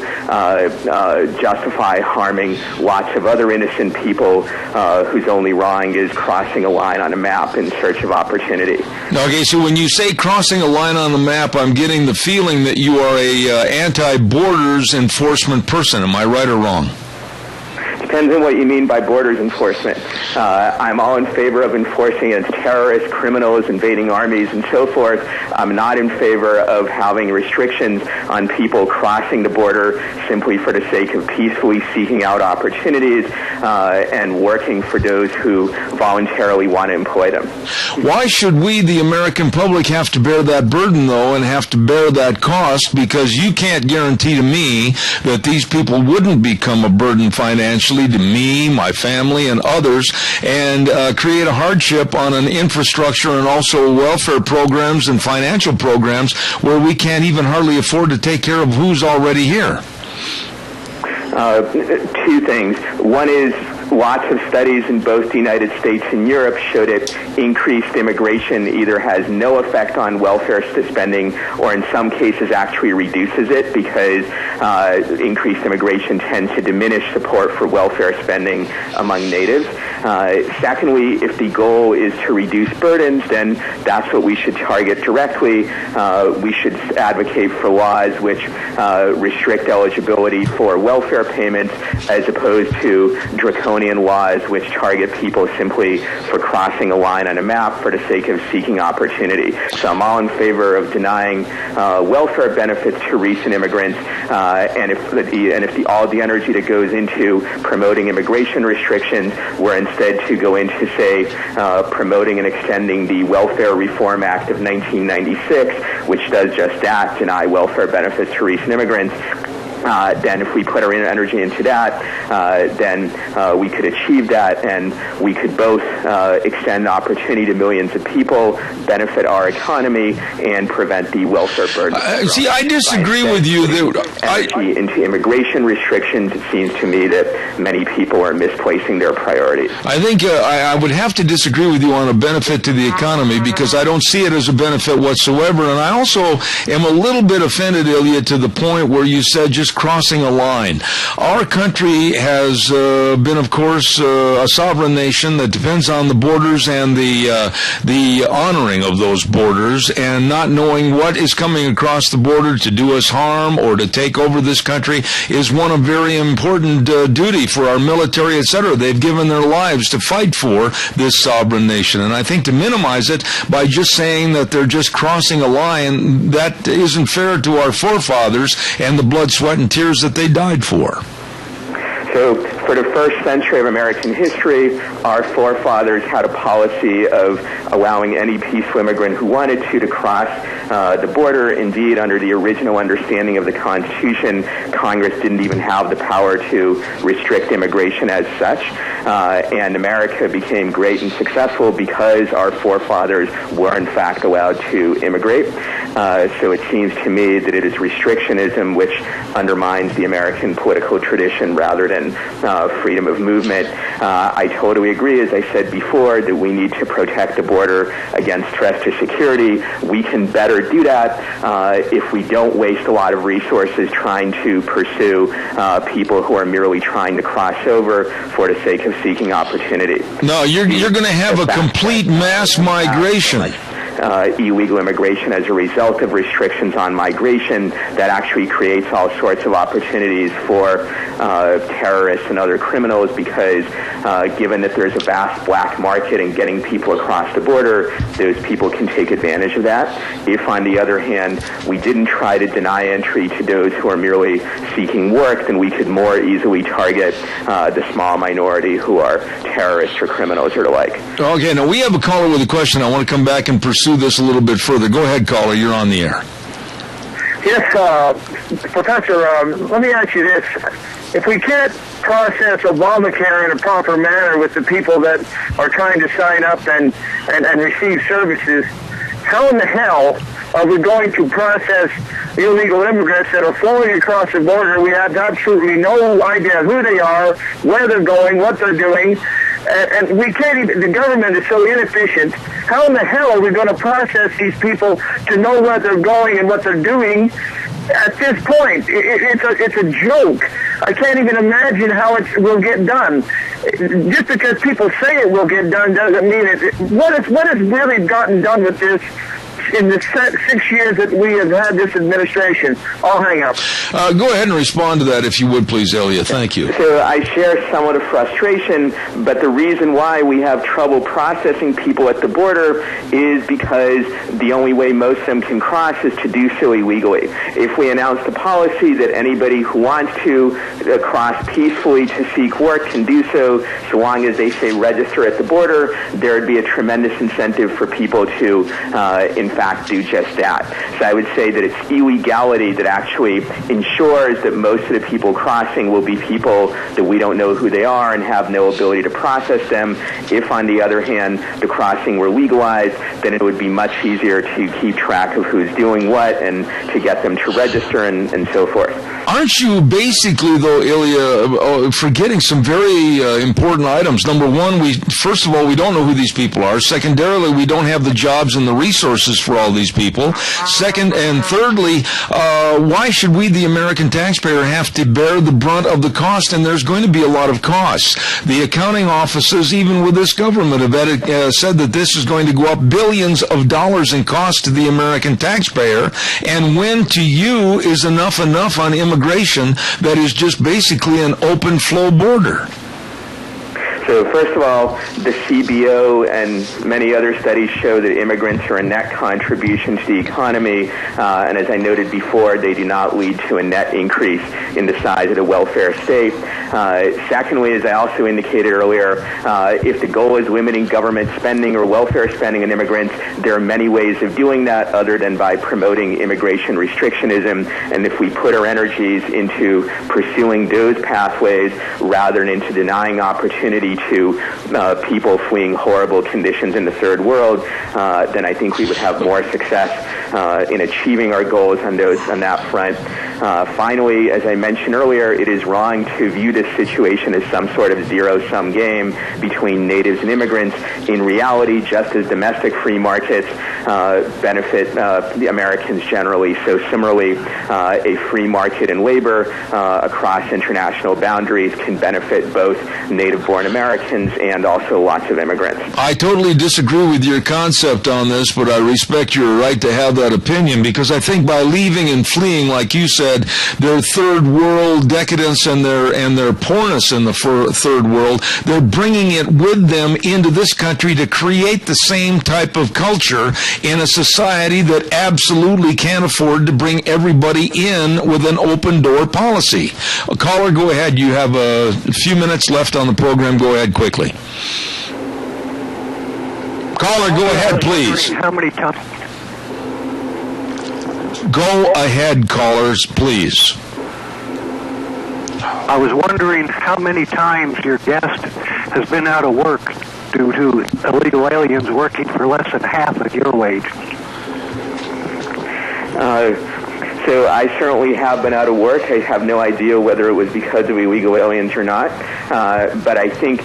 justify harming lots of other innocent people whose only wrong is crossing a line on a map in search of opportunity. Okay, so when you say crossing a line on the map, I'm getting the feeling that you are a anti-borders enforcement person. Am I right or wrong? Depends on what you mean by borders enforcement. I'm all in favor of enforcing against terrorists, criminals, invading armies, and so forth. I'm not in favor of having restrictions on people crossing the border simply for the sake of peacefully seeking out opportunities and working for those who voluntarily want to employ them. Why should we, the American public, have to bear that burden, though, and have to bear that cost? Because you can't guarantee to me that these people wouldn't become a burden financially to me, my family, and others, and create a hardship on an infrastructure and also welfare programs and financial programs where we can't even hardly afford to take care of who's already here. Two things. One is lots of studies in both the United States and Europe show that increased immigration either has no effect on welfare spending or in some cases actually reduces it because increased immigration tends to diminish support for welfare spending among natives. Secondly, if the goal is to reduce burdens, then that's what we should target directly. We should advocate for laws which restrict eligibility for welfare payments as opposed to draconian laws which target people simply for crossing a line on a map for the sake of seeking opportunity. So I'm all in favor of denying welfare benefits to recent immigrants, and if all the energy that goes into promoting immigration restrictions were instead to go into, say, promoting and extending the Welfare Reform Act of 1996, which does just that, deny welfare benefits to recent immigrants, then if we put our energy into that, then we could achieve that, and we could both extend opportunity to millions of people, benefit our economy, and prevent the welfare burden. See, I disagree with you. Energy into immigration restrictions, it seems to me that many people are misplacing their priorities. I think I would have to disagree with you on a benefit to the economy because I don't see it as a benefit whatsoever, and I also am a little bit offended, Ilya, to the point where you said just crossing a line. Our country has been, of course, a sovereign nation that depends on the borders and the honoring of those borders, and not knowing what is coming across the border to do us harm or to take over this country is one of very important duty for our military, etc. They've given their lives to fight for this sovereign nation, and I think to minimize it by just saying that they're just crossing a line, that isn't fair to our forefathers and the blood, sweat, and tears that they died for. So for the first century of American history, our forefathers had a policy of allowing any peaceful immigrant who wanted to cross the border. Indeed, under the original understanding of the Constitution, Congress didn't even have the power to restrict immigration as such. And America became great and successful because our forefathers were, in fact, allowed to immigrate. So it seems to me that it is restrictionism which undermines the American political tradition rather than freedom of movement. I totally agree, as I said before, that we need to protect the border against threats to security. We can better do that if we don't waste a lot of resources trying to pursue people who are merely trying to cross over for the sake of seeking opportunity. No, you're going to have a complete mass migration. Illegal immigration as a result of restrictions on migration that actually creates all sorts of opportunities for terrorists and other criminals because given that there's a vast black market in getting people across the border, those people can take advantage of that. If, on the other hand, we didn't try to deny entry to those who are merely seeking work, then we could more easily target the small minority who are terrorists or criminals or the like. Okay, now we have a caller with a question. I want to come back and pursue this a little bit further. Go ahead, caller. You're on the air. Yes, Professor, let me ask you this. If we can't process Obamacare in a proper manner with the people that are trying to sign up and receive services, how in the hell are we going to process illegal immigrants that are flowing across the border? We have absolutely no idea who they are, where they're going, what they're doing. And we can't even, the government is so inefficient. How in the hell are we going to process these people to know where they're going and what they're doing at this point? It's a joke. I can't even imagine how it will get done. Just because people say it will get done doesn't mean it. What has really gotten done with this in the 6 years that we have had this administration? I'll hang up. Go ahead and respond to that, if you would, please, Elia. Thank you. So I share somewhat of frustration, but the reason why we have trouble processing people at the border is because the only way most of them can cross is to do so illegally. If we announced a policy that anybody who wants to cross peacefully to seek work can do so long as they say register at the border, there would be a tremendous incentive for people to, in fact, do just that. So I would say that it's illegality that actually ensures that most of the people crossing will be people that we don't know who they are and have no ability to process them. If, on the other hand, the crossing were legalized, then it would be much easier to keep track of who's doing what and to get them to register and so forth. Aren't you basically, though, Ilya, forgetting some very important items? Number one, first of all, we don't know who these people are. Secondarily, we don't have the jobs and the resources for all these people. Second and thirdly, why should we, the American taxpayer, have to bear the brunt of the cost? And there's going to be a lot of costs. The accounting offices, even with this government, have said that this is going to go up billions of dollars in cost to the American taxpayer. And when to you is enough on immigration that is just basically an open flow border? So first of all, the CBO and many other studies show that immigrants are a net contribution to the economy, and as I noted before, they do not lead to a net increase in the size of the welfare state. Secondly, as I also indicated earlier, if the goal is limiting government spending or welfare spending on immigrants, there are many ways of doing that other than by promoting immigration restrictionism, and if we put our energies into pursuing those pathways rather than into denying opportunity to people fleeing horrible conditions in the third world, then I think we would have more success in achieving our goals on that front. Finally, as I mentioned earlier, it is wrong to view this situation as some sort of zero-sum game between natives and immigrants. In reality, just as domestic free markets benefit the Americans generally, so similarly, a free market in labor across international boundaries can benefit both native-born Americans and also lots of immigrants. I totally disagree with your concept on this, but I respect your right to have that opinion, because I think by leaving and fleeing, like you said, their third world decadence and their poorness in the third world, they're bringing it with them into this country to create the same type of culture in a society that absolutely can't afford to bring everybody in with an open door policy. Caller, go ahead. You have a few minutes left on the program. Go ahead quickly. Caller, go ahead, please. How many times? Go ahead, callers, please. I was wondering how many times your guest has been out of work due to illegal aliens working for less than half of your wage. So I certainly have been out of work. I have no idea whether it was because of illegal aliens or not. But I think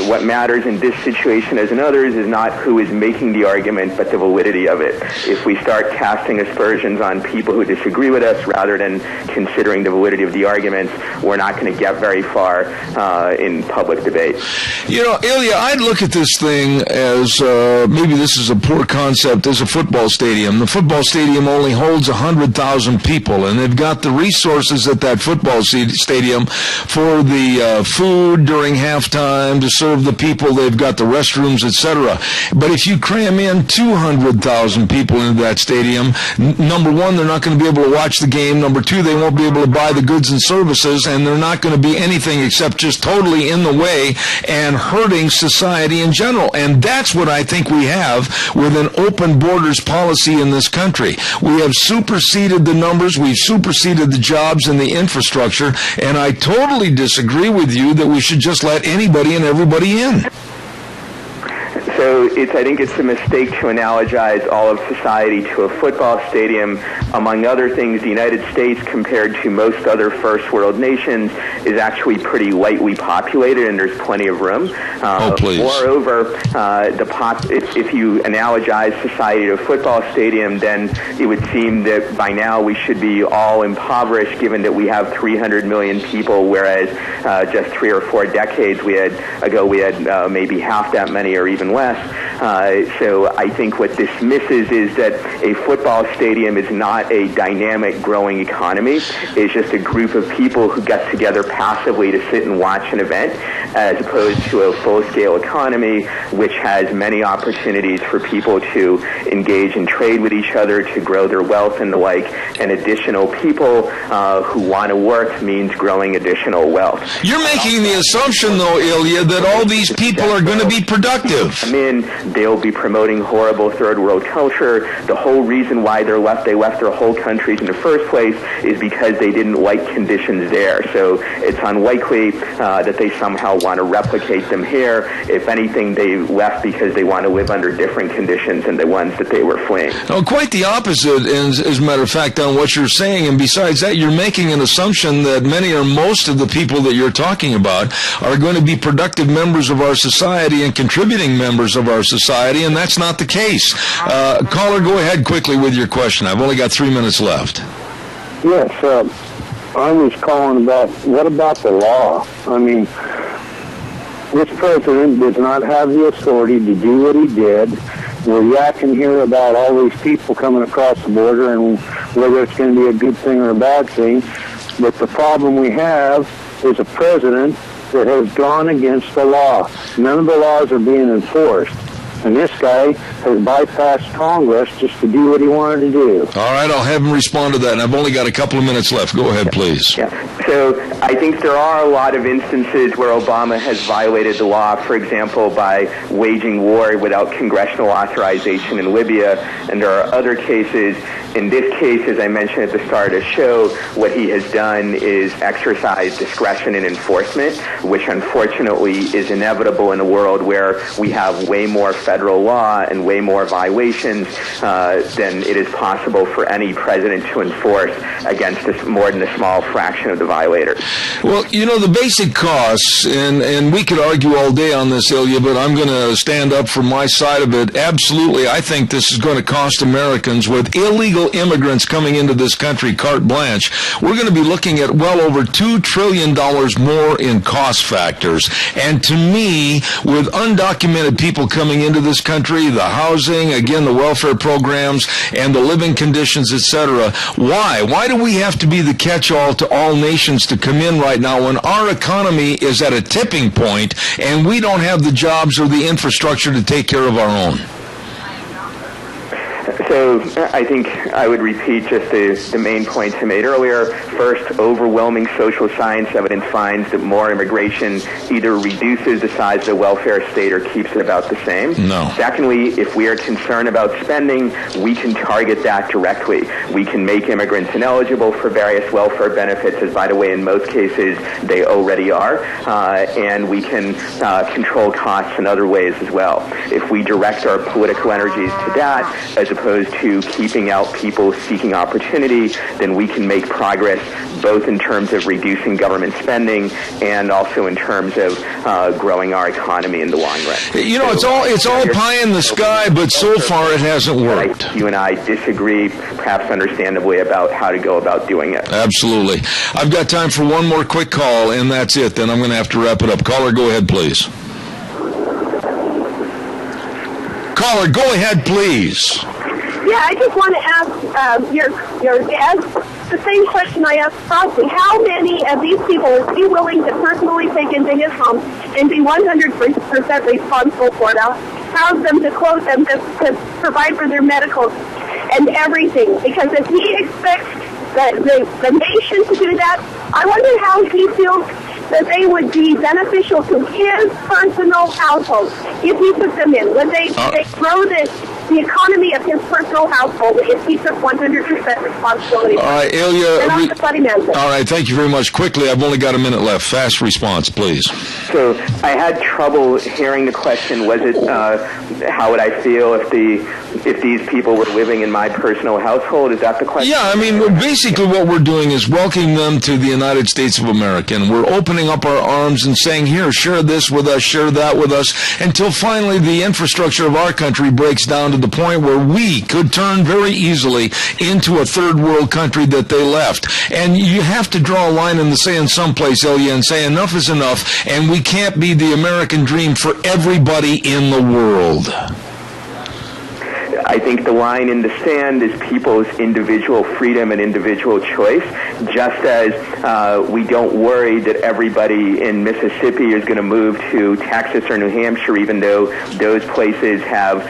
what matters in this situation as in others is not who is making the argument, but the validity of it. If we start casting aspersions on people who disagree with us rather than considering the validity of the arguments, we're not going to get very far in public debate. You know, Ilya, I'd look at this thing as maybe this is a poor concept as a football stadium. The football stadium only holds 100,000 people, and they've got the resources at that football stadium for the food during halftime to serve the people. They've got the restrooms, etc. But if you cram in 200,000 people into that stadium, number one, they're not going to be able to watch the game. Number two, they won't be able to buy the goods and services, and they're not going to be anything except just totally in the way and hurting society in general. And that's what I think we have with an open borders policy in this country. We have superseded the numbers, we've superseded the jobs and the infrastructure, and I totally disagree with you that we should just let anybody and everybody in. So So I think it's a mistake to analogize all of society to a football stadium. Among other things, the United States, compared to most other first world nations, is actually pretty lightly populated, and there's plenty of room. Please. Moreover, if you analogize society to a football stadium, then it would seem that by now we should be all impoverished, given that we have 300 million people, whereas just 3 or 4 decades ago we had maybe half that many or even less. So I think what this misses is that a football stadium is not a dynamic, growing economy. It's just a group of people who get together passively to sit and watch an event, as opposed to a full-scale economy which has many opportunities for people to engage and trade with each other, to grow their wealth and the like. And additional people who want to work means growing additional wealth. You're making the assumption, though, Ilya, that all these people are going to be productive. They'll be promoting horrible third world culture. The whole reason why they left their whole countries in the first place is because they didn't like conditions there. So it's unlikely that they somehow want to replicate them here. If anything, they left because they want to live under different conditions than the ones that they were fleeing. Oh, quite the opposite, as a matter of fact, on what you're saying. And besides that, you're making an assumption that many or most of the people that you're talking about are going to be productive members of our society and contributing members of our society, and that's not the case. Caller, go ahead quickly with your question. I've only got 3 minutes left. Yes, I was calling about, what about the law? I mean, this president does not have the authority to do what he did. We're yakking here about all these people coming across the border and whether it's going to be a good thing or a bad thing. But the problem we have is a president that has gone against the law. None of the laws are being enforced. And this guy has bypassed Congress just to do what he wanted to do. All right, I'll have him respond to that, and I've only got a couple of minutes left. Go ahead, please. Yeah. So I think there are a lot of instances where Obama has violated the law, for example, by waging war without congressional authorization in Libya, and there are other cases. In this case, as I mentioned at the start of the show, what he has done is exercise discretion in enforcement, which unfortunately is inevitable in a world where we have way more federal law and way more violations than it is possible for any president to enforce against more than a small fraction of the violators. Well, you know, the basic costs, and we could argue all day on this, Ilya, but I'm going to stand up for my side of it. Absolutely, I think this is going to cost Americans with illegal immigrants coming into this country, carte blanche. We're going to be looking at well over $2 trillion more in cost factors. And to me, with undocumented people coming into this country, the housing, again, the welfare programs, and the living conditions, etc., why? Why do we have to be the catch-all to all nations to come in right now when our economy is at a tipping point and we don't have the jobs or the infrastructure to take care of our own? So I think I would repeat just the main points I made earlier. First, overwhelming social science evidence finds that more immigration either reduces the size of the welfare state or keeps it about the same. No. Secondly, if we are concerned about spending, we can target that directly. We can make immigrants ineligible for various welfare benefits, as, by the way, in most cases, they already are. And we can control costs in other ways as well. If we direct our political energies to that, as opposed to keeping out people seeking opportunity, then we can make progress both in terms of reducing government spending and also in terms of growing our economy in the long run. You know, it's all pie in the sky, but so far it hasn't worked. You and I disagree, perhaps understandably, about how to go about doing it. Absolutely. I've got time for one more quick call, and that's it. Then I'm going to have to wrap it up. Caller, go ahead, please. Caller, go ahead, please. Yeah, I just want to ask your dad the same question I asked Frosty. How many of these people is he willing to personally take into his home and be 100% responsible for it? House them, to clothe them, to provide for their medicals and everything? Because if he expects the nation to do that, I wonder how he feels that they would be beneficial to his personal household if he put them in. Would they grow the economy of his personal household is he took 100% responsibility. All right, Ilya. And I'm the bloody man. All right, thank you very much. Quickly, I've only got a minute left. Fast response, please. So I had trouble hearing the question. Was it how would I feel if these people were living in my personal household? Is that the question? Yeah, I mean, basically what we're doing is welcoming them to the United States of America, and we're opening up our arms and saying, here, share this with us, share that with us, until finally the infrastructure of our country breaks down to the point where we could turn very easily into a third world country that they left. And you have to draw a line in the sand someplace, Ilya, and say enough is enough, and we can't be the American dream for everybody in the world. I think the line in the sand is people's individual freedom and individual choice, just as we don't worry that everybody in Mississippi is going to move to Texas or New Hampshire, even though those places have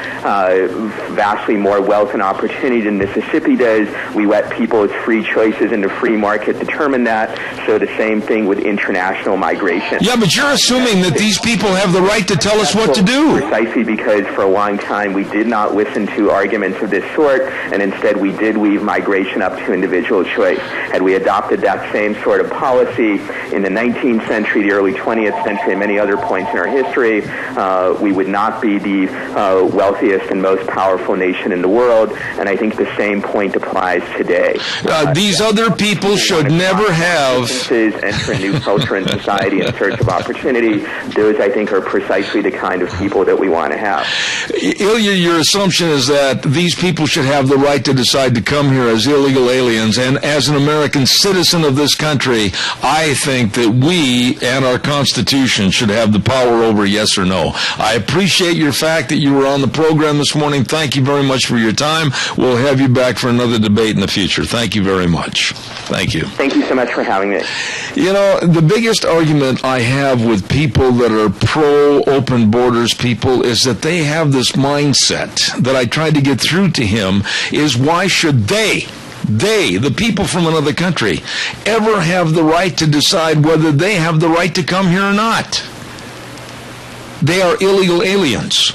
vastly more wealth and opportunity than Mississippi does. We let people's free choices in the free market determine that, so the same thing with international migration. Yeah, but you're assuming that these people have the right to tell us what to do. Precisely because for a long time we did not listen to arguments of this sort, and instead we did leave migration up to individual choice. Had we adopted that same sort of policy in the 19th century, the early 20th century, and many other points in our history, we would not be the wealthiest and most powerful nation in the world, and I think the same point applies today. These other people should never have enter a new culture and society in search of opportunity. Those, I think, are precisely the kind of people that we want to have. Ilya, your assumption is that these people should have the right to decide to come here as illegal aliens, and as an American citizen of this country, I think that we and our Constitution should have the power over yes or no. I appreciate your fact that you were on the program this morning. Thank you very much for your time. We'll have you back for another debate in the future. Thank you very much. Thank you. Thank you so much for having me. You know, the biggest argument I have with people that are pro-open borders people is that they have this mindset that I tried to get through to him is why should they, the people from another country, ever have the right to decide whether they have the right to come here or not? They are illegal aliens.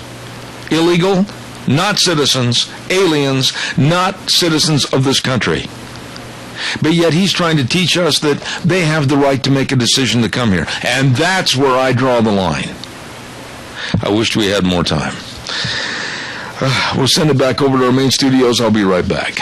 Illegal, not citizens, aliens, not citizens of this country. But yet he's trying to teach us that they have the right to make a decision to come here. And that's where I draw the line. I wished we had more time. We'll send it back over to our main studios. I'll be right back.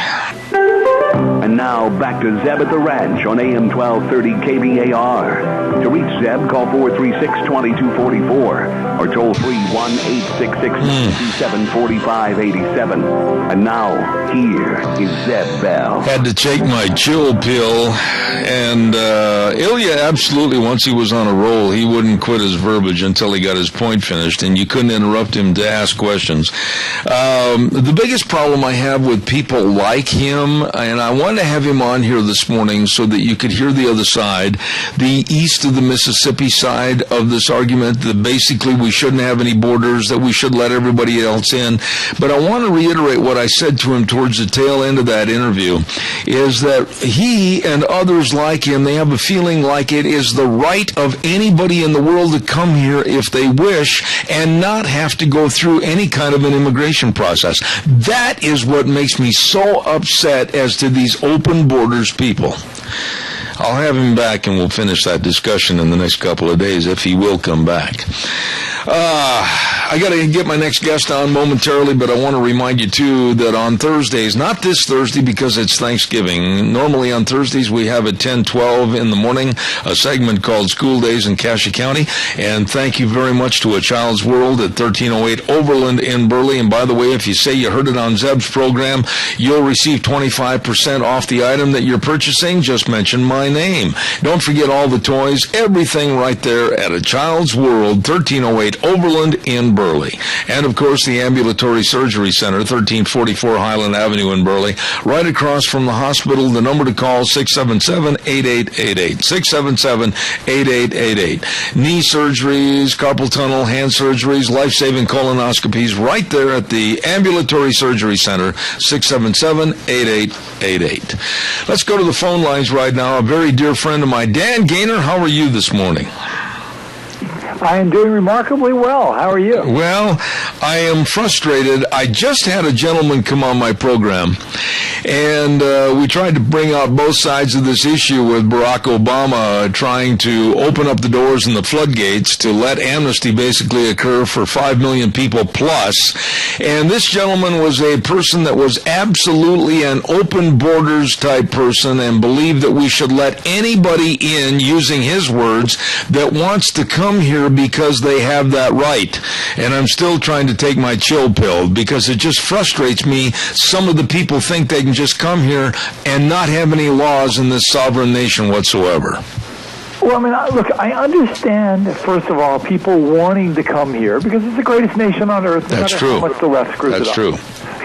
And now back to Zeb at the Ranch on AM 1230 KBAR. To reach Zeb, call 436-2244 or toll free 1-866-227-4587. And now, here is Zeb Bell. Had to take my chill pill, and Ilya absolutely, once he was on a roll, he wouldn't quit his verbiage until he got his point finished, and you couldn't interrupt him to ask questions. The biggest problem I have with people like him, and I wanted to have him on here this morning so that you could hear the other side, the east of the Mississippi side of this argument, that basically we shouldn't have any borders, that we should let everybody else in. But I want to reiterate what I said to him towards the tail end of that interview, is that he and others like him, they have a feeling like it is the right of anybody in the world to come here if they wish and not have to go through any kind of an immigration process. That is what makes me so upset as to these open borders people. I'll have him back and we'll finish that discussion in the next couple of days if he will come back. I got to get my next guest on momentarily, but I want to remind you, too, that on Thursdays, not this Thursday because it's Thanksgiving, normally on Thursdays we have at 10:12 in the morning a segment called School Days in Cassia County, and thank you very much to A Child's World at 1308 Overland in Burley. And by the way, if you say you heard it on Zeb's program, you'll receive 25% off the item that you're purchasing. Just mention my name. Don't forget all the toys, everything right there at A Child's World, 1308 Overland in Burley. And, of course, the Ambulatory Surgery Center, 1344 Highland Avenue in Burley, right across from the hospital. The number to call, 677-8888. 677-8888. Knee surgeries, carpal tunnel, hand surgeries, life-saving colonoscopies, right there at the Ambulatory Surgery Center, 677-8888. Let's go to the phone lines right now. A very dear friend of mine, Dan Gaynor, how are you this morning? I am doing remarkably well. How are you? Well, I am frustrated. I just had a gentleman come on my program, and we tried to bring out both sides of this issue with Barack Obama trying to open up the doors and the floodgates to let amnesty basically occur for 5 million people plus. And this gentleman was a person that was absolutely an open borders type person and believed that we should let anybody in, using his words, that wants to come here because they have that right. And I'm still trying to take my chill pill because it just frustrates me. Some of the people think they can just come here and not have any laws in this sovereign nation whatsoever. Well, I mean, look, I understand, first of all, people wanting to come here because it's the greatest nation on earth. That's true. How much the left screws it up. That's true.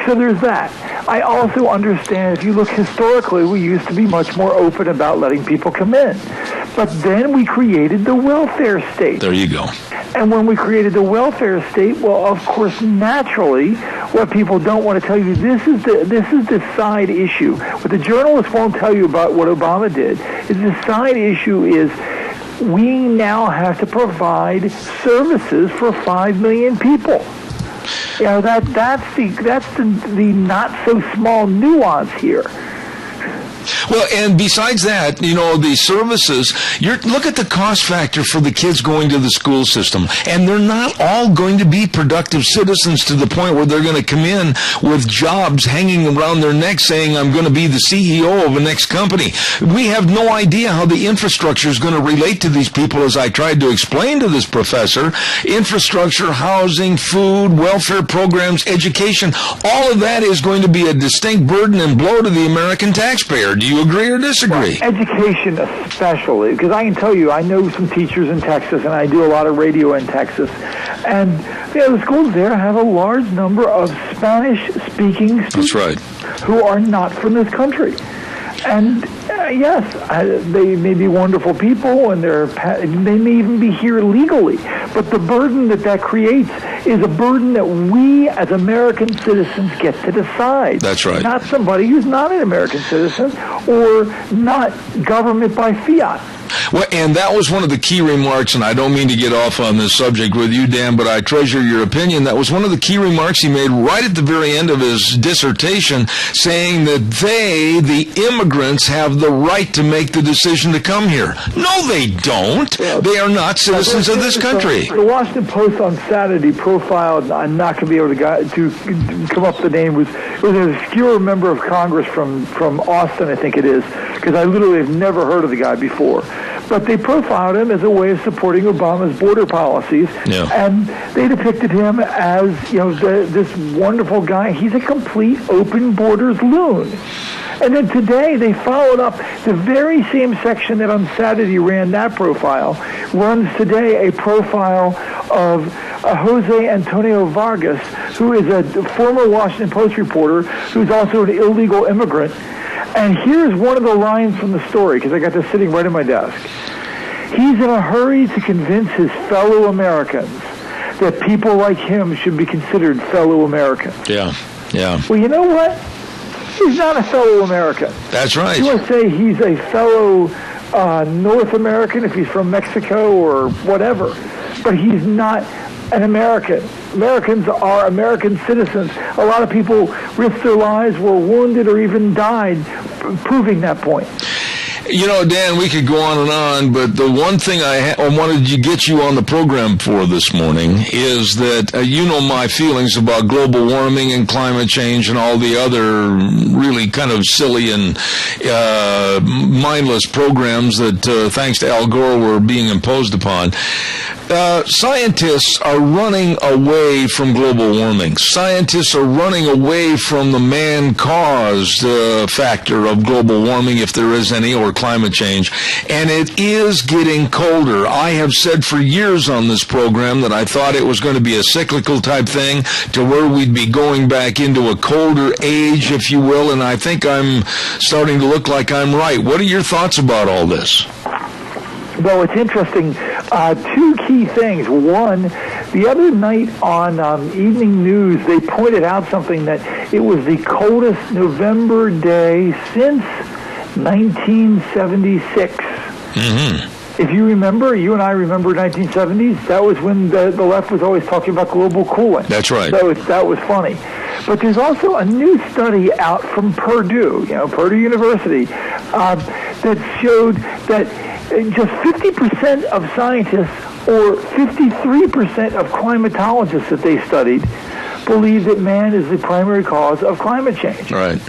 So there's that. I also understand, if you look historically, we used to be much more open about letting people come in. But then we created the welfare state. There you go. And when we created the welfare state, well, of course, naturally, what people don't want to tell you, this is the side issue. What the journalists won't tell you about what Obama did is the side issue is we now have to provide services for 5 million people. You know, that's the not so small nuance here. Well, and besides that, you know, the services, look at the cost factor for the kids going to the school system. And they're not all going to be productive citizens to the point where they're going to come in with jobs hanging around their neck saying, I'm going to be the CEO of a next company. We have no idea how the infrastructure is going to relate to these people, as I tried to explain to this professor. Infrastructure, housing, food, welfare programs, education, all of that is going to be a distinct burden and blow to the American taxpayer. Do you agree or disagree? Well, education especially, because I can tell you, I know some teachers in Texas, and I do a lot of radio in Texas, and the schools there have a large number of Spanish-speaking students. That's right. Who are not from this country. And yes, they may be wonderful people, and they may even be here legally. But the burden that creates is a burden that we, as American citizens, get to decide. That's right. Not somebody who's not an American citizen or not government by fiat. Well, and that was one of the key remarks, and I don't mean to get off on this subject with you, Dan, but I treasure your opinion. That was one of the key remarks he made right at the very end of his dissertation, saying that they, the immigrants, have the right to make the decision to come here. No, they don't. Yeah. They are not citizens of this country. The Washington Post on Saturday profiled, I'm not going to be able to come up with the name, it was an obscure member of Congress from Austin, I think it is, because I literally have never heard of the guy before. But they profiled him as a way of supporting Obama's border policies, and they depicted him as, you know, this wonderful guy. He's a complete open borders loon. And then today they followed up the very same section that on Saturday ran that profile, runs today a profile of Jose Antonio Vargas, who is a former Washington Post reporter who's also an illegal immigrant. And here's one of the lines from the story, because I got this sitting right at my desk. He's in a hurry to convince his fellow Americans that people like him should be considered fellow Americans. Yeah. Well, you know what? He's not a fellow American. That's right. You want to say he's a fellow North American if he's from Mexico or whatever, but he's not an American. Americans are American citizens. A lot of people risked their lives, were wounded, or even died, proving that point. You know, Dan, we could go on, but the one thing I wanted to get you on the program for this morning is that you know my feelings about global warming and climate change and all the other really kind of silly and mindless programs that, thanks to Al Gore, were being imposed upon. Scientists are running away from global warming. Scientists are running away from the man-caused factor of global warming, if there is any, or climate change. And it is getting colder. I have said for years on this program that I thought it was going to be a cyclical type thing to where we'd be going back into a colder age, if you will, and I think I'm starting to look like I'm right. What are your thoughts about all this? Well, it's interesting. Two key things. One, the other night on Evening News, they pointed out something that it was the coldest November day since 1976. Mm-hmm. If you remember, you and I remember 1970s, that was when the left was always talking about global cooling. That's right. That was funny. But there's also a new study out from Purdue, Purdue University, that showed that just 50% of scientists or 53% of climatologists that they studied believe that man is the primary cause of climate change. Right.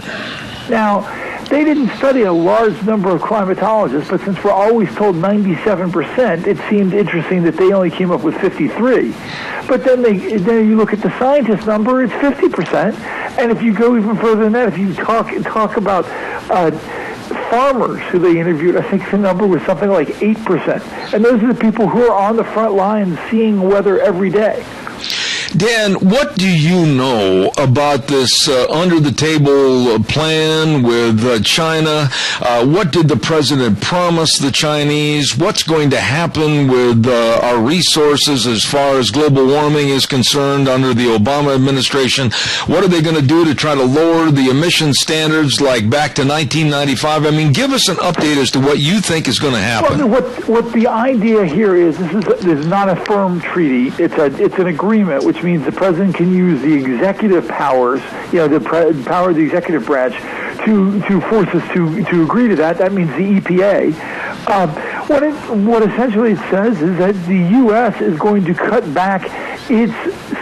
Now, they didn't study a large number of climatologists, but since we're always told 97%, it seemed interesting that they only came up with 53. But then you look at the scientist number, it's 50%. And if you go even further than that, if you talk about farmers who they interviewed, I think the number was something like 8%. And those are the people who are on the front lines seeing weather every day. Dan, what do you know about this under-the-table plan with China? What did the president promise the Chinese? What's going to happen with our resources as far as global warming is concerned under the Obama administration? What are they going to do to try to lower the emission standards like back to 1995? I mean, give us an update as to what you think is going to happen. Well, what the idea here is, this is not a firm treaty. It's an agreement, which means the president can use the executive powers, the power of the executive branch, to force us to agree to that. That means the EPA. What essentially it says is that the U.S. is going to cut back its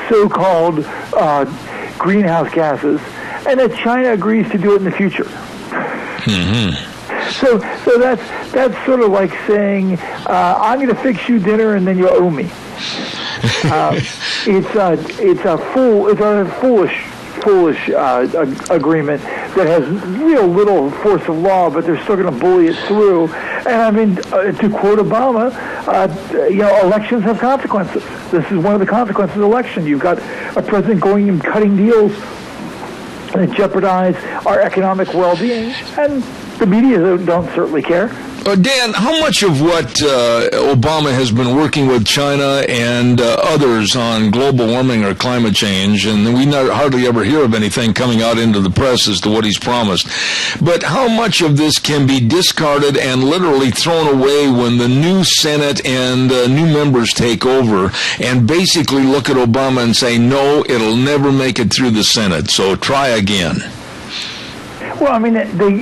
so-called greenhouse gases, and that China agrees to do it in the future. Mm-hmm. So that's sort of like saying, I'm going to fix you dinner and then you owe me. It's a foolish agreement that has real little force of law, but they're still going to bully it through. And I mean, to quote Obama, elections have consequences. This is one of the consequences of election. You've got a president going and cutting deals that jeopardize our economic well-being, and the media don't certainly care. Dan, how much of what Obama has been working with China and others on global warming or climate change, and we hardly ever hear of anything coming out into the press as to what he's promised, but how much of this can be discarded and literally thrown away when the new Senate and new members take over and basically look at Obama and say, no, it'll never make it through the Senate, so try again? Well, I mean,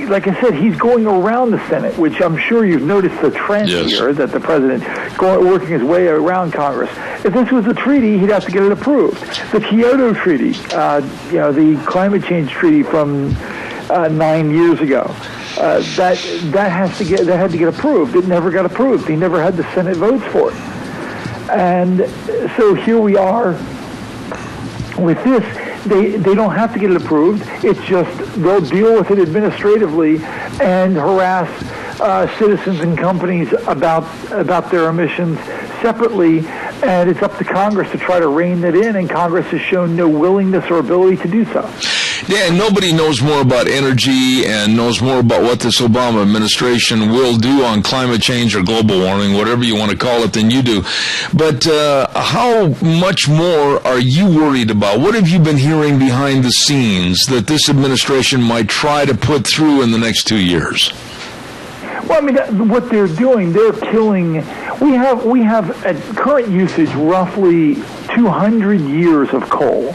like I said, he's going around the Senate, which I'm sure you've noticed the trend here, that the president working his way around Congress. If this was a treaty, he'd have to get it approved. The Kyoto Treaty, the climate change treaty from 9 years ago, that had to get approved. It never got approved. He never had the Senate votes for it. And so here we are with this. They don't have to get it approved. It's just they'll deal with it administratively and harass citizens and companies about their emissions separately, and it's up to Congress to try to rein that in, and Congress has shown no willingness or ability to do so. Yeah, and nobody knows more about energy and knows more about what this Obama administration will do on climate change or global warming, whatever you want to call it, than you do. But how much more are you worried about? What have you been hearing behind the scenes that this administration might try to put through in the next 2 years? Well, I mean, what they're doing, they're killing. We have at current usage roughly 200 years of coal.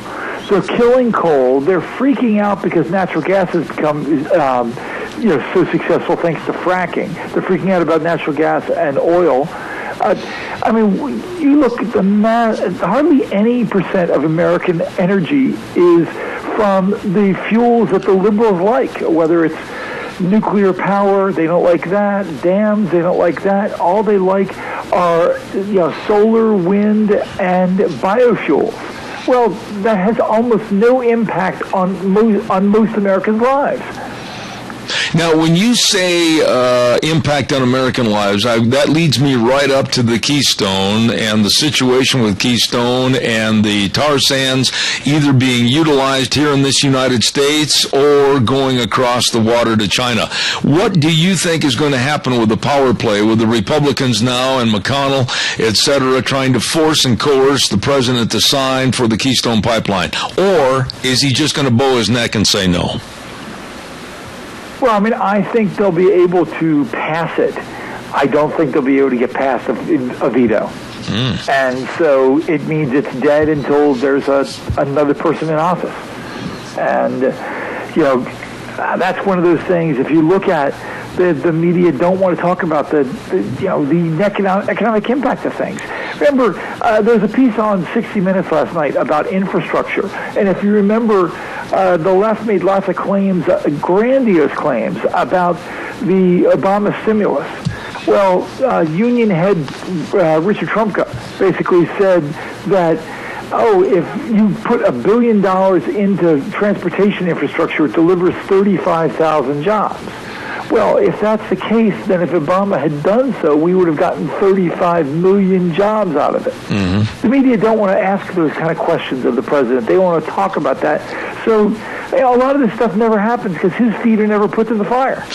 They're killing coal. They're freaking out because natural gas has become so successful thanks to fracking. They're freaking out about natural gas and oil. I mean, you look at hardly any percent of American energy is from the fuels that the liberals like, whether it's nuclear power, they don't like that. Dams, they don't like that. All they like are solar, wind, and biofuels. Well, that has almost no impact on most Americans' lives. Now, when you say impact on American lives, that leads me right up to the Keystone and the situation with Keystone and the tar sands either being utilized here in this United States or going across the water to China. What do you think is going to happen with the power play, with the Republicans now and McConnell, et cetera, trying to force and coerce the president to sign for the Keystone Pipeline? Or is he just going to bow his neck and say no? Well, I mean, I think they'll be able to pass it. I don't think they'll be able to get past a veto. And so it means it's dead until there's another person in office. And, that's one of those things. If you look at the media, don't want to talk about the economic impact of things. Remember, there's a piece on 60 Minutes last night about infrastructure. And if you remember, the left made lots of claims, grandiose claims about the Obama stimulus. Well, union head Richard Trumka basically said that, if you put $1 billion into transportation infrastructure, it delivers 35,000 jobs. Well, if that's the case, then if Obama had done so, we would have gotten 35 million jobs out of it. The media don't want to ask those kind of questions of the president. They want to talk about that. So a lot of this stuff never happens because his feet are never put to the fire.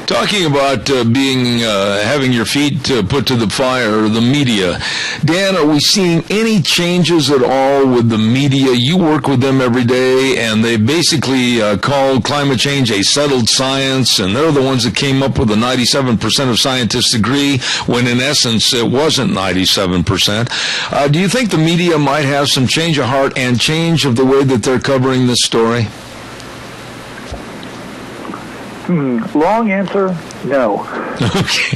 Talking about having your feet put to the fire, the media. Dan, are we seeing any changes at all with the media? You work with them every day, and they basically call climate change a settled science, and they're the ones that came up with the 97% of scientists agree, when in essence it wasn't 97%. Do you think the media might have some change of heart and change of the way that they're covering this story? Long answer, no. Okay.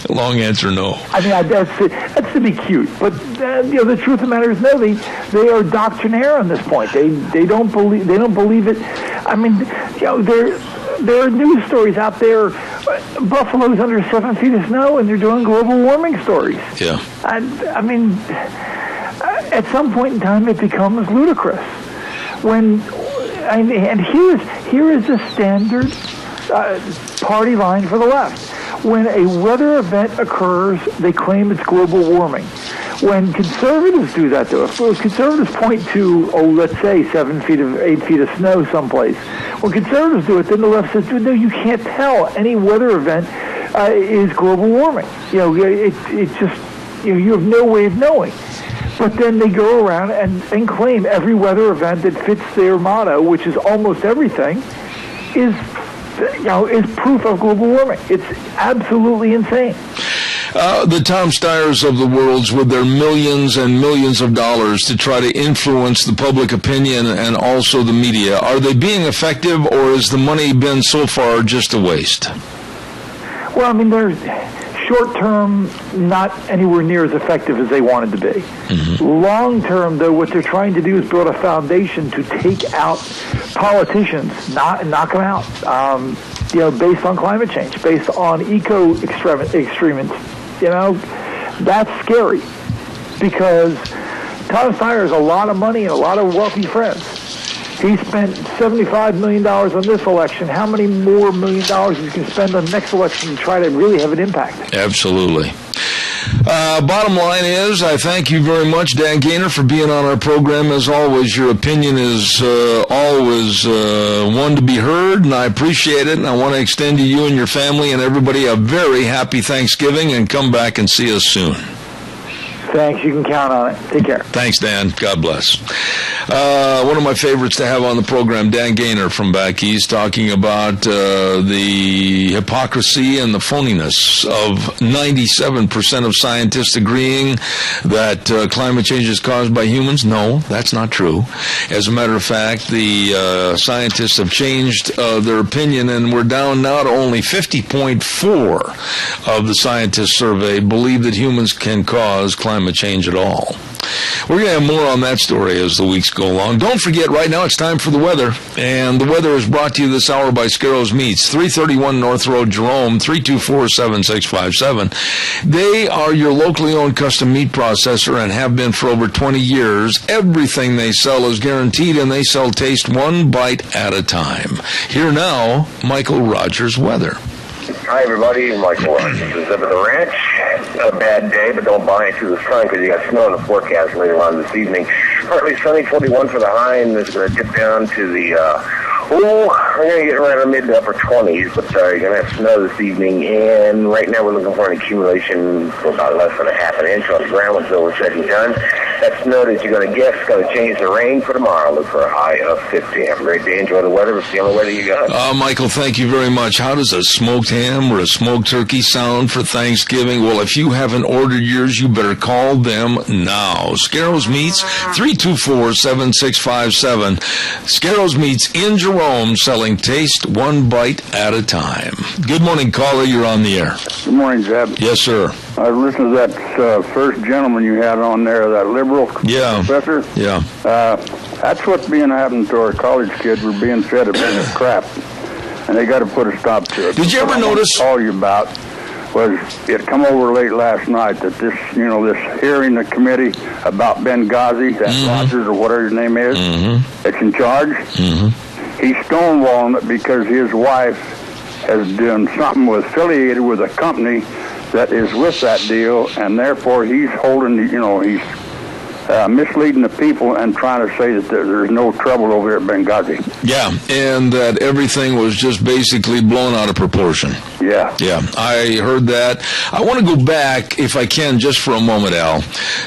Long answer, no. I mean, that's to be cute, but the truth of the matter is, no. They are doctrinaire on this point. They don't believe it. I mean, there are news stories out there. Buffalo's under 7 feet of snow, and they're doing global warming stories. Yeah. I mean, at some point in time, it becomes ludicrous when. And here is the standard party line for the left. When a weather event occurs, they claim it's global warming. When conservatives do that, though, if conservatives point to, let's say 7 feet of 8 feet of snow someplace, when conservatives do it, then the left says, no, you can't tell any weather event is global warming. It just you have no way of knowing. But then they go around and claim every weather event that fits their motto, which is almost everything, is proof of global warming. It's absolutely insane. The Tom Steyers of the world, with their millions and millions of dollars to try to influence the public opinion and also the media, are they being effective, or has the money been so far just a waste? Well, I mean, they're short-term, not anywhere near as effective as they wanted to be. Long-term, though, what they're trying to do is build a foundation to take out politicians, knock them out, based on climate change, based on eco-extremists. That's scary because Tom Steyer has a lot of money and a lot of wealthy friends. He spent $75 million on this election. How many more $1 million he can spend on the next election to try to really have an impact? Absolutely. Bottom line is, I thank you very much, Dan Gaynor, for being on our program. As always, your opinion is always one to be heard, and I appreciate it. And I want to extend to you and your family and everybody a very happy Thanksgiving, and come back and see us soon. Thanks. You can count on it. Take care. Thanks, Dan. God bless. One of my favorites to have on the program, Dan Gaynor from back east, talking about the hypocrisy and the phoniness of 97% of scientists agreeing that climate change is caused by humans. No, that's not true. As a matter of fact, the scientists have changed their opinion, and we're down now to only 50.4 of the scientists surveyed believe that humans can cause climate change at all. We're going to have more on that story as the weeks go along. Don't forget, right now it's time for the weather, and the weather is brought to you this hour by Scarrows Meats, 331 North Road, Jerome, 324-7657. They are your locally owned custom meat processor and have been for over 20 years. Everything they sell is guaranteed, and they sell taste one bite at a time. Here now, Michael Rogers weather. Hi, everybody. Michael Rogers is up at the ranch. A bad day, but don't buy into the sun because you got snow in the forecast later on this evening. Partly sunny, 41 for the high, and it's going to dip down to the, we're going to get around the mid to upper 20s, but you're going to have snow this evening, and right now we're looking for an accumulation for about less than a half an inch on the ground until we're said and done. That snow that you're going to get is going to change the rain for tomorrow. Look for a high of 50. Have a great day. Enjoy the weather. It's the only weather you got. Michael, thank you very much. How does a smoked ham or a smoked turkey sound for Thanksgiving? Well, if you haven't ordered yours, you better call them now. Scarrows Meats, 324-7657. Scarrows Meats in Jerome, selling taste one bite at a time. Good morning, caller. You're on the air. Good morning, Zeb. Yes, sir. I listened to that first gentleman you had on there, that liberal professor. Yeah. That's what's being happening to our college kids. We're being fed a bunch of crap, and they got to put a stop to it. Did you ever notice? What I call you about was it come over late last night that this hearing the committee about Benghazi, that Rogers or whatever his name is, that's in charge. He's stonewalling it because his wife has done something affiliated with a company that is with that deal, and therefore he's holding, he's misleading the people and trying to say that there's no trouble over here at Benghazi. Yeah, and that everything was just basically blown out of proportion. Yeah. Yeah, I heard that. I want to go back, if I can, just for a moment, Al,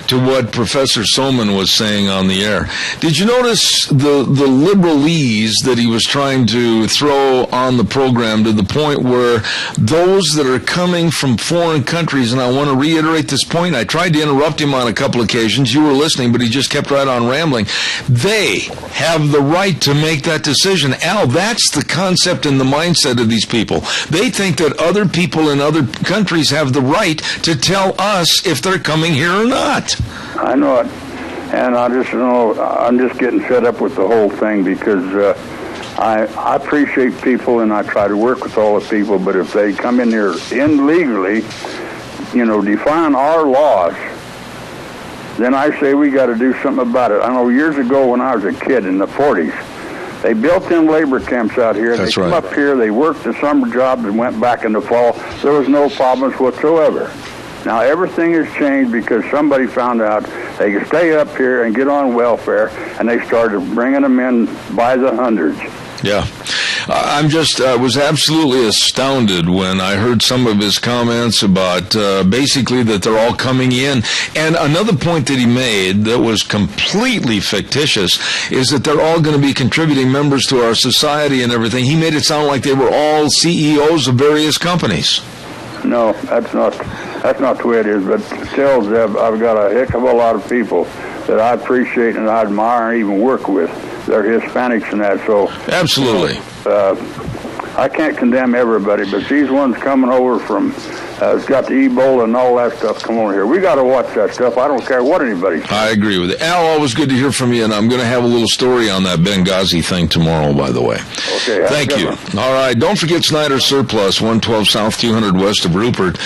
to what Professor Soman was saying on the air. Did you notice the liberalese that he was trying to throw on the program to the point where those that are coming from foreign countries, and I want to reiterate this point, I tried to interrupt him on a couple occasions, you were listening, but he just kept right on rambling. They have the right to make that decision. Al, that's the concept and the mindset of these people. They think that other people in other countries have the right to tell us if they're coming here or not. I know it. And I just know I'm just getting fed up with the whole thing because I appreciate people and I try to work with all the people, but if they come in here illegally, defying our laws, then I say we got to do something about it. I know years ago when I was a kid in the 40s, they built them labor camps out here. They come up here, they worked the summer jobs and went back in the fall. There was no problems whatsoever. Now everything has changed because somebody found out they could stay up here and get on welfare, and they started bringing them in by the hundreds. Yeah. I was absolutely astounded when I heard some of his comments about basically that they're all coming in. And another point that he made that was completely fictitious is that they're all going to be contributing members to our society and everything. He made it sound like they were all CEOs of various companies. No, that's not the way it is. But still, Zeb, I've got a heck of a lot of people that I appreciate and I admire and even work with. They're Hispanics and that, so... Absolutely. I can't condemn everybody, but these ones coming over from... it's got the Ebola and all that stuff come over here. We got to watch that stuff. I don't care what anybody says. I agree with you. Al, always good to hear from you, and I'm going to have a little story on that Benghazi thing tomorrow, by the way. Okay. Thank you. All right. Don't forget Snyder Surplus, 112 South, 200 west of Rupert.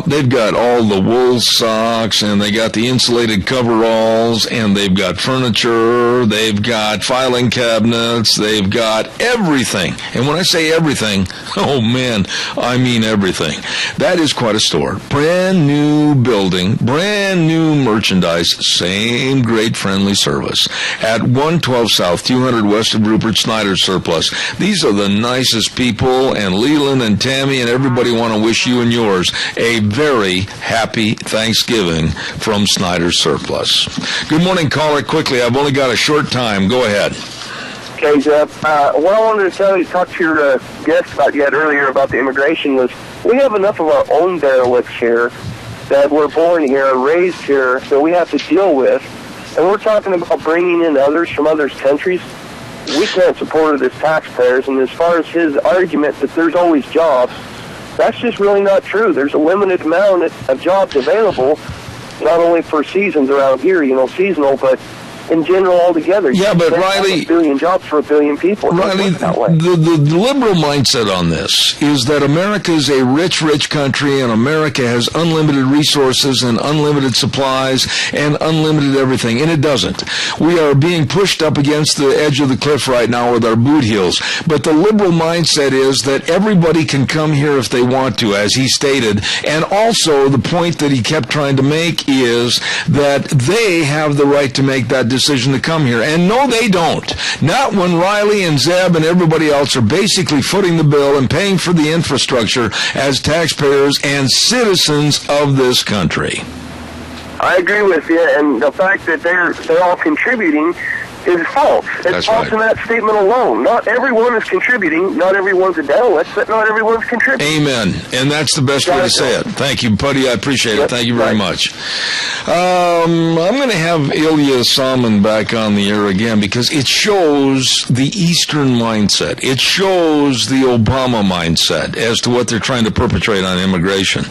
They've got all the wool socks, and they got the insulated coveralls, and they've got furniture. They've got filing cabinets. They've got everything. And when I say everything, oh, man, I mean everything. That is quite a store. Brand new building, brand new merchandise, same great friendly service. At 112 South, 200 west of Rupert, Snyder Surplus. These are the nicest people, and Leland and Tammy and everybody want to wish you and yours a very happy Thanksgiving from Snyder Surplus. Good morning, caller. Quickly, I've only got a short time. Go ahead. Okay, Jeff. What I wanted to talk to your guest about yet earlier about the immigration was we have enough of our own derelicts here that were born here, raised here, that we have to deal with. And we're talking about bringing in others from other countries. We can't support it as taxpayers. And as far as his argument that there's always jobs, that's just really not true. There's a limited amount of jobs available, not only for seasons around here, seasonal, but in general altogether. Yeah, but Riley... 1 billion jobs for 1 billion people. Riley, the liberal mindset on this is that America is a rich, rich country, and America has unlimited resources and unlimited supplies and unlimited everything, and it doesn't. We are being pushed up against the edge of the cliff right now with our boot heels. But the liberal mindset is that everybody can come here if they want to, as he stated, and also the point that he kept trying to make is that they have the right to make that decision to come here. And no, they don't. Not when Riley and Zeb and everybody else are basically footing the bill and paying for the infrastructure as taxpayers and citizens of this country. I agree with you, and the fact that they're all contributing is false. It's false in that statement alone. Not everyone is contributing. Not everyone's a derelict, but not everyone's contributing. Amen. And that's the best way to say it. Thank you, Putty. I appreciate it. Thank you very much. I'm going to have Ilya Salmon back on the air again because it shows the Eastern mindset. It shows the Obama mindset as to what they're trying to perpetrate on immigration.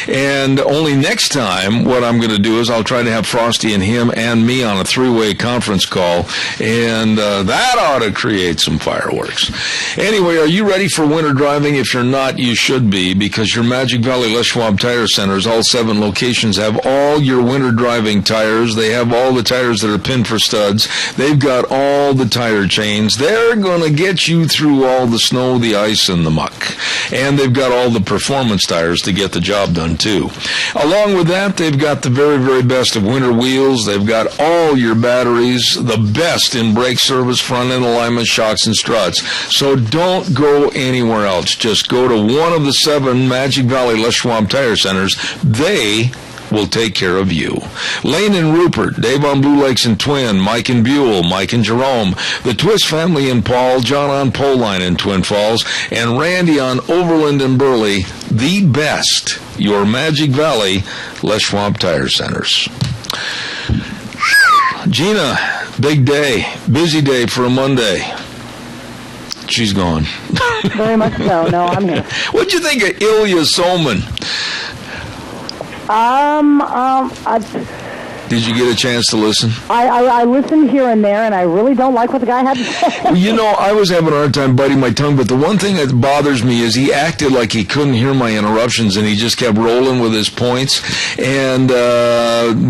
And only next time, what I'm going to do is I'll try to have Frosty and him and me on a three-way conference call. And that ought to create some fireworks. Anyway, are you ready for winter driving? If you're not, you should be, because your Magic Valley Les Schwab Tire Centers, all 7 locations, have all your winter driving tires. They have all the tires that are pinned for studs. They've got all the tire chains. They're going to get you through all the snow, the ice, and the muck. And they've got all the performance tires to get the job done, too. Along with that, they've got the very, very best of winter wheels. They've got all your batteries, the best in brake service, front end alignment, shocks, and struts. So don't go anywhere else. Just go to one of the 7 Magic Valley Les Schwab Tire Centers. They will take care of you. Lane and Rupert, Dave on Blue Lakes and Twin, Mike and Buell, Mike and Jerome, the Twist family in Paul, John on Pole Line in Twin Falls, and Randy on Overland and Burley. The best, your Magic Valley Les Schwab Tire Centers. Gina, big day, busy day for a Monday. She's gone. Very much so. No, I'm here. What'd you think of Ilya Solman? Did you get a chance to listen? I listened here and there, and I really don't like what the guy had to say. Well, you know, I was having a hard time biting my tongue, but the one thing that bothers me is he acted like he couldn't hear my interruptions, and he just kept rolling with his points, and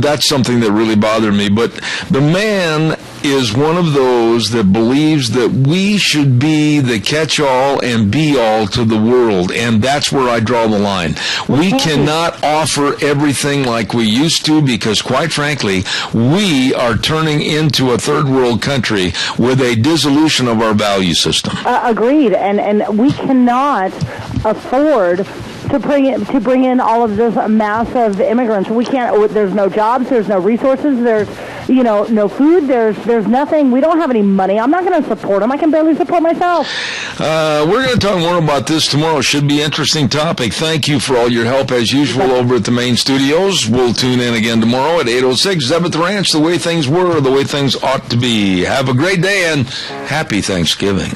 that's something that really bothered me. But the man is one of those that believes that we should be the catch-all and be-all to the world, and that's where I draw the line. We cannot offer everything like we used to because, quite frankly, we are turning into a third-world country with a dissolution of our value system. Agreed, and we cannot afford to bring in all of this massive immigrants. We can't. There's no jobs. There's no resources. There's no food. There's nothing. We don't have any money. I'm not going to support them. I can barely support myself. We're going to talk more about this tomorrow. Should be an interesting topic. Thank you for all your help as usual over at the main studios. We'll tune in again tomorrow at 8:06. Zebeth Ranch, the way things were, the way things ought to be. Have a great day and happy Thanksgiving.